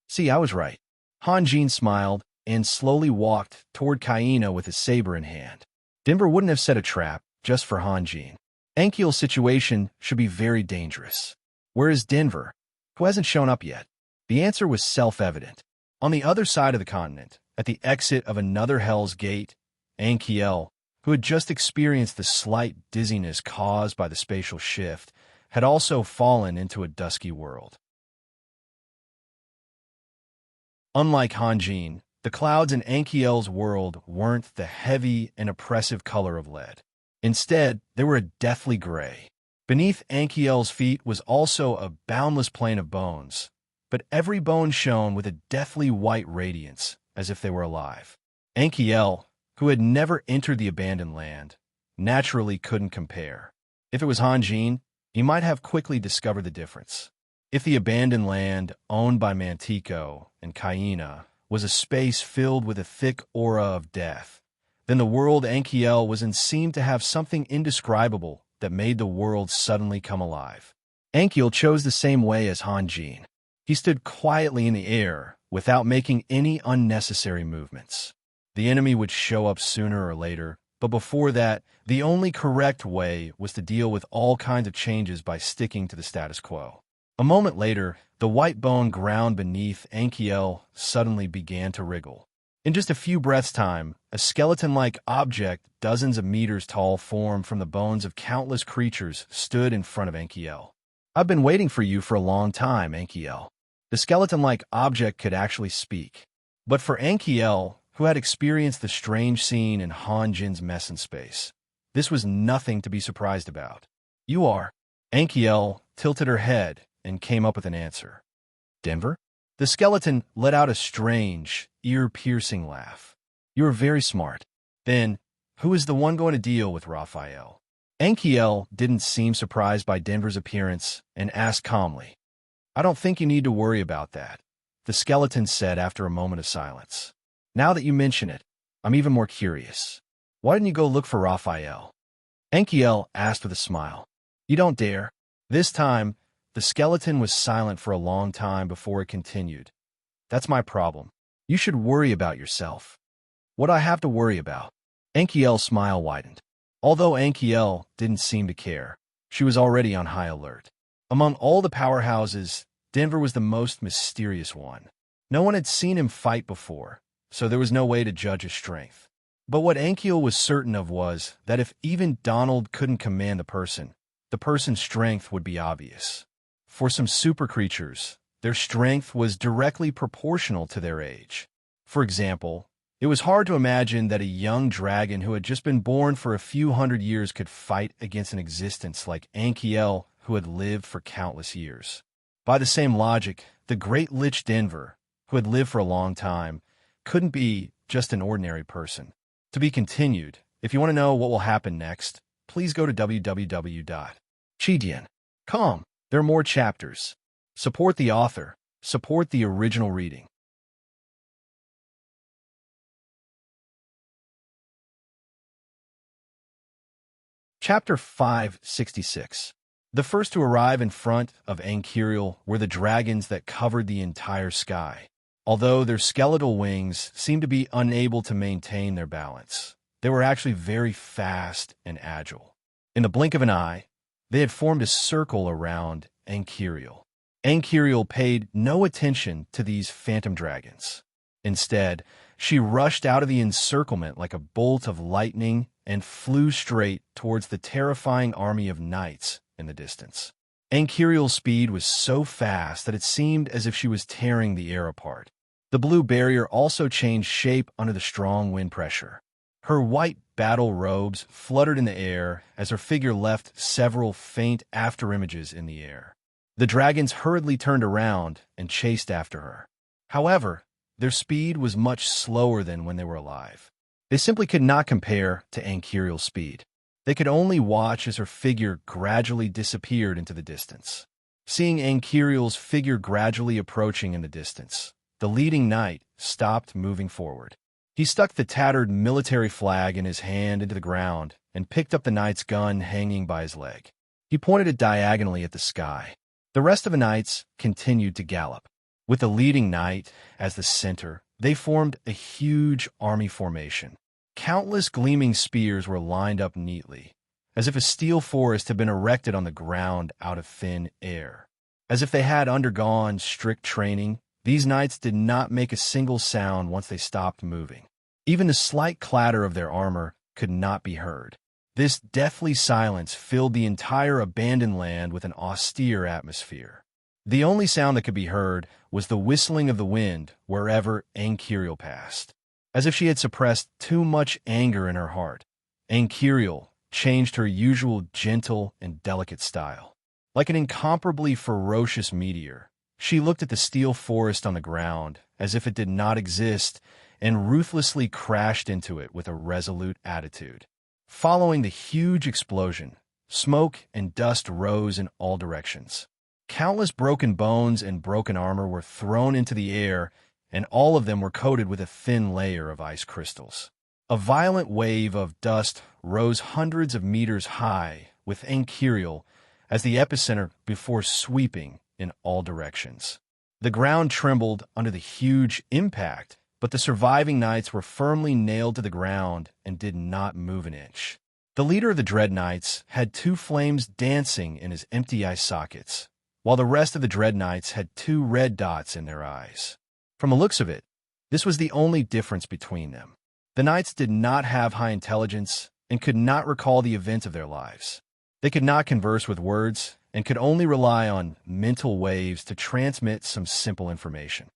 [SPEAKER 1] See, I was right. Hanjin smiled and slowly walked toward Kaina with his saber in hand. Denver wouldn't have set a trap just for Hanjin. Enkiel's situation should be very dangerous. Where is Denver, who hasn't shown up yet? The answer was self-evident. On the other side of the continent, at the exit of another Hell's Gate, Ankiel, who had just experienced the slight dizziness caused by the spatial shift, had also fallen into a dusky world. Unlike Hanjin, the clouds in Ankiel's world weren't the heavy and oppressive color of lead. Instead, they were a deathly gray. Beneath Ankiel's feet was also a boundless plain of bones, but every bone shone with a deathly white radiance, as if they were alive. Ankiel, who had never entered the abandoned land, naturally couldn't compare. If it was Hanjin, he might have quickly discovered the difference. If the abandoned land owned by Mantico and Kaina was a space filled with a thick aura of death, then the world Ankiel was in seemed to have something indescribable that made the world suddenly come alive. Ankiel chose the same way as Hanjin. He stood quietly in the air without making any unnecessary movements. The enemy would show up sooner or later, but before that, the only correct way was to deal with all kinds of changes by sticking to the status quo. A moment later, the white bone ground beneath Ankiel suddenly began to wriggle. In just a few breaths' time, a skeleton-like object dozens of meters tall formed from the bones of countless creatures stood in front of Ankiel. "I've been waiting for you for a long time, Ankiel." The skeleton-like object could actually speak. But for Ankiel, who had experienced the strange scene in Hanjin's mess in space, this was nothing to be surprised about. "You are." Ankiel tilted her head and came up with an answer. "Denver?" The skeleton let out a strange, ear-piercing laugh. "You are very smart. Then, who is the one going to deal with Raphael?" Ankiel didn't seem surprised by Denver's appearance and asked calmly. "I don't think you need to worry about that," the skeleton said after a moment of silence. "Now that you mention it, I'm even more curious. Why didn't you go look for Raphael?" Ankiel asked with a smile. "You don't dare." This time, the skeleton was silent for a long time before it continued. "That's my problem. You should worry about yourself." "What do I have to worry about?" Ankiel's smile widened. Although Ankiel didn't seem to care, she was already on high alert. Among all the powerhouses, Denver was the most mysterious one. No one had seen him fight before, so there was no way to judge his strength. But what Ankiel was certain of was that if even Donald couldn't command the person's strength would be obvious. For some super creatures, their strength was directly proportional to their age. For example, It was hard to imagine that a young dragon who had just been born for a few hundred years could fight against an existence like Anchiel, who had lived for countless years. By the same logic, the great Lich Denver, who had lived for a long time, couldn't be just an ordinary person. To be continued. If you want to know what will happen next, please go to www.chidian.com. There are more chapters. Support the author. Support the original reading. Chapter 566. The first to arrive in front of Anchirial were the dragons that covered the entire sky. Although their skeletal wings seemed to be unable to maintain their balance, they were actually very fast and agile. In the blink of an eye, they had formed a circle around Anchirial. Anchirial paid no attention to these phantom dragons. Instead, she rushed out of the encirclement like a bolt of lightning and flew straight towards the terrifying army of knights in the distance. Anchirial's speed was so fast that it seemed as if she was tearing the air apart. The blue barrier also changed shape under the strong wind pressure. Her white battle robes fluttered in the air as her figure left several faint afterimages in the air. The dragons hurriedly turned around and chased after her. However, their speed was much slower than when they were alive. They simply could not compare to Anchirial's speed. They could only watch as her figure gradually disappeared into the distance. Seeing Anchirial's figure gradually approaching in the distance, the leading knight stopped moving forward. He stuck the tattered military flag in his hand into the ground and picked up the knight's gun hanging by his leg. He pointed it diagonally at the sky. The rest of the knights continued to gallop. With the leading knight as the center, they formed a huge army formation. Countless gleaming spears were lined up neatly, as if a steel forest had been erected on the ground out of thin air. As if they had undergone strict training, these knights did not make a single sound once they stopped moving. Even the slight clatter of their armor could not be heard. This deathly silence filled the entire abandoned land with an austere atmosphere. The only sound that could be heard was the whistling of the wind wherever Anchirial passed. As if she had suppressed too much anger in her heart, Anchirial changed her usual gentle and delicate style. Like an incomparably ferocious meteor, she looked at the steel forest on the ground as if it did not exist and ruthlessly crashed into it with a resolute attitude. Following the huge explosion, smoke and dust rose in all directions. Countless broken bones and broken armor were thrown into the air, and all of them were coated with a thin layer of ice crystals. A violent wave of dust rose hundreds of meters high, with Anchirial as the epicenter before sweeping in all directions. The ground trembled under the huge impact, but the surviving knights were firmly nailed to the ground and did not move an inch. The leader of the Dread Knights had two flames dancing in his empty eye sockets, while the rest of the Dread Knights had two red dots in their eyes. From the looks of it, this was the only difference between them. The Knights did not have high intelligence and could not recall the events of their lives. They could not converse with words and could only rely on mental waves to transmit some simple information.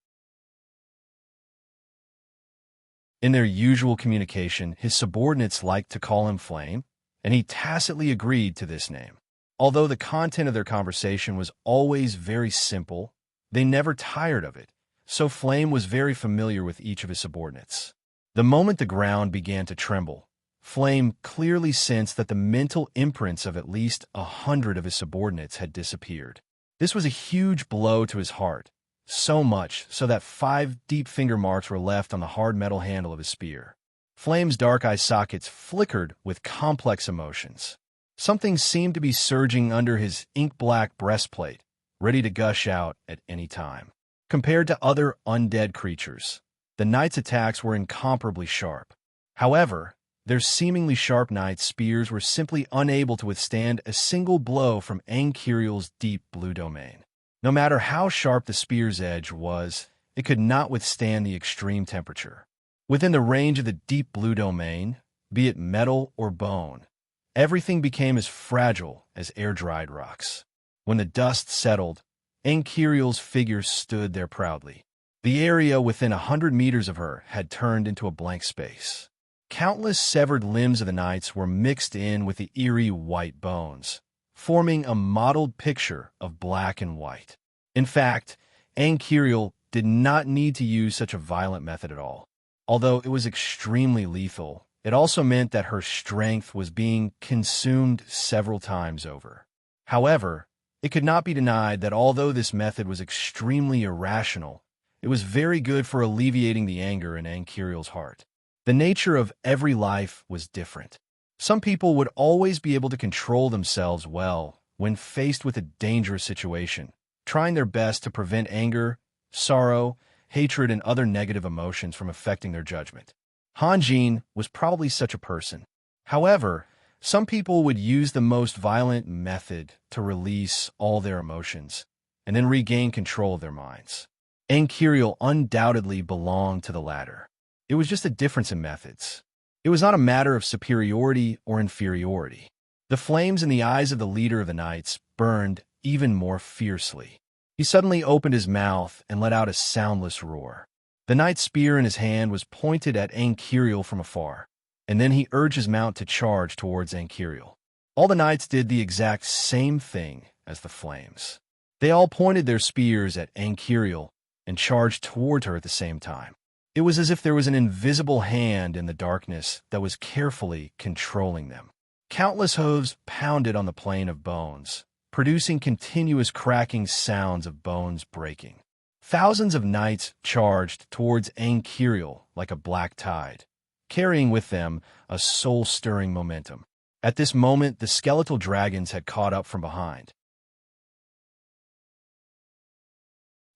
[SPEAKER 1] In their usual communication, his subordinates liked to call him Flame, and he tacitly agreed to this name. Although the content of their conversation was always very simple, they never tired of it, so Flame was very familiar with each of his subordinates. The moment the ground began to tremble, Flame clearly sensed that the mental imprints of at least 100 of his subordinates had disappeared. This was a huge blow to his heart, so much so that 5 deep finger marks were left on the hard metal handle of his spear. Flame's dark eye sockets flickered with complex emotions. Something seemed to be surging under his ink-black breastplate, ready to gush out at any time. Compared to other undead creatures, the knight's attacks were incomparably sharp. However, their seemingly sharp knight's spears were simply unable to withstand a single blow from Anchirial's deep blue domain. No matter how sharp the spear's edge was, it could not withstand the extreme temperature. Within the range of the deep blue domain, be it metal or bone, everything became as fragile as air-dried rocks. When the dust settled, Anchirial's figure stood there proudly. The area within 100 meters of her had turned into a blank space. Countless severed limbs of the knights were mixed in with the eerie white bones, forming a mottled picture of black and white. In fact, Ankiriel did not need to use such a violent method at all. Although it was extremely lethal, it also meant that her strength was being consumed several times over. However, it could not be denied that although this method was extremely irrational, it was very good for alleviating the anger in Ankiriel's heart. The nature of every life was different. Some people would always be able to control themselves well when faced with a dangerous situation, trying their best to prevent anger, sorrow, hatred, and other negative emotions from affecting their judgment. Hanjin was probably such a person. However, some people would use the most violent method to release all their emotions and then regain control of their minds. Ankiriel undoubtedly belonged to the latter. It was just a difference in methods. It was not a matter of superiority or inferiority. The flames in the eyes of the leader of the knights burned even more fiercely. He suddenly opened his mouth and let out a soundless roar. The knight's spear in his hand was pointed at Ankiriel from afar, and then he urged his mount to charge towards Ankiriel. All the knights did the exact same thing as the flames. They all pointed their spears at Ankiriel and charged toward her at the same time. It was as if there was an invisible hand in the darkness that was carefully controlling them. Countless hooves pounded on the plane of bones, producing continuous cracking sounds of bones breaking. Thousands of knights charged towards Ankiriel like a black tide, carrying with them a soul-stirring momentum. At this moment, the skeletal dragons had caught up from behind.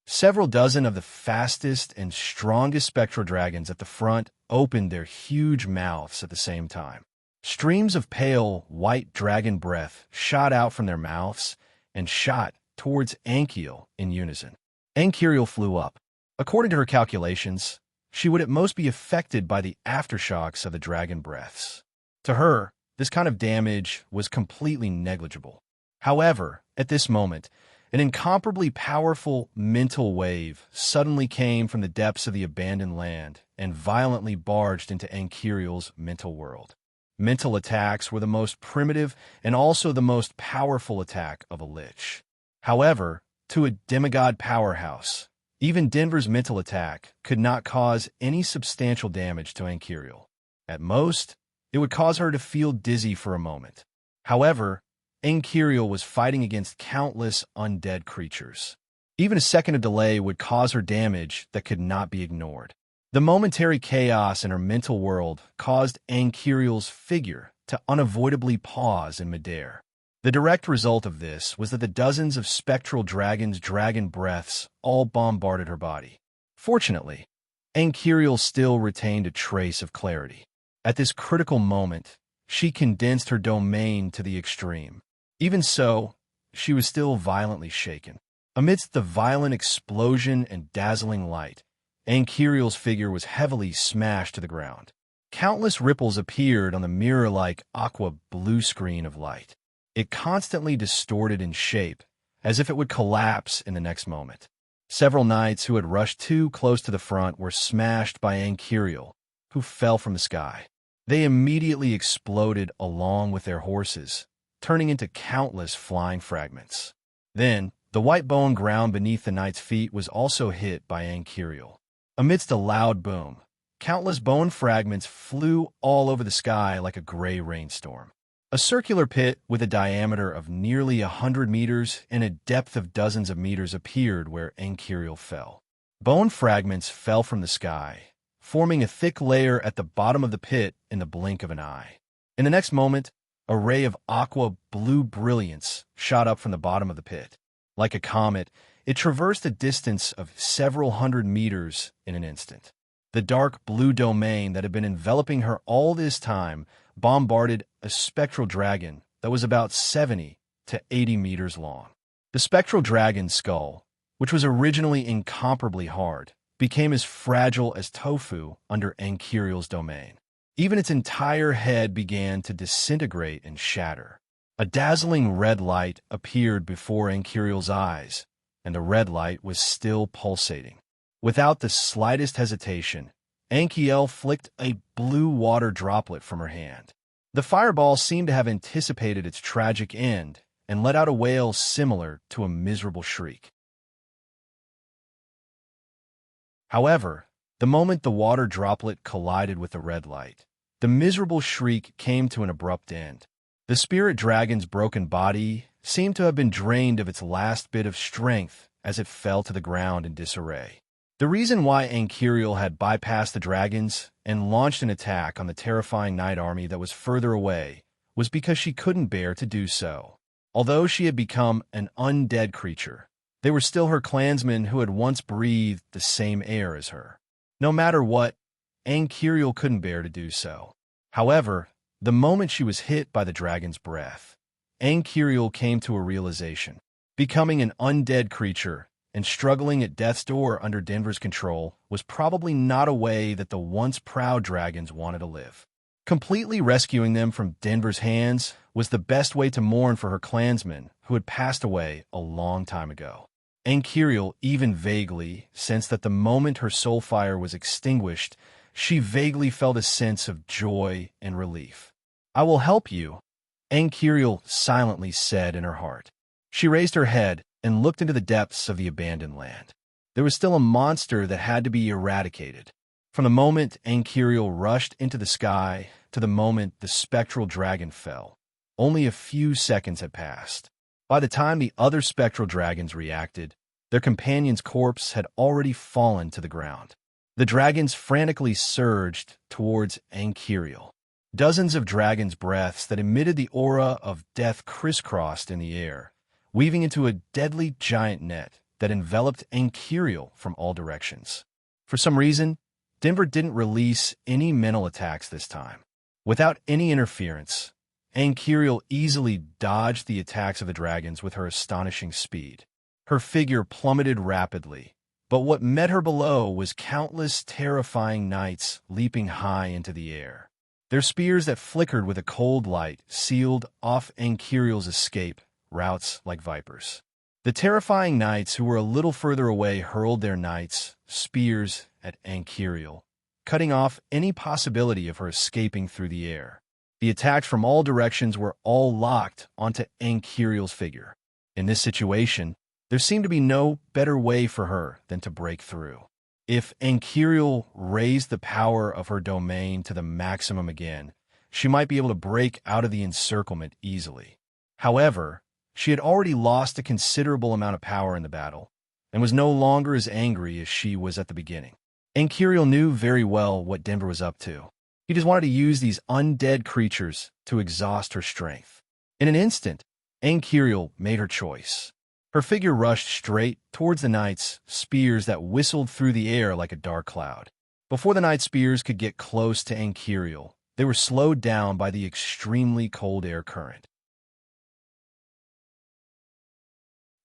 [SPEAKER 1] Several dozen of the fastest and strongest spectral dragons at the front opened their huge mouths at the same time. Streams of pale, white dragon breath shot out from their mouths and shot towards Ankiriel in unison. Ankiriel flew up. According to her calculations, she would at most be affected by the aftershocks of the dragon breaths. To her, this kind of damage was completely negligible. However, at this moment, an incomparably powerful mental wave suddenly came from the depths of the abandoned land and violently barged into Ankiriel's mental world. Mental attacks were the most primitive and also the most powerful attack of a lich. However, to a demigod powerhouse, even Denver's mental attack could not cause any substantial damage to Ankiriel. At most, it would cause her to feel dizzy for a moment. However, Ankiriel was fighting against countless undead creatures. Even a second of delay would cause her damage that could not be ignored. The momentary chaos in her mental world caused Ankiriel's figure to unavoidably pause in midair. The direct result of this was that the dozens of spectral dragons' dragon breaths all bombarded her body. Fortunately, Ankiriel still retained a trace of clarity. At this critical moment, she condensed her domain to the extreme. Even so, she was still violently shaken. Amidst the violent explosion and dazzling light, Ankiriel's figure was heavily smashed to the ground. Countless ripples appeared on the mirror-like aqua-blue screen of light. It constantly distorted in shape, as if it would collapse in the next moment. Several knights who had rushed too close to the front were smashed by Ankiriel, who fell from the sky. They immediately exploded along with their horses, turning into countless flying fragments. Then, the white bone ground beneath the knight's feet was also hit by Ankiriel. Amidst a loud boom, countless bone fragments flew all over the sky like a gray rainstorm. A circular pit with a diameter of nearly 100 meters and a depth of dozens of meters appeared where Ankiriel fell. Bone fragments fell from the sky, forming a thick layer at the bottom of the pit in the blink of an eye. In the next moment, a ray of aqua-blue brilliance shot up from the bottom of the pit. Like a comet, it traversed a distance of several hundred meters in an instant. The dark blue domain that had been enveloping her all this time bombarded a spectral dragon that was about 70 to 80 meters long. The spectral dragon's skull, which was originally incomparably hard, became as fragile as tofu under Ankiriel's domain. Even its entire head began to disintegrate and shatter. A dazzling red light appeared before Ankiriel's eyes, and the red light was still pulsating. Without the slightest hesitation, Anchiel flicked a blue water droplet from her hand. The fireball seemed to have anticipated its tragic end and let out a wail similar to a miserable shriek. However, the moment the water droplet collided with the red light, the miserable shriek came to an abrupt end. The spirit dragon's broken body seemed to have been drained of its last bit of strength as it fell to the ground in disarray. The reason why Anchiriel had bypassed the dragons and launched an attack on the terrifying night army that was further away was because she couldn't bear to do so. Although she had become an undead creature, they were still her clansmen who had once breathed the same air as her. No matter what, Anchiriel couldn't bear to do so. However, the moment she was hit by the dragon's breath, Anchiriel came to a realization. Becoming an undead creature and struggling at death's door under Denver's control was probably not a way that the once proud dragons wanted to live. Completely rescuing them from Denver's hands was the best way to mourn for her clansmen who had passed away a long time ago. Anchiriel even vaguely sensed that the moment her soul fire was extinguished, she vaguely felt a sense of joy and relief. "I will help you," Anchiriel silently said in her heart. She raised her head and looked into the depths of the abandoned land. There was still a monster that had to be eradicated. From the moment Anchiriel rushed into the sky to the moment the spectral dragon fell, only a few seconds had passed. By the time the other spectral dragons reacted, their companion's corpse had already fallen to the ground. The dragons frantically surged towards Anchiriel. Dozens of dragons' breaths that emitted the aura of death crisscrossed in the air, weaving into a deadly giant net that enveloped Anchiriel from all directions. For some reason, Denver didn't release any mental attacks this time. Without any interference, Anchiriel easily dodged the attacks of the dragons with her astonishing speed. Her figure plummeted rapidly, but what met her below was countless terrifying knights leaping high into the air. Their spears that flickered with a cold light sealed off Anchiriel's escape routes like vipers. The terrifying knights who were a little further away hurled their knights' spears at Anchiriel, cutting off any possibility of her escaping through the air. The attacks from all directions were all locked onto Anchiriel's figure. In this situation, there seemed to be no better way for her than to break through. If Anchiriel raised the power of her domain to the maximum again, she might be able to break out of the encirclement easily. However, she had already lost a considerable amount of power in the battle, and was no longer as angry as she was at the beginning. Anchiriel knew very well what Denver was up to. He just wanted to use these undead creatures to exhaust her strength. In an instant, Anchiriel made her choice. Her figure rushed straight towards the knights' spears that whistled through the air like a dark cloud. Before the knights' spears could get close to Anchiriel, they were slowed down by the extremely cold air current.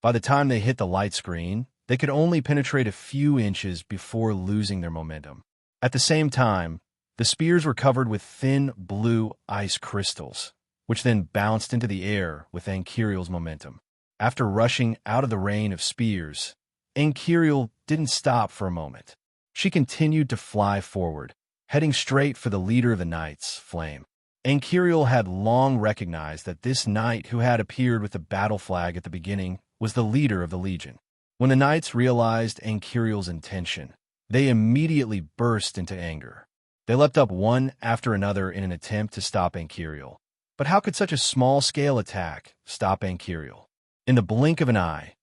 [SPEAKER 1] By the time they hit the light screen, they could only penetrate a few inches before losing their momentum. At the same time, the spears were covered with thin blue ice crystals, which then bounced into the air with Anchiriel's momentum. After rushing out of the rain of spears, Anchiriel didn't stop for a moment. She continued to fly forward, heading straight for the leader of the knights, Flame. Anchiriel had long recognized that this knight who had appeared with the battle flag at the beginning was the leader of the Legion. When the knights realized Anchiriel's intention, they immediately burst into anger. They leapt up one after another in an attempt to stop Anchiriel. But how could such a small-scale attack stop Anchiriel? In the blink of an eye,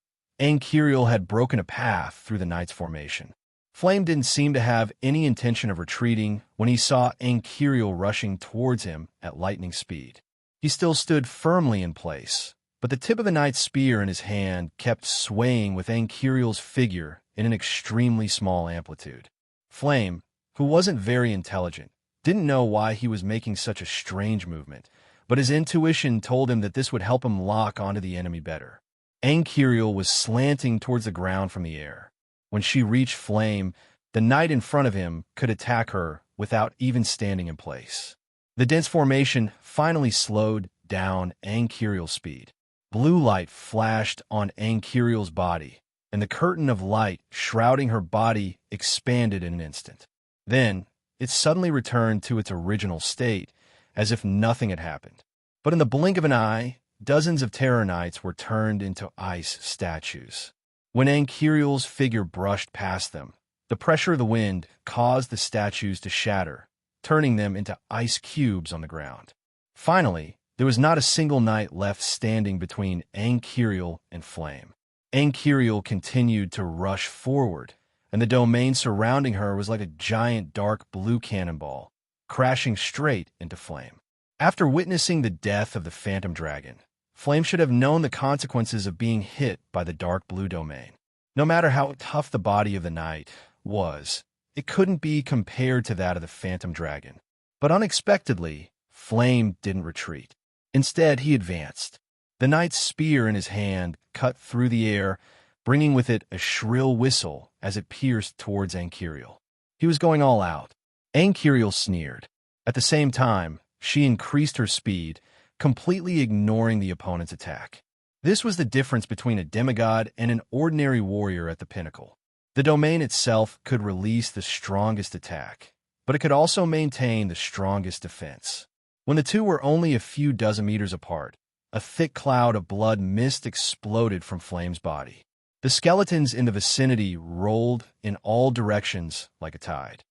[SPEAKER 1] Anchiriel had broken a path through the knights' formation. Flame didn't seem to have any intention of retreating when he saw Anchiriel rushing towards him at lightning speed. He still stood firmly in place, but the tip of the knight's spear in his hand kept swaying with Anchiriel's figure in an extremely small amplitude. Flame, who wasn't very intelligent, didn't know why he was making such a strange movement, but his intuition told him that this would help him lock onto the enemy better. Anchiriel was slanting towards the ground from the air. When she reached Flame, the knight in front of him could attack her without even standing in place. The dense formation finally slowed down Anchiriel's speed. Blue light flashed on Anchiriel's body, and the curtain of light shrouding her body expanded in an instant. Then, it suddenly returned to its original state, as if nothing had happened. But in the blink of an eye, dozens of terror knights were turned into ice statues. When Ankiriel's figure brushed past them, the pressure of the wind caused the statues to shatter, turning them into ice cubes on the ground. Finally, there was not a single knight left standing between Ankiriel and Flame. Ankiriel continued to rush forward, and the domain surrounding her was like a giant dark blue cannonball, crashing straight into Flame. After witnessing the death of the phantom dragon, Flame should have known the consequences of being hit by the dark blue domain. No matter how tough the body of the knight was, it couldn't be compared to that of the phantom dragon. But unexpectedly, Flame didn't retreat. Instead, he advanced. The knight's spear in his hand cut through the air, bringing with it a shrill whistle as it pierced towards Ankiriel. He was going all out. Ankiriel sneered. At the same time, she increased her speed, completely ignoring the opponent's attack. This was the difference between a demigod and an ordinary warrior at the pinnacle. The domain itself could release the strongest attack, but it could also maintain the strongest defense. When the two were only a few dozen meters apart, a thick cloud of blood mist exploded from Flame's body. The skeletons in the vicinity rolled in all directions like a tide.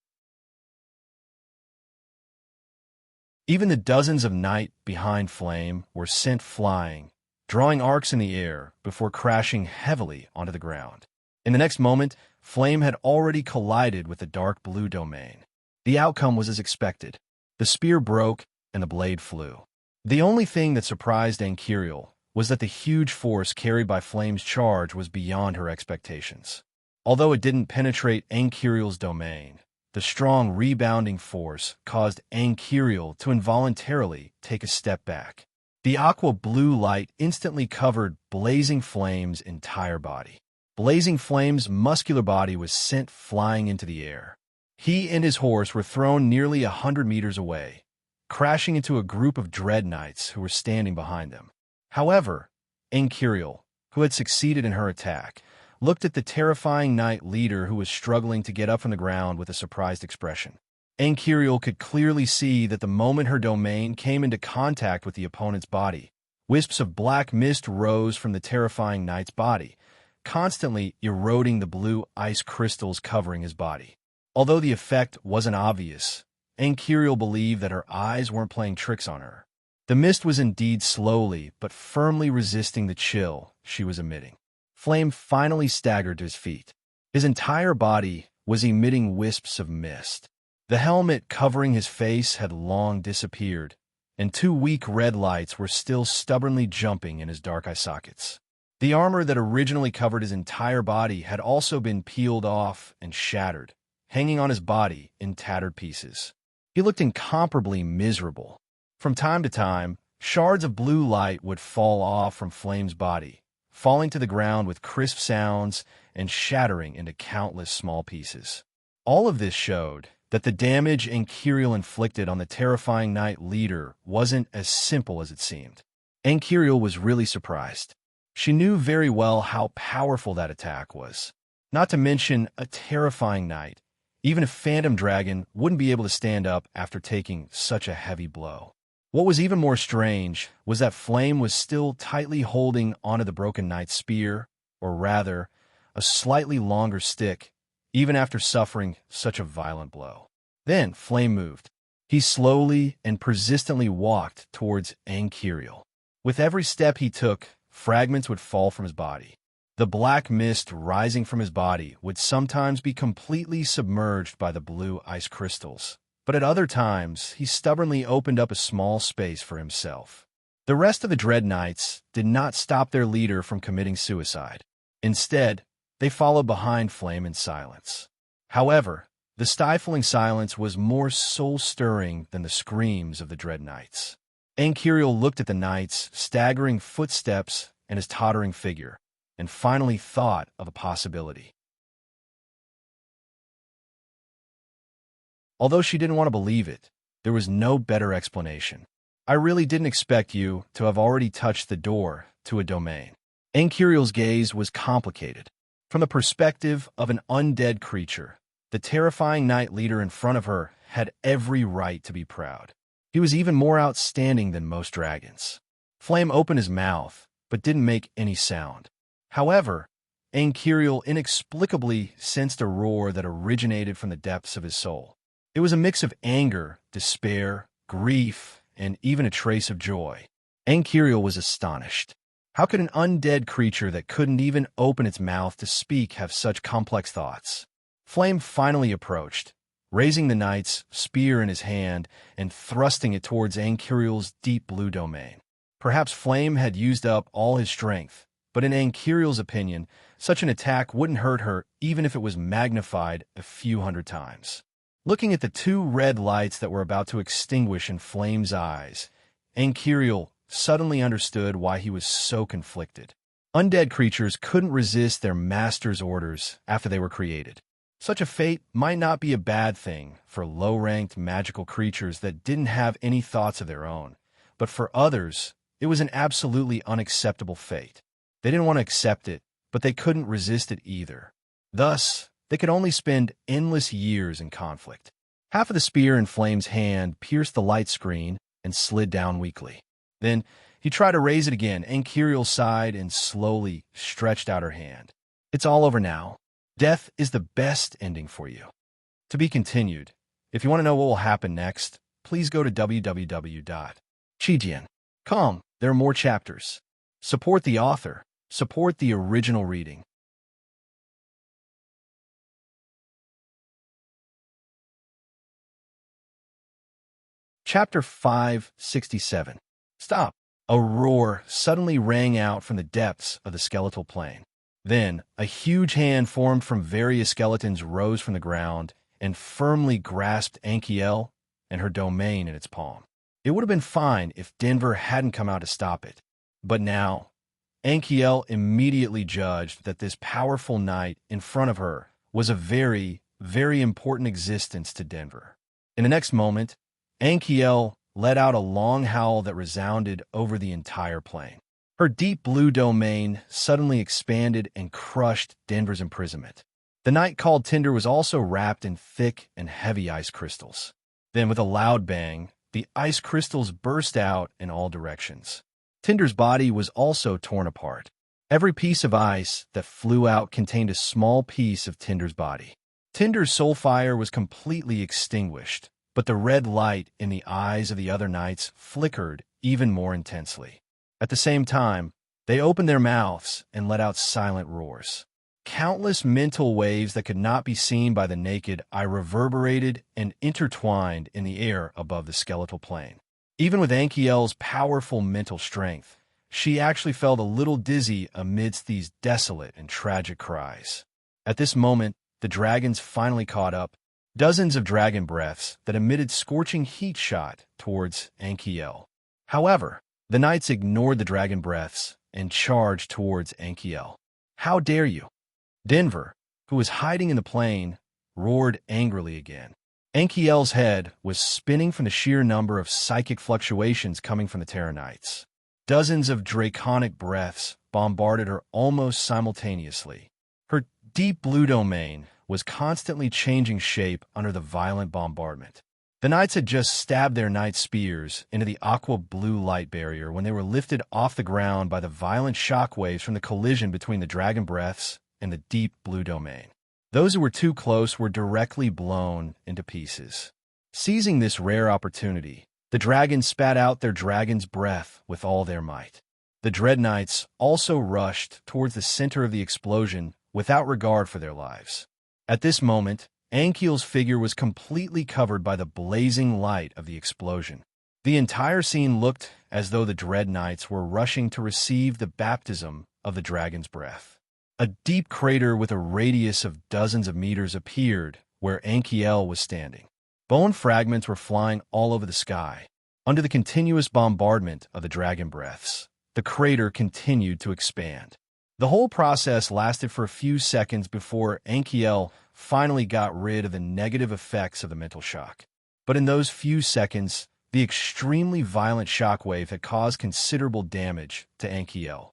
[SPEAKER 1] Even the dozens of knights behind Flame were sent flying, drawing arcs in the air before crashing heavily onto the ground. In the next moment, Flame had already collided with the dark blue domain. The outcome was as expected. The spear broke and the blade flew. The only thing that surprised Ankiriel was that the huge force carried by Flame's charge was beyond her expectations. Although it didn't penetrate Ankiriel's domain, the strong rebounding force caused Ankiriel to involuntarily take a step back. The aqua blue light instantly covered Blazing Flame's entire body. Blazing Flame's muscular body was sent flying into the air. He and his horse were thrown nearly 100 meters away, crashing into a group of dread knights who were standing behind them. However, Ankiriel, who had succeeded in her attack, looked at the terrifying knight leader who was struggling to get up from the ground with a surprised expression. Ankiriel could clearly see that the moment her domain came into contact with the opponent's body, wisps of black mist rose from the terrifying knight's body, constantly eroding the blue ice crystals covering his body. Although the effect wasn't obvious, Ankiriel believed that her eyes weren't playing tricks on her. The mist was indeed slowly but firmly resisting the chill she was emitting. Flame finally staggered to his feet. His entire body was emitting wisps of mist. The helmet covering his face had long disappeared, and two weak red lights were still stubbornly jumping in his dark eye sockets. The armor that originally covered his entire body had also been peeled off and shattered, hanging on his body in tattered pieces. He looked incomparably miserable. From time to time, shards of blue light would fall off from Flame's body, falling to the ground with crisp sounds and shattering into countless small pieces. All of this showed that the damage Ankiriel inflicted on the terrifying knight leader wasn't as simple as it seemed. Ankiriel was really surprised. She knew very well how powerful that attack was. Not to mention a terrifying knight. Even a phantom dragon wouldn't be able to stand up after taking such a heavy blow. What was even more strange was that Flame was still tightly holding onto the broken knight's spear, or rather, a slightly longer stick, even after suffering such a violent blow. Then Flame moved. He slowly and persistently walked towards Ankiriel. With every step he took, fragments would fall from his body. The black mist rising from his body would sometimes be completely submerged by the blue ice crystals, but at other times he stubbornly opened up a small space for himself. The rest of the Dread Knights did not stop their leader from committing suicide. Instead, they followed behind Flame in silence. However, the stifling silence was more soul-stirring than the screams of the Dread Knights. Ankiriel looked at the knights' staggering footsteps and his tottering figure, and finally thought of a possibility. Although she didn't want to believe it, there was no better explanation. I really didn't expect you to have already touched the door to a domain. Ankiriel's gaze was complicated. From the perspective of an undead creature, the terrifying knight leader in front of her had every right to be proud. He was even more outstanding than most dragons. Flame opened his mouth, but didn't make any sound. However, Ankiriel inexplicably sensed a roar that originated from the depths of his soul. It was a mix of anger, despair, grief, and even a trace of joy. Ankiriel was astonished. How could an undead creature that couldn't even open its mouth to speak have such complex thoughts? Flame finally approached, raising the knight's spear in his hand and thrusting it towards Ankiriel's deep blue domain. Perhaps Flame had used up all his strength, but in Ankiriel's opinion, such an attack wouldn't hurt her even if it was magnified a few hundred times. Looking at the two red lights that were about to extinguish in Flame's eyes, Ankiriel suddenly understood why he was so conflicted. Undead creatures couldn't resist their master's orders after they were created. Such a fate might not be a bad thing for low-ranked magical creatures that didn't have any thoughts of their own, but for others, it was an absolutely unacceptable fate. They didn't want to accept it, but they couldn't resist it either. Thus, they could only spend endless years in conflict. Half of the spear in Flame's hand pierced the light screen and slid down weakly. Then, he tried to raise it again, and Kiriel sighed and slowly stretched out her hand. It's all over now. Death is the best ending for you. To be continued. If you want to know what will happen next, please go to www.chijian.com. There are more chapters. Support the author. Support the original reading. Chapter 567. Stop! A roar suddenly rang out from the depths of the skeletal plane. Then, a huge hand formed from various skeletons rose from the ground and firmly grasped Ankiel and her domain in its palm. It would have been fine if Denver hadn't come out to stop it. But now, Ankiel immediately judged that this powerful knight in front of her was a very, very important existence to Denver. In the next moment, Ankiel let out a long howl that resounded over the entire plane. Her deep blue domain suddenly expanded and crushed Denver's imprisonment. The night called Tinder was also wrapped in thick and heavy ice crystals. Then, with a loud bang, the ice crystals burst out in all directions. Tinder's body was also torn apart. Every piece of ice that flew out contained a small piece of Tinder's body. Tinder's soul fire was completely extinguished, but the red light in the eyes of the other knights flickered even more intensely. At the same time, they opened their mouths and let out silent roars. Countless mental waves that could not be seen by the naked eye reverberated and intertwined in the air above the skeletal plane. Even with Ankiel's powerful mental strength, she actually felt a little dizzy amidst these desolate and tragic cries. At this moment, the dragons finally caught up, dozens of dragon breaths that emitted scorching heat shot towards Ankiel. However, the knights ignored the dragon breaths and charged towards Ankiel. How dare you? Denver, who was hiding in the plane, roared angrily again. Ankiel's head was spinning from the sheer number of psychic fluctuations coming from the Terra Knights. Dozens of draconic breaths bombarded her almost simultaneously. Her deep blue domain was constantly changing shape under the violent bombardment. The knights had just stabbed their knight spears into the aqua blue light barrier when they were lifted off the ground by the violent shockwaves from the collision between the dragon breaths and the deep blue domain. Those who were too close were directly blown into pieces. Seizing this rare opportunity, the dragons spat out their dragon's breath with all their might. The Dread Knights also rushed towards the center of the explosion without regard for their lives. At this moment, Ankiel's figure was completely covered by the blazing light of the explosion. The entire scene looked as though the Dread Knights were rushing to receive the baptism of the dragon's breath. A deep crater with a radius of dozens of meters appeared where Ankiel was standing. Bone fragments were flying all over the sky. Under the continuous bombardment of the dragon breaths, the crater continued to expand. The whole process lasted for a few seconds before Ankiel finally got rid of the negative effects of the mental shock. But in those few seconds, the extremely violent shockwave had caused considerable damage to Ankiel.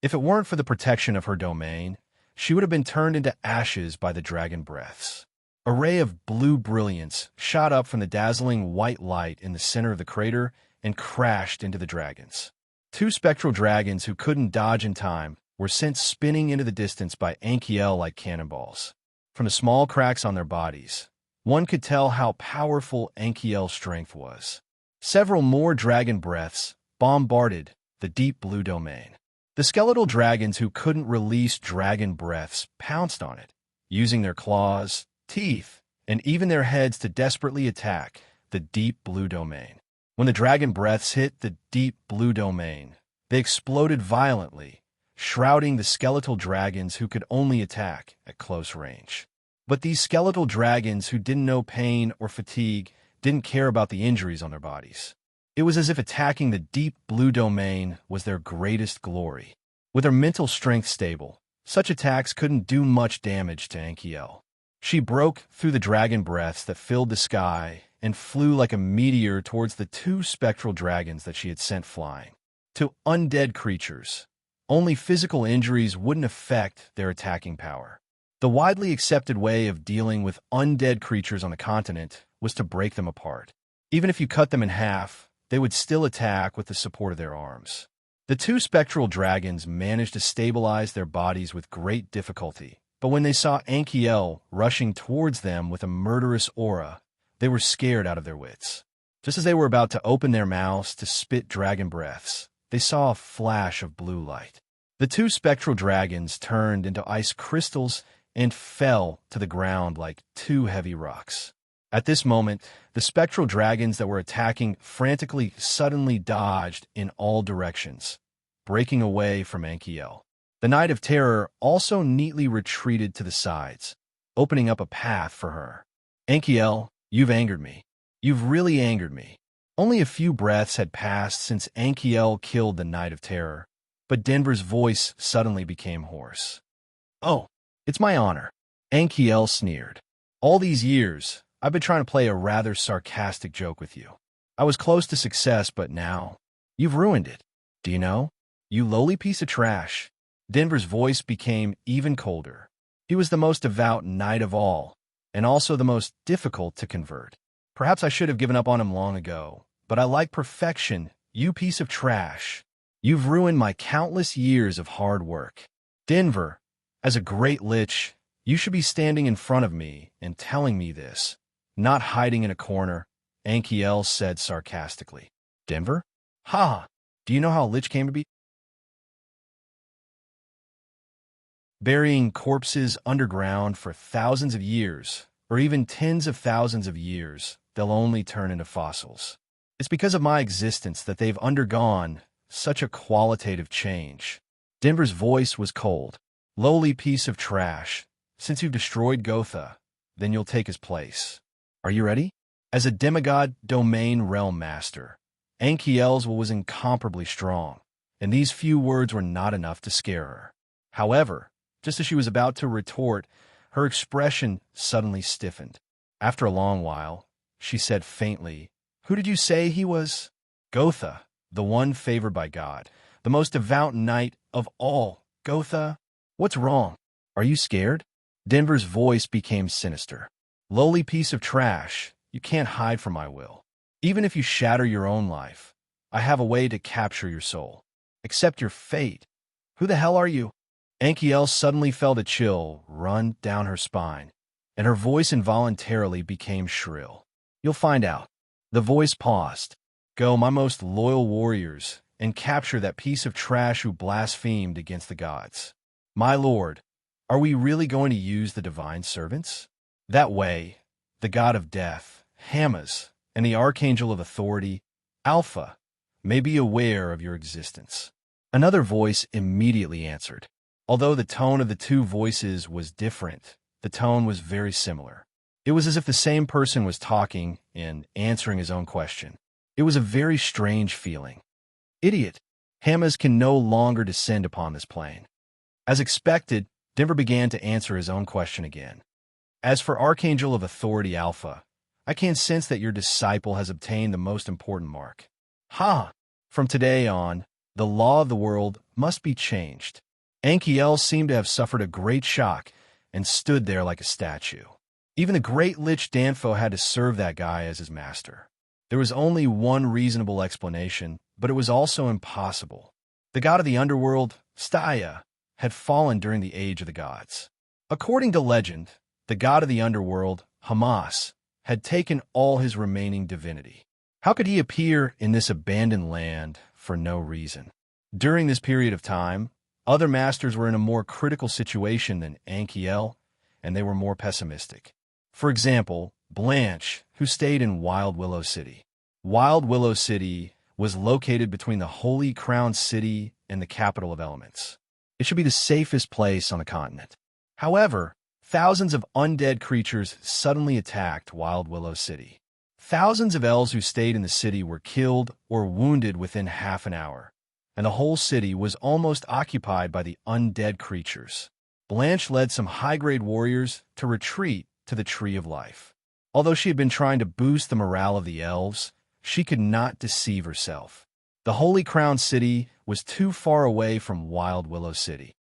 [SPEAKER 1] If it weren't for the protection of her domain, she would have been turned into ashes by the dragon breaths. A ray of blue brilliance shot up from the dazzling white light in the center of the crater and crashed into the dragons. Two spectral dragons who couldn't dodge in time were sent spinning into the distance by Anchiel like cannonballs. From the small cracks on their bodies, one could tell how powerful Anchiel's strength was. Several more dragon breaths bombarded the deep blue domain. The skeletal dragons who couldn't release dragon breaths pounced on it, using their claws, teeth, and even their heads to desperately attack the deep blue domain. When the dragon breaths hit the deep blue domain, they exploded violently, shrouding the skeletal dragons who could only attack at close range. But these skeletal dragons who didn't know pain or fatigue didn't care about the injuries on their bodies. It was as if attacking the deep blue domain was their greatest glory. With her mental strength stable, such attacks couldn't do much damage to Anchiel. She broke through the dragon breaths that filled the sky and flew like a meteor towards the two spectral dragons that she had sent flying. To undead creatures, only physical injuries wouldn't affect their attacking power. The widely accepted way of dealing with undead creatures on the continent was to break them apart. Even if you cut them in half, they would still attack with the support of their arms. The two spectral dragons managed to stabilize their bodies with great difficulty, but when they saw Anchiel rushing towards them with a murderous aura, they were scared out of their wits. Just as they were about to open their mouths to spit dragon breaths, they saw a flash of blue light. The two spectral dragons turned into ice crystals and fell to the ground like two heavy rocks. At this moment, the spectral dragons that were attacking frantically suddenly dodged in all directions, breaking away from Anchiel. The Knight of Terror also neatly retreated to the sides, opening up a path for her. Anchiel, you've angered me. You've really angered me. Only a few breaths had passed since Anchiel killed the Knight of Terror, but Denver's voice suddenly became hoarse. Oh, it's my honor. Anchiel sneered. All these years, I've been trying to play a rather sarcastic joke with you. I was close to success, but now, you've ruined it. Do you know? You lowly piece of trash. Denver's voice became even colder. He was the most devout knight of all, and also the most difficult to convert. Perhaps I should have given up on him long ago, but I like perfection, you piece of trash. You've ruined my countless years of hard work. Denver, as a great lich, you should be standing in front of me and telling me this, not hiding in a corner, Anchiel said sarcastically. Denver? Ha! Do you know how a lich came to be? Burying corpses underground for thousands of years, or even tens of thousands of years, they'll only turn into fossils. It's because of my existence that they've undergone such a qualitative change. Denver's voice was cold. Lowly piece of trash. Since you've destroyed Gotha, then you'll take his place. Are you ready? As a demigod domain realm master, Anchiel's will was incomparably strong, and these few words were not enough to scare her. However, just as she was about to retort, her expression suddenly stiffened. After a long while, she said faintly, Who did you say he was? Gotha, the one favored by God, the most devout knight of all. Gotha? What's wrong? Are you scared? Denver's voice became sinister. Lowly piece of trash, you can't hide from my will. Even if you shatter your own life, I have a way to capture your soul. Accept your fate. Who the hell are you? Anchiel suddenly felt a chill run down her spine, and her voice involuntarily became shrill. You'll find out. The voice paused. Go, my most loyal warriors, and capture that piece of trash who blasphemed against the gods. My lord, are we really going to use the divine servants? That way, the god of death, Hamas, and the archangel of authority, Alpha, may be aware of your existence. Another voice immediately answered. Although the tone of the two voices was different, the tone was very similar. It was as if the same person was talking and answering his own question. It was a very strange feeling. Idiot! Hamas can no longer descend upon this plane. As expected, Denver began to answer his own question again. As for Archangel of Authority Alpha, I can sense that your disciple has obtained the most important mark. Ha! From today on, the The law of the world must be changed. Anchiel seemed to have suffered a great shock and stood there like a statue. Even the great Lich Danfo had to serve that guy as his master. There was only one reasonable explanation, but it was also impossible. The god of the underworld, Staya, had fallen during the Age of the Gods. According to legend, the god of the underworld, Hamas, had taken all his remaining divinity. How could he appear in this abandoned land for no reason? During this period of time, other masters were in a more critical situation than Anchiel, and they were more pessimistic. For example, Blanche, who stayed in Wild Willow City. Wild Willow City was located between the Holy Crown City and the Capital of Elements. It should be the safest place on the continent. However, thousands of undead creatures suddenly attacked Wild Willow City. Thousands of elves who stayed in the city were killed or wounded within half an hour, and the whole city was almost occupied by the undead creatures. Blanche led some high-grade warriors to retreat to the Tree of Life. Although she had been trying to boost the morale of the elves, she could not deceive herself. The Holy Crown City was too far away from Wild Willow City.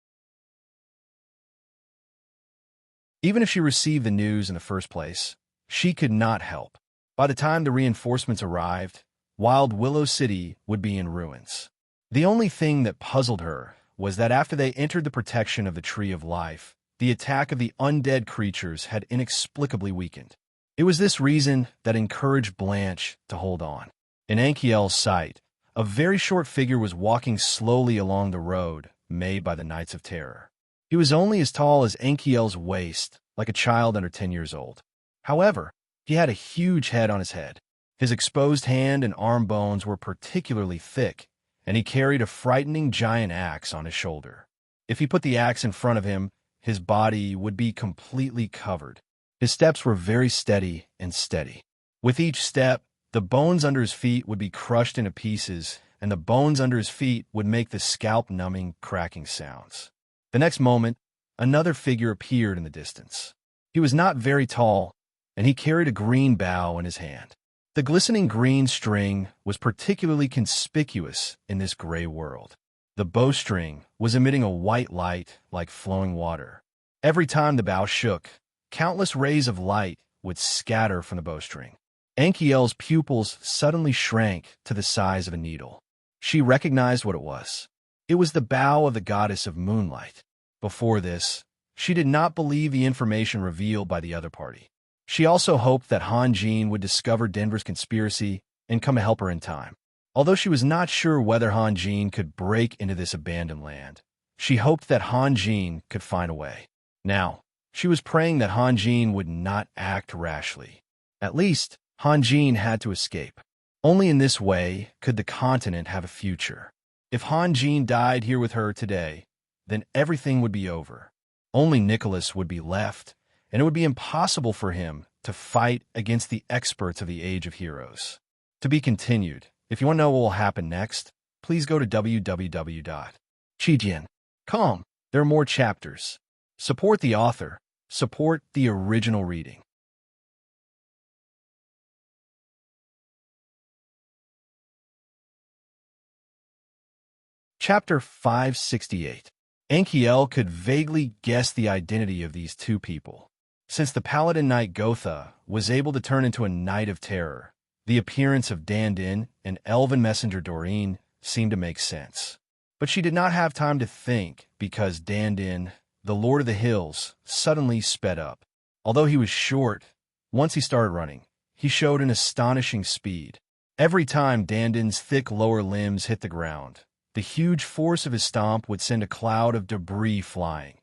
[SPEAKER 1] Even if she received the news in the first place, she could not help. By the time the reinforcements arrived, Wild Willow City would be in ruins. The only thing that puzzled her was that after they entered the protection of the Tree of Life, the attack of the undead creatures had inexplicably weakened. It was this reason that encouraged Blanche to hold on. In Anchiel's sight, a very short figure was walking slowly along the road made by the Knights of Terror. He was only as tall as Anchiel's waist, like a child under 10 years old. However, he had a huge head on his head. His exposed hand and arm bones were particularly thick, and he carried a frightening giant axe on his shoulder. If he put the axe in front of him, his body would be completely covered. His steps were very steady and steady. With each step, the bones under his feet would be crushed into pieces, and the bones under his feet would make the scalp-numbing, cracking sounds. The next moment, another figure appeared in the distance. He was not very tall, and he carried a green bow in his hand. The glistening green string was particularly conspicuous in this gray world. The bowstring was emitting a white light like flowing water. Every time the bow shook, countless rays of light would scatter from the bowstring. Anchiel's pupils suddenly shrank to the size of a needle. She recognized what it was. It was the bow of the goddess of moonlight. Before this, she did not believe the information revealed by the other party. She also hoped that Han Jin would discover Denver's conspiracy and come to help her in time. Although she was not sure whether Han Jin could break into this abandoned land, she hoped that Han Jin could find a way. Now, she was praying that Han Jin would not act rashly. At least, Han Jin had to escape. Only in this way could the continent have a future. If Han Jin died here with her today, then everything would be over. Only Nicholas would be left, and it would be impossible for him to fight against the experts of the Age of Heroes. To be continued. If you want to know what will happen next, please go to www.chijian.com. There are more chapters. Support the author. Support the original reading. Chapter 568. Anchiel could vaguely guess the identity of these two people. Since the Paladin Knight Gotha was able to turn into a Knight of Terror, the appearance of Dandin and Elven Messenger Doreen seemed to make sense. But she did not have time to think because Dandin, the Lord of the Hills, suddenly sped up. Although he was short, once he started running, he showed an astonishing speed. Every time Dandin's thick lower limbs hit the ground, the huge force of his stomp would send a cloud of debris flying,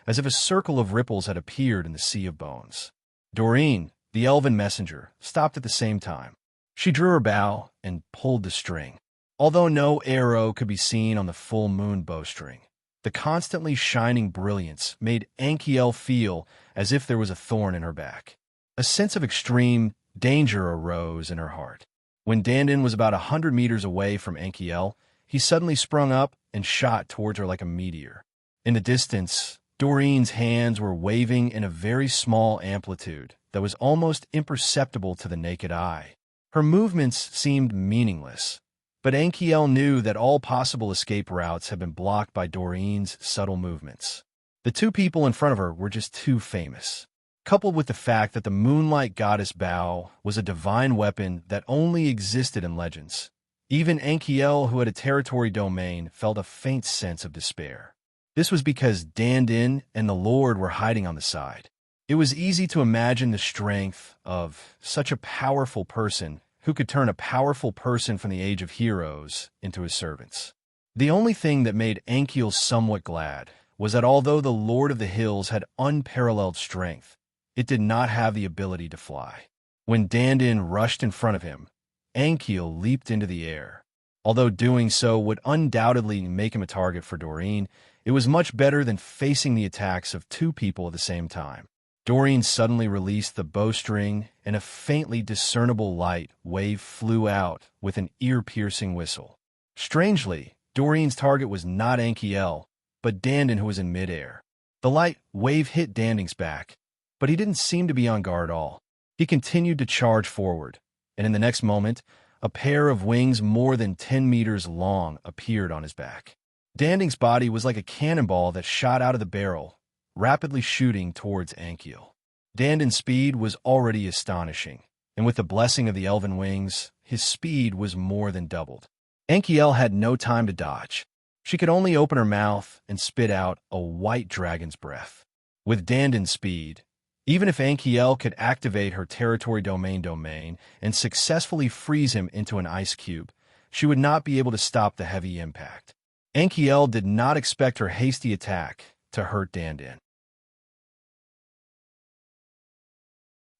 [SPEAKER 1] as if a circle of ripples had appeared in the sea of bones. Doreen, the Elven Messenger, stopped at the same time. She drew her bow and pulled the string. Although no arrow could be seen on the full moon bowstring, the constantly shining brilliance made Anchiel feel as if there was a thorn in her back. A sense of extreme danger arose in her heart. When Dandin was about 100 meters away from Anchiel, he suddenly sprung up and shot towards her like a meteor. In the distance, Doreen's hands were waving in a very small amplitude that was almost imperceptible to the naked eye. Her movements seemed meaningless, But Anchiel knew that all possible escape routes had been blocked by Doreen's subtle movements. The two people in front of her were just too famous, coupled with the fact that the Moonlight Goddess bow was a divine weapon that only existed in legends. Even Anchiel, who had a territory domain, felt a faint sense of despair. This was because Dandin and the Lord were hiding on the side. It was easy to imagine the strength of such a powerful person who could turn a powerful person from the Age of Heroes into his servants. The only thing that made Anchiel somewhat glad was that although the Lord of the Hills had unparalleled strength, it did not have the ability to fly. When Dandin rushed in front of him, Anchiel leaped into the air. Although doing so would undoubtedly make him a target for Doreen, it was much better than facing the attacks of two people at the same time. Doreen suddenly released the bowstring, and a faintly discernible light wave flew out with an ear-piercing whistle. Strangely, Doreen's target was not Anchiel, but Dandin, who was in midair. The light wave hit Dandin's back, but he didn't seem to be on guard at all. He continued to charge forward, and in the next moment, a pair of wings more than 10 meters long appeared on his back. Dandin's body was like a cannonball that shot out of the barrel, rapidly shooting towards Anchiel. Dandin's speed was already astonishing, and with the blessing of the elven wings, his speed was more than doubled. Anchiel had no time to dodge. She could only open her mouth and spit out a white dragon's breath. With Dandin's speed, even if Anchiel could activate her territory domain and successfully freeze him into an ice cube, she would not be able to stop the heavy impact. Anchiel did not expect her hasty attack to hurt Dandin.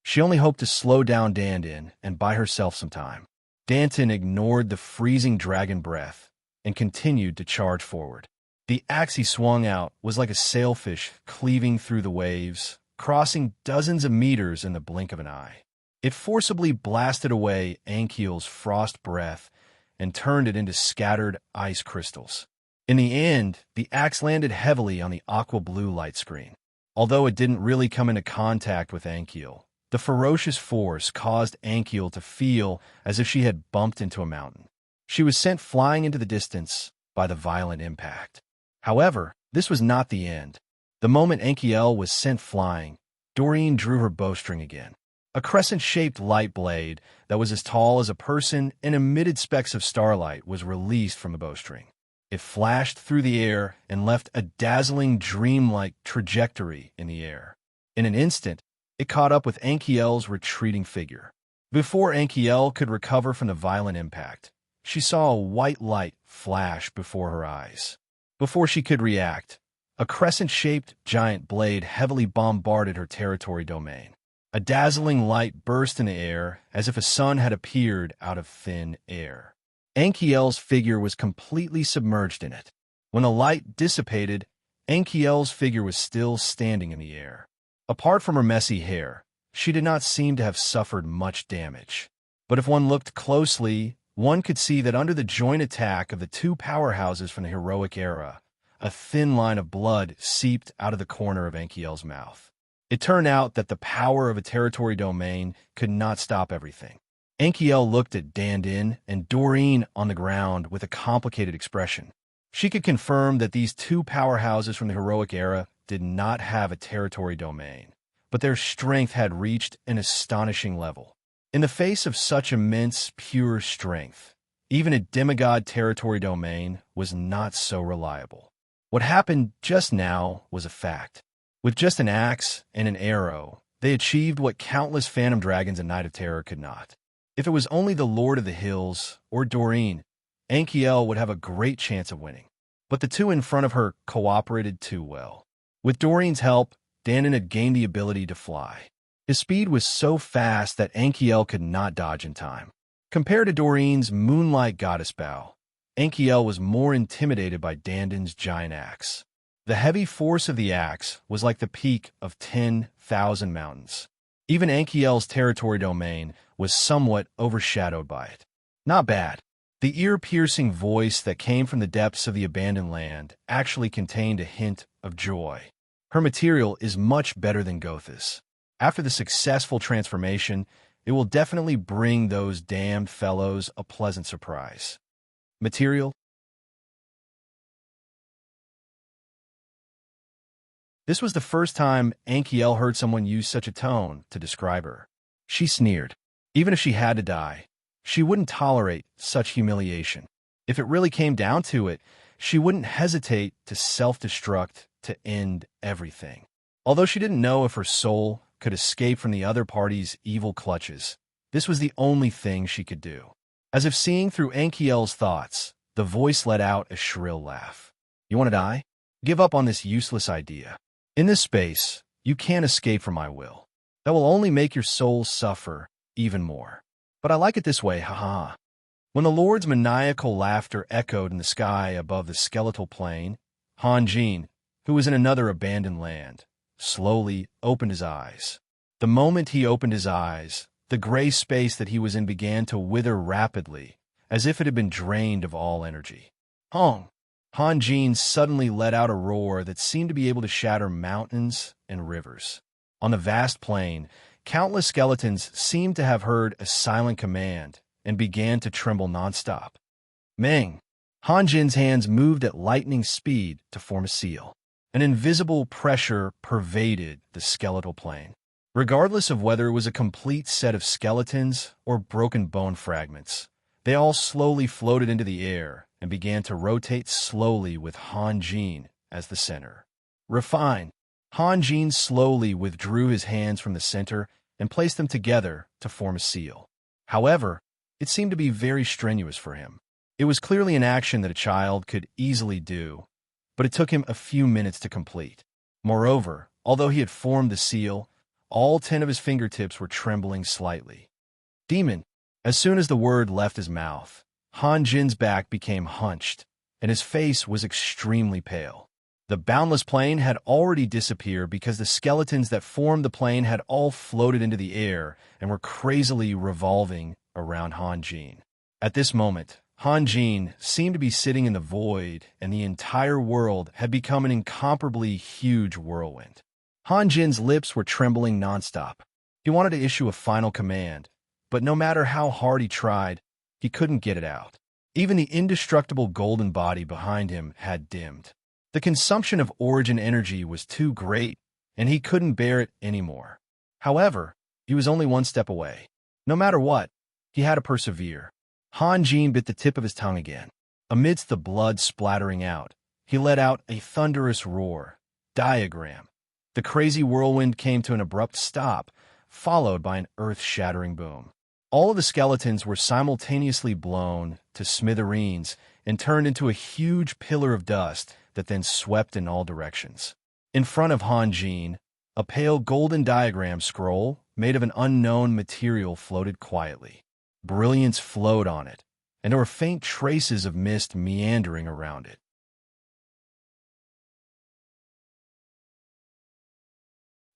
[SPEAKER 1] She only hoped to slow down Dandin and buy herself some time. Dandin ignored the freezing dragon breath and continued to charge forward. The axe he swung out was like a sailfish cleaving through the waves, crossing dozens of meters in the blink of an eye. It forcibly blasted away Anchiel's frost breath and turned it into scattered ice crystals. In the end, the axe landed heavily on the aqua-blue light screen. Although it didn't really come into contact with Anchiel, the ferocious force caused Anchiel to feel as if she had bumped into a mountain. She was sent flying into the distance by the violent impact. However, this was not the end. The moment Anchiel was sent flying, Doreen drew her bowstring again. A crescent-shaped light blade that was as tall as a person and emitted specks of starlight was released from the bowstring. It flashed through the air and left a dazzling dreamlike trajectory in the air. In an instant, it caught up with Anchiel's retreating figure. Before Anchiel could recover from the violent impact, she saw a white light flash before her eyes. Before she could react, a crescent-shaped giant blade heavily bombarded her territory domain. A dazzling light burst in the air as if a sun had appeared out of thin air. Anchiel's figure was completely submerged in it. When the light dissipated, Anchiel's figure was still standing in the air. Apart from her messy hair, she did not seem to have suffered much damage. But if one looked closely, one could see that under the joint attack of the two powerhouses from the heroic era, a thin line of blood seeped out of the corner of Anchiel's mouth. It turned out that the power of a territory domain could not stop everything. Anchiel looked at Dandin and Doreen on the ground with a complicated expression. She could confirm that these two powerhouses from the heroic era did not have a territory domain, but their strength had reached an astonishing level. In the face of such immense, pure strength, even a demigod territory domain was not so reliable. What happened just now was a fact. With just an axe and an arrow, they achieved what countless phantom dragons and Knight of Terror could not. If it was only the Lord of the Hills or Doreen, Anchiel would have a great chance of winning. But the two in front of her cooperated too well. With Doreen's help, Dandin had gained the ability to fly. His speed was so fast that Anchiel could not dodge in time. Compared to Doreen's Moonlight Goddess bow, Anchiel was more intimidated by Dandin's giant axe. The heavy force of the axe was like the peak of 10,000 mountains. Even Anchiel's territory domain was somewhat overshadowed by it. Not bad. The ear-piercing voice that came from the depths of the abandoned land actually contained a hint of joy. Her material is much better than Gotha's. After the successful transformation, it will definitely bring those damned fellows a pleasant surprise. Material? This was the first time Ankiel heard someone use such a tone to describe her. She sneered. Even if she had to die, she wouldn't tolerate such humiliation. If it really came down to it, she wouldn't hesitate to self-destruct to end everything. Although she didn't know if her soul could escape from the other party's evil clutches, this was the only thing she could do. As if seeing through Ankiel's thoughts, the voice let out a shrill laugh. You want to die? Give up on this useless idea. In this space, you can't escape from my will. That will only make your soul suffer even more. But I like it this way, haha. When the Lord's maniacal laughter echoed in the sky above the skeletal plain, Han Jin, who was in another abandoned land, slowly opened his eyes. The moment he opened his eyes, the gray space that he was in began to wither rapidly, as if it had been drained of all energy. Hong! Han Jin suddenly let out a roar that seemed to be able to shatter mountains and rivers. On the vast plain, countless skeletons seemed to have heard a silent command and began to tremble nonstop. Meng! Han Jin's hands moved at lightning speed to form a seal. An invisible pressure pervaded the skeletal plain. Regardless of whether it was a complete set of skeletons or broken bone fragments, they all slowly floated into the air and began to rotate slowly with Han Jin as the center. Refine. Han Jin slowly withdrew his hands from the center and placed them together to form a seal. However, it seemed to be very strenuous for him. It was clearly an action that a child could easily do, but it took him a few minutes to complete. Moreover, although he had formed the seal, all 10 of his fingertips were trembling slightly. Demon. As soon as the word left his mouth, Han Jin's back became hunched, and his face was extremely pale. The boundless plain had already disappeared because the skeletons that formed the plain had all floated into the air and were crazily revolving around Han Jin. At this moment, Han Jin seemed to be sitting in the void, and the entire world had become an incomparably huge whirlwind. Han Jin's lips were trembling nonstop. He wanted to issue a final command, but no matter how hard he tried, he couldn't get it out. Even the indestructible golden body behind him had dimmed. The consumption of origin energy was too great, and he couldn't bear it anymore. However, he was only one step away. No matter what, he had to persevere. Han Jin bit the tip of his tongue again. Amidst the blood splattering out, he let out a thunderous roar. Diagram. The crazy whirlwind came to an abrupt stop, followed by an earth-shattering boom. All of the skeletons were simultaneously blown to smithereens and turned into a huge pillar of dust that then swept in all directions. In front of Han Jin, a pale golden diagram scroll made of an unknown material floated quietly. Brilliance flowed on it, and there were faint traces of mist meandering around it.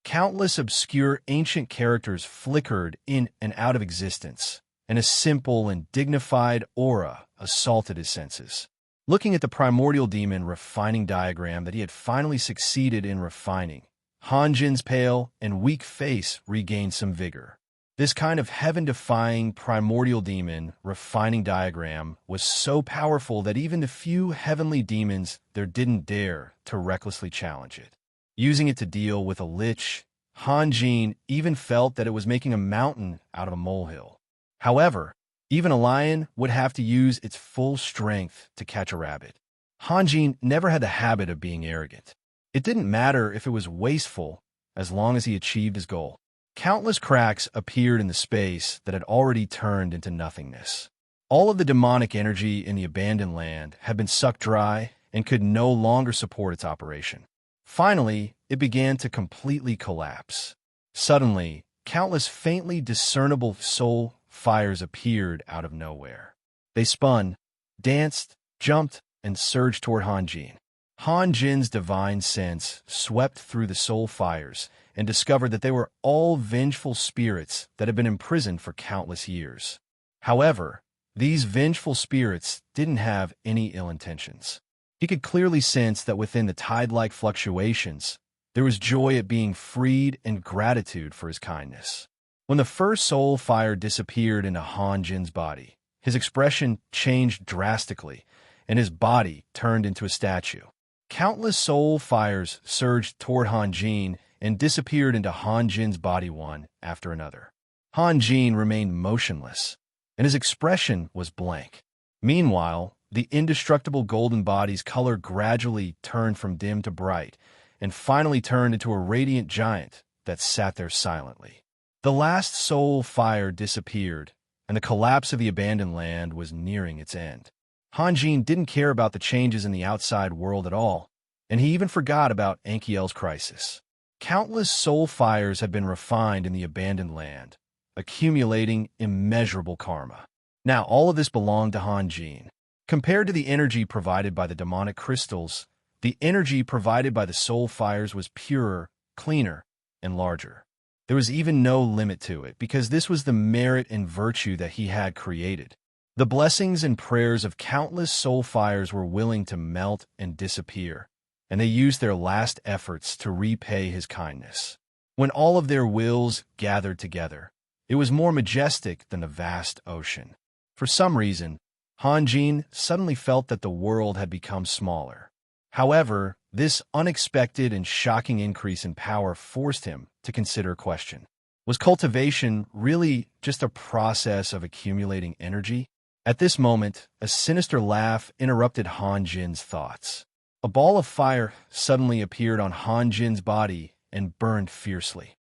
[SPEAKER 1] Countless obscure ancient characters flickered in and out of existence, and a simple and dignified aura assaulted his senses. Looking at the primordial demon refining diagram that he had finally succeeded in refining, Han Jin's pale and weak face regained some vigor. This kind of heaven-defying primordial demon refining diagram was so powerful that even the few heavenly demons there didn't dare to recklessly challenge it. Using it to deal with a lich, Han Jin even felt that it was making a mountain out of a molehill. However, even a lion would have to use its full strength to catch a rabbit. Han Jin never had the habit of being arrogant. It didn't matter if it was wasteful, as long as he achieved his goal. Countless cracks appeared in the space that had already turned into nothingness. All of the demonic energy in the abandoned land had been sucked dry and could no longer support its operation. Finally, it began to completely collapse. Suddenly, countless faintly discernible soul fires appeared out of nowhere. They spun, danced, jumped, and surged toward Han Jin. Han Jin's divine sense swept through the soul fires and discovered that they were all vengeful spirits that had been imprisoned for countless years. However, these vengeful spirits didn't have any ill intentions. He could clearly sense that within the tide-like fluctuations, there was joy at being freed and gratitude for his kindness. When the first soul fire disappeared into Han Jin's body, his expression changed drastically, and his body turned into a statue. Countless soul fires surged toward Han Jin and disappeared into Han Jin's body one after another. Han Jin remained motionless, and his expression was blank. Meanwhile, the indestructible golden body's color gradually turned from dim to bright, and finally turned into a radiant giant that sat there silently. The last soul fire disappeared, and the collapse of the abandoned land was nearing its end. Han Jin didn't care about the changes in the outside world at all, and he even forgot about Ankiel's crisis. Countless soul fires had been refined in the abandoned land, accumulating immeasurable karma. Now all of this belonged to Han Jin. Compared to the energy provided by the demonic crystals, the energy provided by the soul fires was purer, cleaner, and larger. There was even no limit to it, because this was the merit and virtue that he had created. The blessings and prayers of countless soul fires were willing to melt and disappear, and they used their last efforts to repay his kindness. When all of their wills gathered together, it was more majestic than the vast ocean. For some reason, Han Jin suddenly felt that the world had become smaller. However, this unexpected and shocking increase in power forced him to consider a question. Was cultivation really just a process of accumulating energy? At this moment, a sinister laugh interrupted Han Jin's thoughts. A ball of fire suddenly appeared on Han Jin's body and burned fiercely.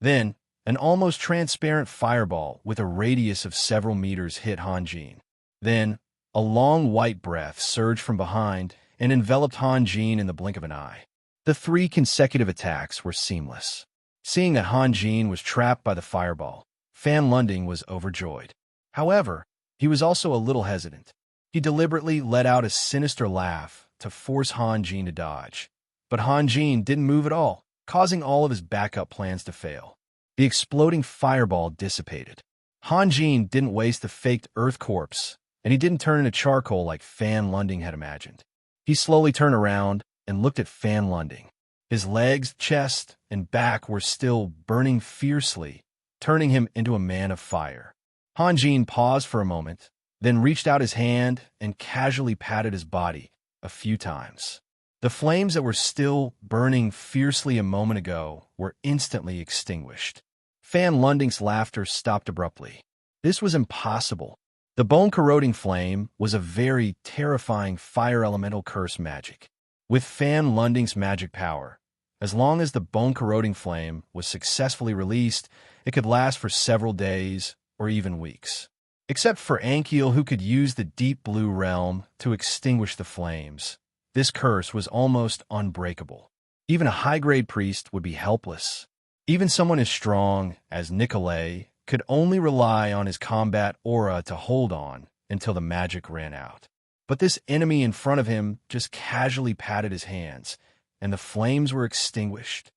[SPEAKER 1] Then, an almost transparent fireball with a radius of several meters hit Han Jin. Then, a long white breath surged from behind and enveloped Han Jin in the blink of an eye. The 3 consecutive attacks were seamless. Seeing that Han Jin was trapped by the fireball, Fan Lunding was overjoyed. However, he was also a little hesitant. He deliberately let out a sinister laugh to force Han Jin to dodge. But Han Jin didn't move at all, causing all of his backup plans to fail. The exploding fireball dissipated. Han Jin didn't waste the faked earth corpse, and he didn't turn into charcoal like Fan Lunding had imagined. He slowly turned around and looked at Fan Lunding. His legs, chest, and back were still burning fiercely, turning him into a man of fire. Han Jin paused for a moment, then reached out his hand and casually patted his body a few times. The flames that were still burning fiercely a moment ago were instantly extinguished. Fan Lunding's laughter stopped abruptly. This was impossible. The bone-corroding flame was a very terrifying fire elemental curse magic. With Fan Lunding's magic power, as long as the bone-corroding flame was successfully released, it could last for several days or even weeks. Except for Ankiel, who could use the deep blue realm to extinguish the flames, this curse was almost unbreakable. Even a high-grade priest would be helpless. Even someone as strong as Nikolay could only rely on his combat aura to hold on until the magic ran out. But this enemy in front of him just casually patted his hands, and the flames were extinguished.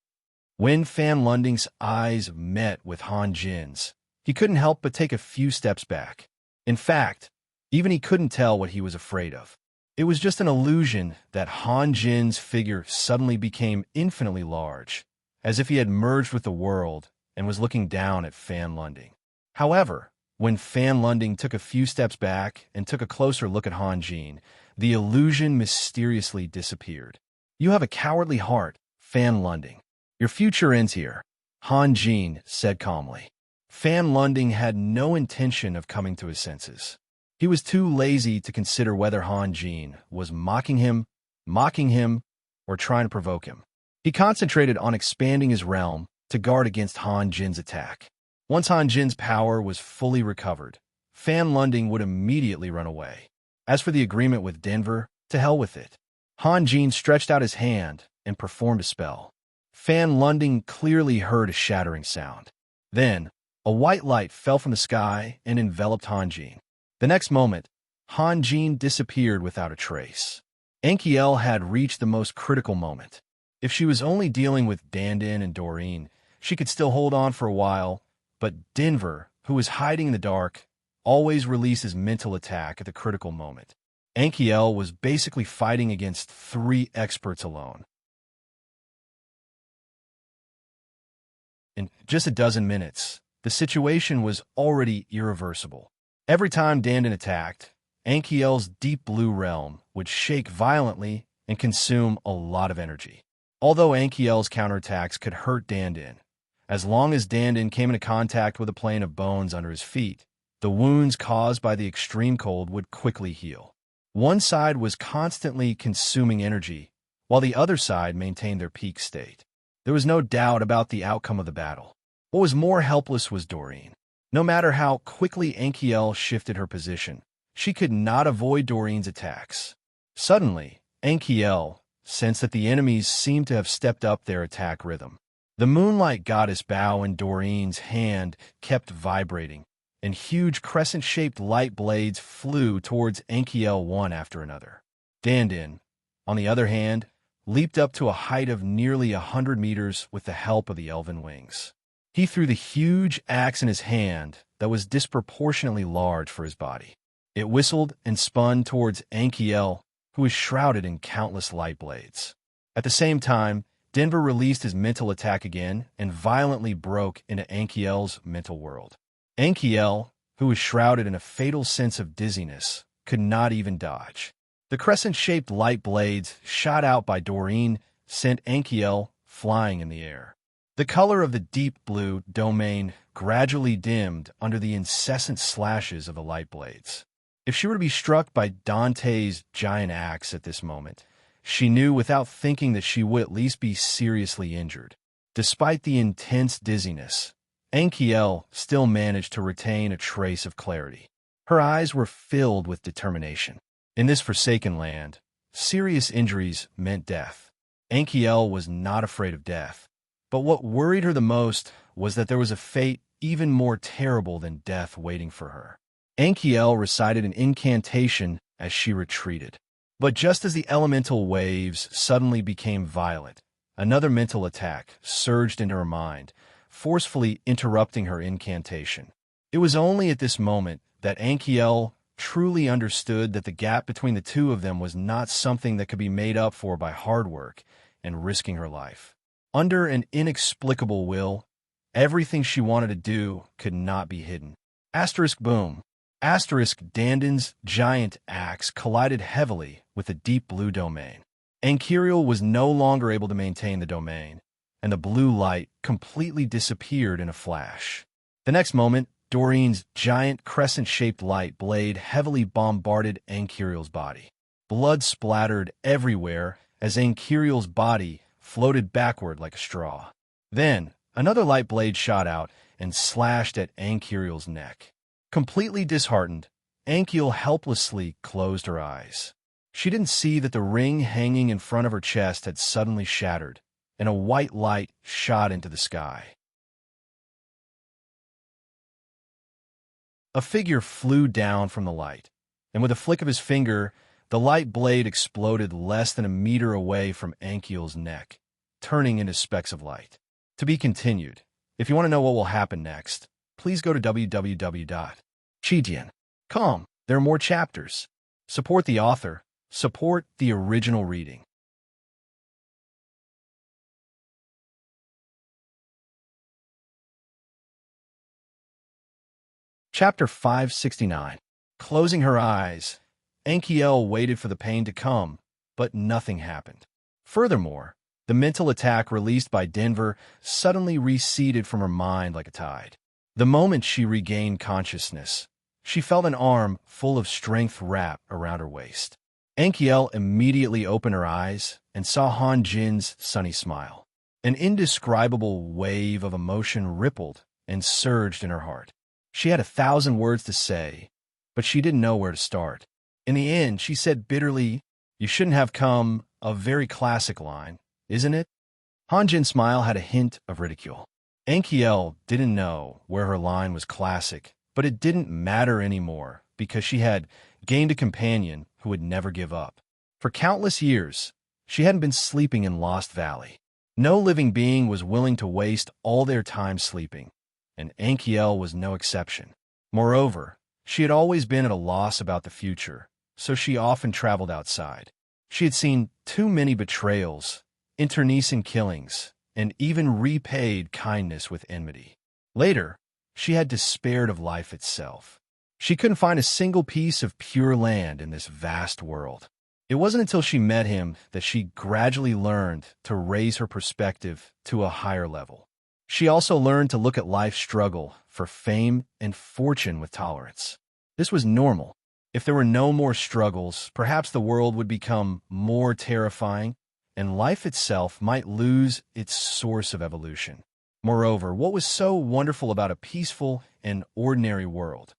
[SPEAKER 1] When Fan Lunding's eyes met with Han Jin's, he couldn't help but take a few steps back. In fact, even he couldn't tell what he was afraid of. It was just an illusion that Han Jin's figure suddenly became infinitely large, as if he had merged with the world and was looking down at Fan Lunding. However, when Fan Lunding took a few steps back and took a closer look at Han Jin, the illusion mysteriously disappeared. "You have a cowardly heart, Fan Lunding. Your future ends here," Han Jin said calmly. Fan Lunding had no intention of coming to his senses. He was too lazy to consider whether Han Jin was mocking him, or trying to provoke him. He concentrated on expanding his realm to guard against Han Jin's attack. Once Han Jin's power was fully recovered, Fan Lunding would immediately run away. As for the agreement with Denver, to hell with it. Han Jin stretched out his hand and performed a spell. Fan Lunding clearly heard a shattering sound. Then, a white light fell from the sky and enveloped Han Jin. The next moment, Han Jin disappeared without a trace. Ankiel had reached the most critical moment. If she was only dealing with Dandin and Doreen, she could still hold on for a while, but Denver, who was hiding in the dark, always released his mental attack at the critical moment. Ankiel was basically fighting against 3 experts alone. In just a dozen minutes, the situation was already irreversible. Every time Dandin attacked, Ankiel's deep blue realm would shake violently and consume a lot of energy. Although Ankiel's counterattacks could hurt Dandin, as long as Dandin came into contact with a plane of bones under his feet, the wounds caused by the extreme cold would quickly heal. One side was constantly consuming energy, while the other side maintained their peak state. There was no doubt about the outcome of the battle. What was more helpless was Doreen. No matter how quickly Ankiel shifted her position, she could not avoid Doreen's attacks. Suddenly, Ankiel sensed that the enemies seemed to have stepped up their attack rhythm. The Moonlight Goddess bow in Doreen's hand kept vibrating, and huge crescent-shaped light blades flew towards Ankiel one after another. Dandin, on the other hand, leaped up to a height of nearly 100 meters with the help of the elven wings. He threw the huge axe in his hand that was disproportionately large for his body. It whistled and spun towards Ankiel, who was shrouded in countless light blades. At the same time, Denver released his mental attack again and violently broke into Ankiel's mental world. Ankiel, who was shrouded in a fatal sense of dizziness, could not even dodge. The crescent-shaped light blades shot out by Doreen sent Ankiel flying in the air. The color of the deep blue domain gradually dimmed under the incessant slashes of the light blades. If she were to be struck by Dante's giant axe at this moment, she knew without thinking that she would at least be seriously injured. Despite the intense dizziness, Ankiel still managed to retain a trace of clarity. Her eyes were filled with determination. In this forsaken land, serious injuries meant death. Ankiel was not afraid of death, but what worried her the most was that there was a fate even more terrible than death waiting for her. Ankiel recited an incantation as she retreated. But just as the elemental waves suddenly became violent, another mental attack surged into her mind, forcefully interrupting her incantation. It was only at this moment that Ankiel truly understood that the gap between the two of them was not something that could be made up for by hard work and risking her life. Under an inexplicable will, everything she wanted to do could not be hidden. Asterisk boom. Asterisk Dandin's giant axe collided heavily with the deep blue domain. Ankiriel was no longer able to maintain the domain, and the blue light completely disappeared in a flash. The next moment, Doreen's giant crescent-shaped light blade heavily bombarded Ankiriel's body. Blood splattered everywhere as Ankiriel's body floated backward like a straw. Then, another light blade shot out and slashed at Ankiriel's neck. Completely disheartened, Ankiel helplessly closed her eyes. She didn't see that the ring hanging in front of her chest had suddenly shattered, and a white light shot into the sky. A figure flew down from the light, and with a flick of his finger, the light blade exploded less than a meter away from Ankiel's neck, turning into specks of light. To be continued. If you want to know what will happen next, please go to www.chidian.com. There are more chapters. Support the author. Support the original reading. Chapter 569. Closing her eyes, Ankiel waited for the pain to come, but nothing happened. Furthermore, the mental attack released by Denver suddenly receded from her mind like a tide. The moment she regained consciousness, she felt an arm full of strength wrap around her waist. Ankiel immediately opened her eyes and saw Han Jin's sunny smile. An indescribable wave of emotion rippled and surged in her heart. She had 1,000 words to say, but she didn't know where to start. In the end, she said bitterly, "You shouldn't have come," a very classic line, isn't it? Han Jin's smile had a hint of ridicule. Ankiel didn't know where her line was classic, but it didn't matter anymore because she had gained a companion who would never give up. For countless years, she hadn't been sleeping in Lost Valley. No living being was willing to waste all their time sleeping, and Ankiel was no exception. Moreover, she had always been at a loss about the future, so she often traveled outside. She had seen too many betrayals, internecine killings, and even repaid kindness with enmity. Later, she had despaired of life itself. She couldn't find a single piece of pure land in this vast world. It wasn't until she met him that she gradually learned to raise her perspective to a higher level. She also learned to look at life's struggle for fame and fortune with tolerance. This was normal. If there were no more struggles, perhaps the world would become more terrifying, and life itself might lose its source of evolution. Moreover, what was so wonderful about a peaceful and ordinary world?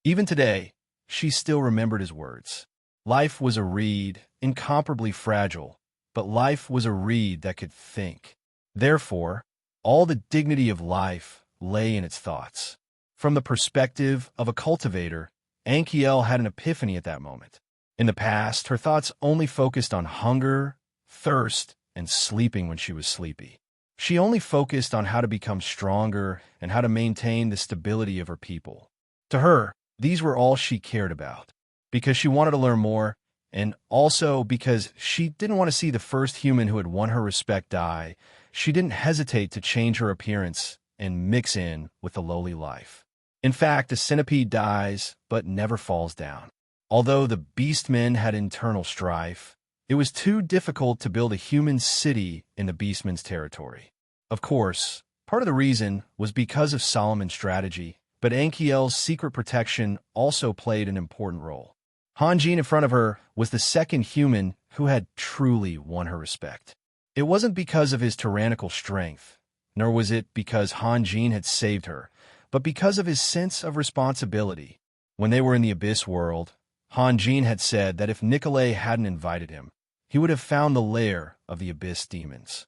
[SPEAKER 1] Even today, she still remembered his words. Life was a reed, incomparably fragile, but life was a reed that could think. Therefore, all the dignity of life lay in its thoughts. From the perspective of a cultivator, Ankiel had an epiphany at that moment. In the past, her thoughts only focused on hunger, thirst, and sleeping when she was sleepy. She only focused on how to become stronger and how to maintain the stability of her people. To her, these were all she cared about, because she wanted to learn more, and also because she didn't want to see the first human who had won her respect die. She didn't hesitate to change her appearance and mix in with the lowly life. In fact, the centipede dies, but never falls down. Although the beastmen had internal strife, it was too difficult to build a human city in the beastmen's territory. Of course, part of the reason was because of Solomon's strategy, but Ankiel's secret protection also played an important role. Hanjin in front of her was the second human who had truly won her respect. It wasn't because of his tyrannical strength, nor was it because Hanjin had saved her, but because of his sense of responsibility. When they were in the Abyss world, Hanjin had said that if Nikolay hadn't invited him, he would have found the lair of the Abyss demons.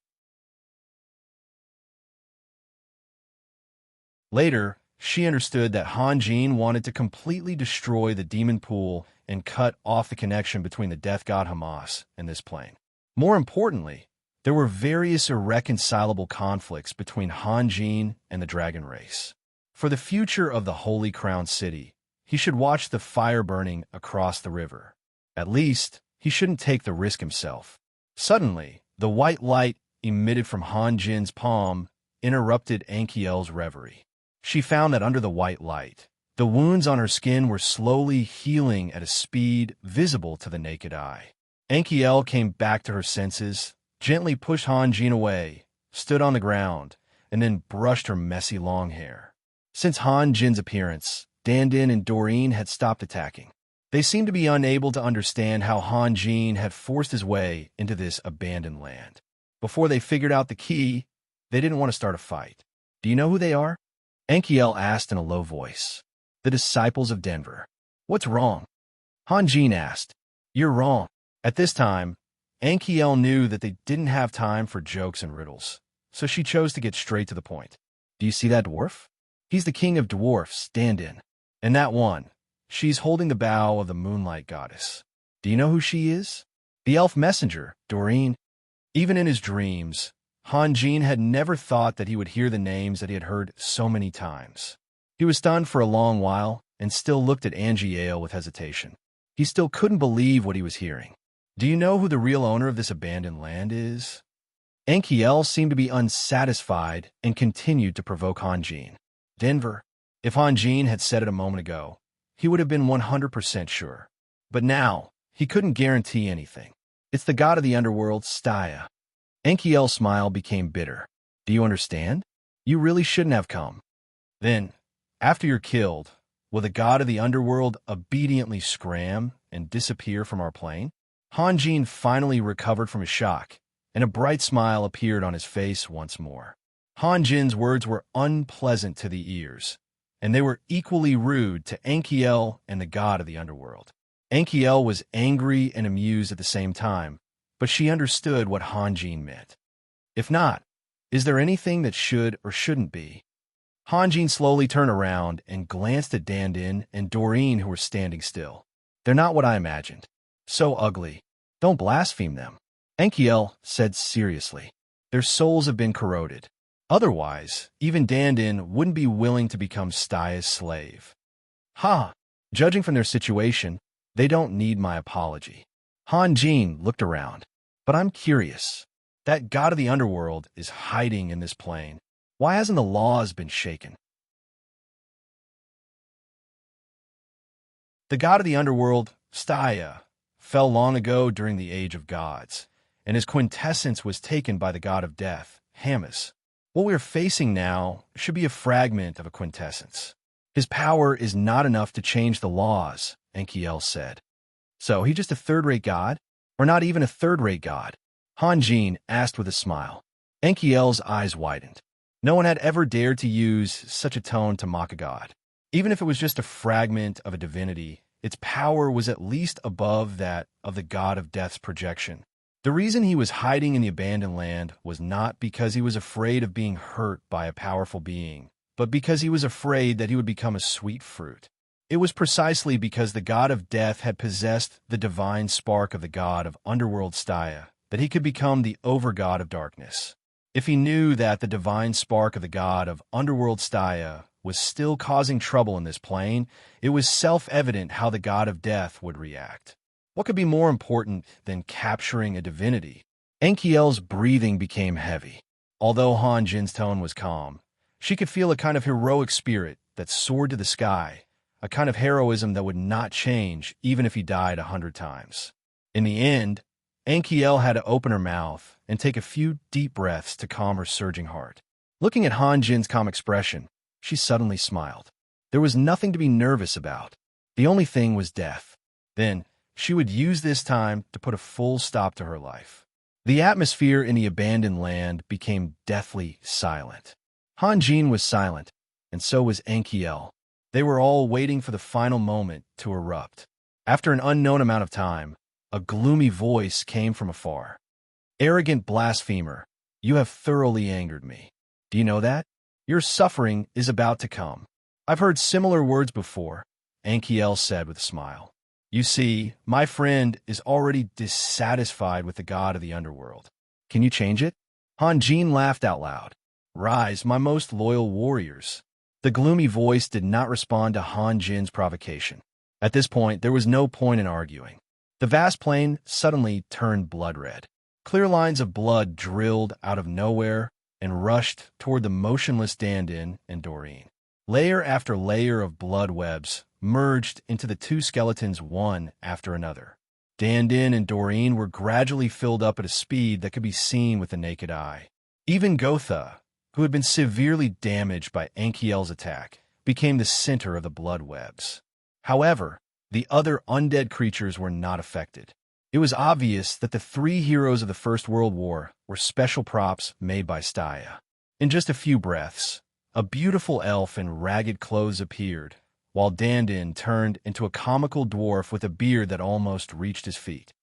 [SPEAKER 1] Later, she understood that Hanjin wanted to completely destroy the demon pool and cut off the connection between the death god Hamas and this plane. More importantly, there were various irreconcilable conflicts between Hanjin and the dragon race. For the future of the Holy Crown City, he should watch the fire burning across the river. At least, he shouldn't take the risk himself. Suddenly, the white light emitted from Hanjin's palm interrupted Ankiel's reverie. She found that under the white light, the wounds on her skin were slowly healing at a speed visible to the naked eye. Ankiel came back to her senses, gently pushed Hanjin away, stood on the ground, and then brushed her messy long hair. Since Hanjin's appearance, Dandin and Doreen had stopped attacking. They seemed to be unable to understand how Hanjin had forced his way into this abandoned land. Before they figured out the key, they didn't want to start a fight. Do you know who they are? Ankiel asked in a low voice. The disciples of Denver. What's wrong? Hanjin asked. You're wrong. At this time, Ankiel knew that they didn't have time for jokes and riddles, so she chose to get straight to the point. Do you see that dwarf? He's the king of dwarfs, Dandin. And that one, she's holding the bow of the moonlight goddess. Do you know who she is? The elf messenger, Doreen. Even in his dreams, Hanjin had never thought that he would hear the names that he had heard so many times. He was stunned for a long while and still looked at Angiel with hesitation. He still couldn't believe what he was hearing. Do you know who the real owner of this abandoned land is? Ankiel seemed to be unsatisfied and continued to provoke Hanjin. Denver. If Hanjin had said it a moment ago, he would have been 100% sure. But now, he couldn't guarantee anything. It's the god of the underworld, Staya. Ankiel's smile became bitter. Do you understand? You really shouldn't have come. Then, after you're killed, will the god of the underworld obediently scram and disappear from our plane? Hanjin finally recovered from his shock, and a bright smile appeared on his face once more. Hanjin's words were unpleasant to the ears, and they were equally rude to Ankiel and the god of the underworld. Ankiel was angry and amused at the same time, but she understood what Hanjin meant. If not, is there anything that should or shouldn't be? Hanjin slowly turned around and glanced at Dandin and Doreen, who were standing still. They're not what I imagined. So ugly. Don't blaspheme them. Ankiel said seriously. Their souls have been corroded. Otherwise, even Dandin wouldn't be willing to become Staya's slave. Ha! Judging from their situation, they don't need my apology. Hanjin looked around. But I'm curious. That god of the underworld is hiding in this plane. Why hasn't the laws been shaken? The god of the underworld, Staya, fell long ago during the Age of Gods, and his quintessence was taken by the god of death, Hamas. What we are facing now should be a fragment of a quintessence. His power is not enough to change the laws, Enkiel said. So he just a third-rate god? Or not even a third-rate god? Hanjin asked with a smile. Enkiel's eyes widened. No one had ever dared to use such a tone to mock a god. Even if it was just a fragment of a divinity, its power was at least above that of the god of death's projection. The reason he was hiding in the abandoned land was not because he was afraid of being hurt by a powerful being, but because he was afraid that he would become a sweet fruit. It was precisely because the god of death had possessed the divine spark of the god of underworld Staya that he could become the overgod of darkness. If he knew that the divine spark of the god of underworld Staya was still causing trouble in this plane, it was self-evident how the god of death would react. What could be more important than capturing a divinity? Enkiel's breathing became heavy. Although Han Jin's tone was calm, she could feel a kind of heroic spirit that soared to the sky, a kind of heroism that would not change even if he died 100 times. In the end, Enkiel had to open her mouth and take a few deep breaths to calm her surging heart. Looking at Han Jin's calm expression, she suddenly smiled. There was nothing to be nervous about. The only thing was death. Then, she would use this time to put a full stop to her life. The atmosphere in the abandoned land became deathly silent. Han Jin was silent, and so was Enkiel. They were all waiting for the final moment to erupt. After an unknown amount of time, a gloomy voice came from afar. Arrogant blasphemer, you have thoroughly angered me. Do you know that? Your suffering is about to come. I've heard similar words before, Enkiel said with a smile. You see, my friend is already dissatisfied with the god of the underworld. Can you change it? Han Jin laughed out loud. Rise, my most loyal warriors. The gloomy voice did not respond to Han Jin's provocation. At this point, there was no point in arguing. The vast plain suddenly turned blood-red. Clear lines of blood drilled out of nowhere and rushed toward the motionless Dandin and Doreen. Layer after layer of blood webs merged into the two skeletons one after another. Dandin and Doreen were gradually filled up at a speed that could be seen with the naked eye. Even Gotha, who had been severely damaged by Enkiel's attack, became the center of the blood webs. However, the other undead creatures were not affected. It was obvious that the three heroes of the First World War were special props made by Staya. In just a few breaths, a beautiful elf in ragged clothes appeared, while Dandin turned into a comical dwarf with a beard that almost reached his feet.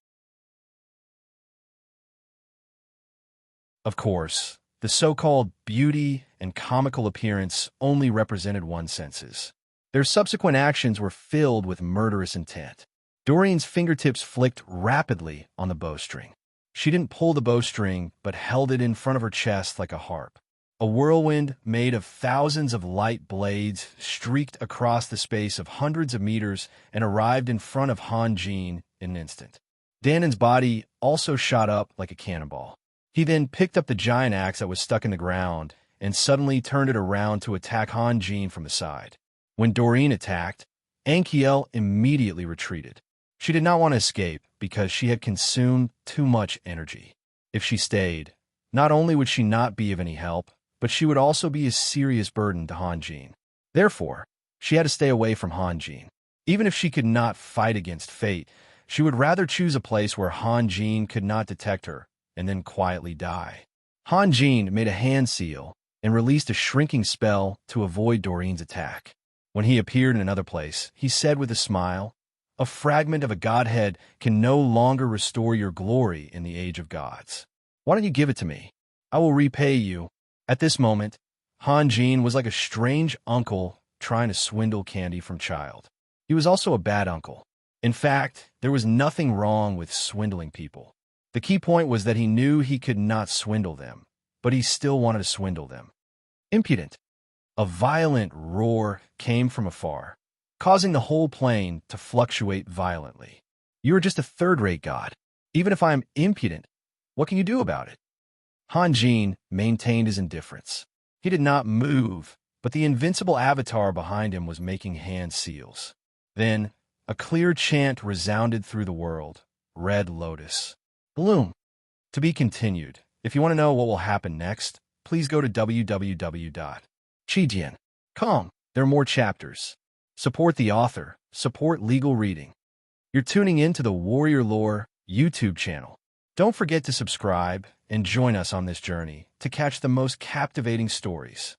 [SPEAKER 1] Of course, the so-called beauty and comical appearance only represented one's senses. Their subsequent actions were filled with murderous intent. Doreen's fingertips flicked rapidly on the bowstring. She didn't pull the bowstring, but held it in front of her chest like a harp. A whirlwind made of thousands of light blades streaked across the space of hundreds of meters and arrived in front of Han Jin in an instant. Dandin's body also shot up like a cannonball. He then picked up the giant axe that was stuck in the ground and suddenly turned it around to attack Han Jin from the side. When Doreen attacked, Enkiel immediately retreated. She did not want to escape because she had consumed too much energy. If she stayed, not only would she not be of any help, but she would also be a serious burden to Han Jin. Therefore, she had to stay away from Han Jin. Even if she could not fight against fate, she would rather choose a place where Han Jin could not detect her and then quietly die. Han Jin made a hand seal and released a shrinking spell to avoid Doreen's attack. When he appeared in another place, he said with a smile, a fragment of a godhead can no longer restore your glory in the Age of Gods. Why don't you give it to me? I will repay you. At this moment, Han Jin was like a strange uncle trying to swindle candy from child. He was also a bad uncle. In fact, there was nothing wrong with swindling people. The key point was that he knew he could not swindle them, but he still wanted to swindle them. Impudent. A violent roar came from afar, causing the whole plane to fluctuate violently. You are just a third-rate god. Even if I am impudent, what can you do about it? Han Jin maintained his indifference. He did not move, but the invincible avatar behind him was making hand seals. Then, A clear chant resounded through the world. Red Lotus. Bloom. To be continued. If you want to know what will happen next, please go to www.chijian.com. There are more chapters. Support the author. Support legal reading. You're tuning in to the Warrior Lore YouTube channel. Don't forget to subscribe and join us on this journey to catch the most captivating stories.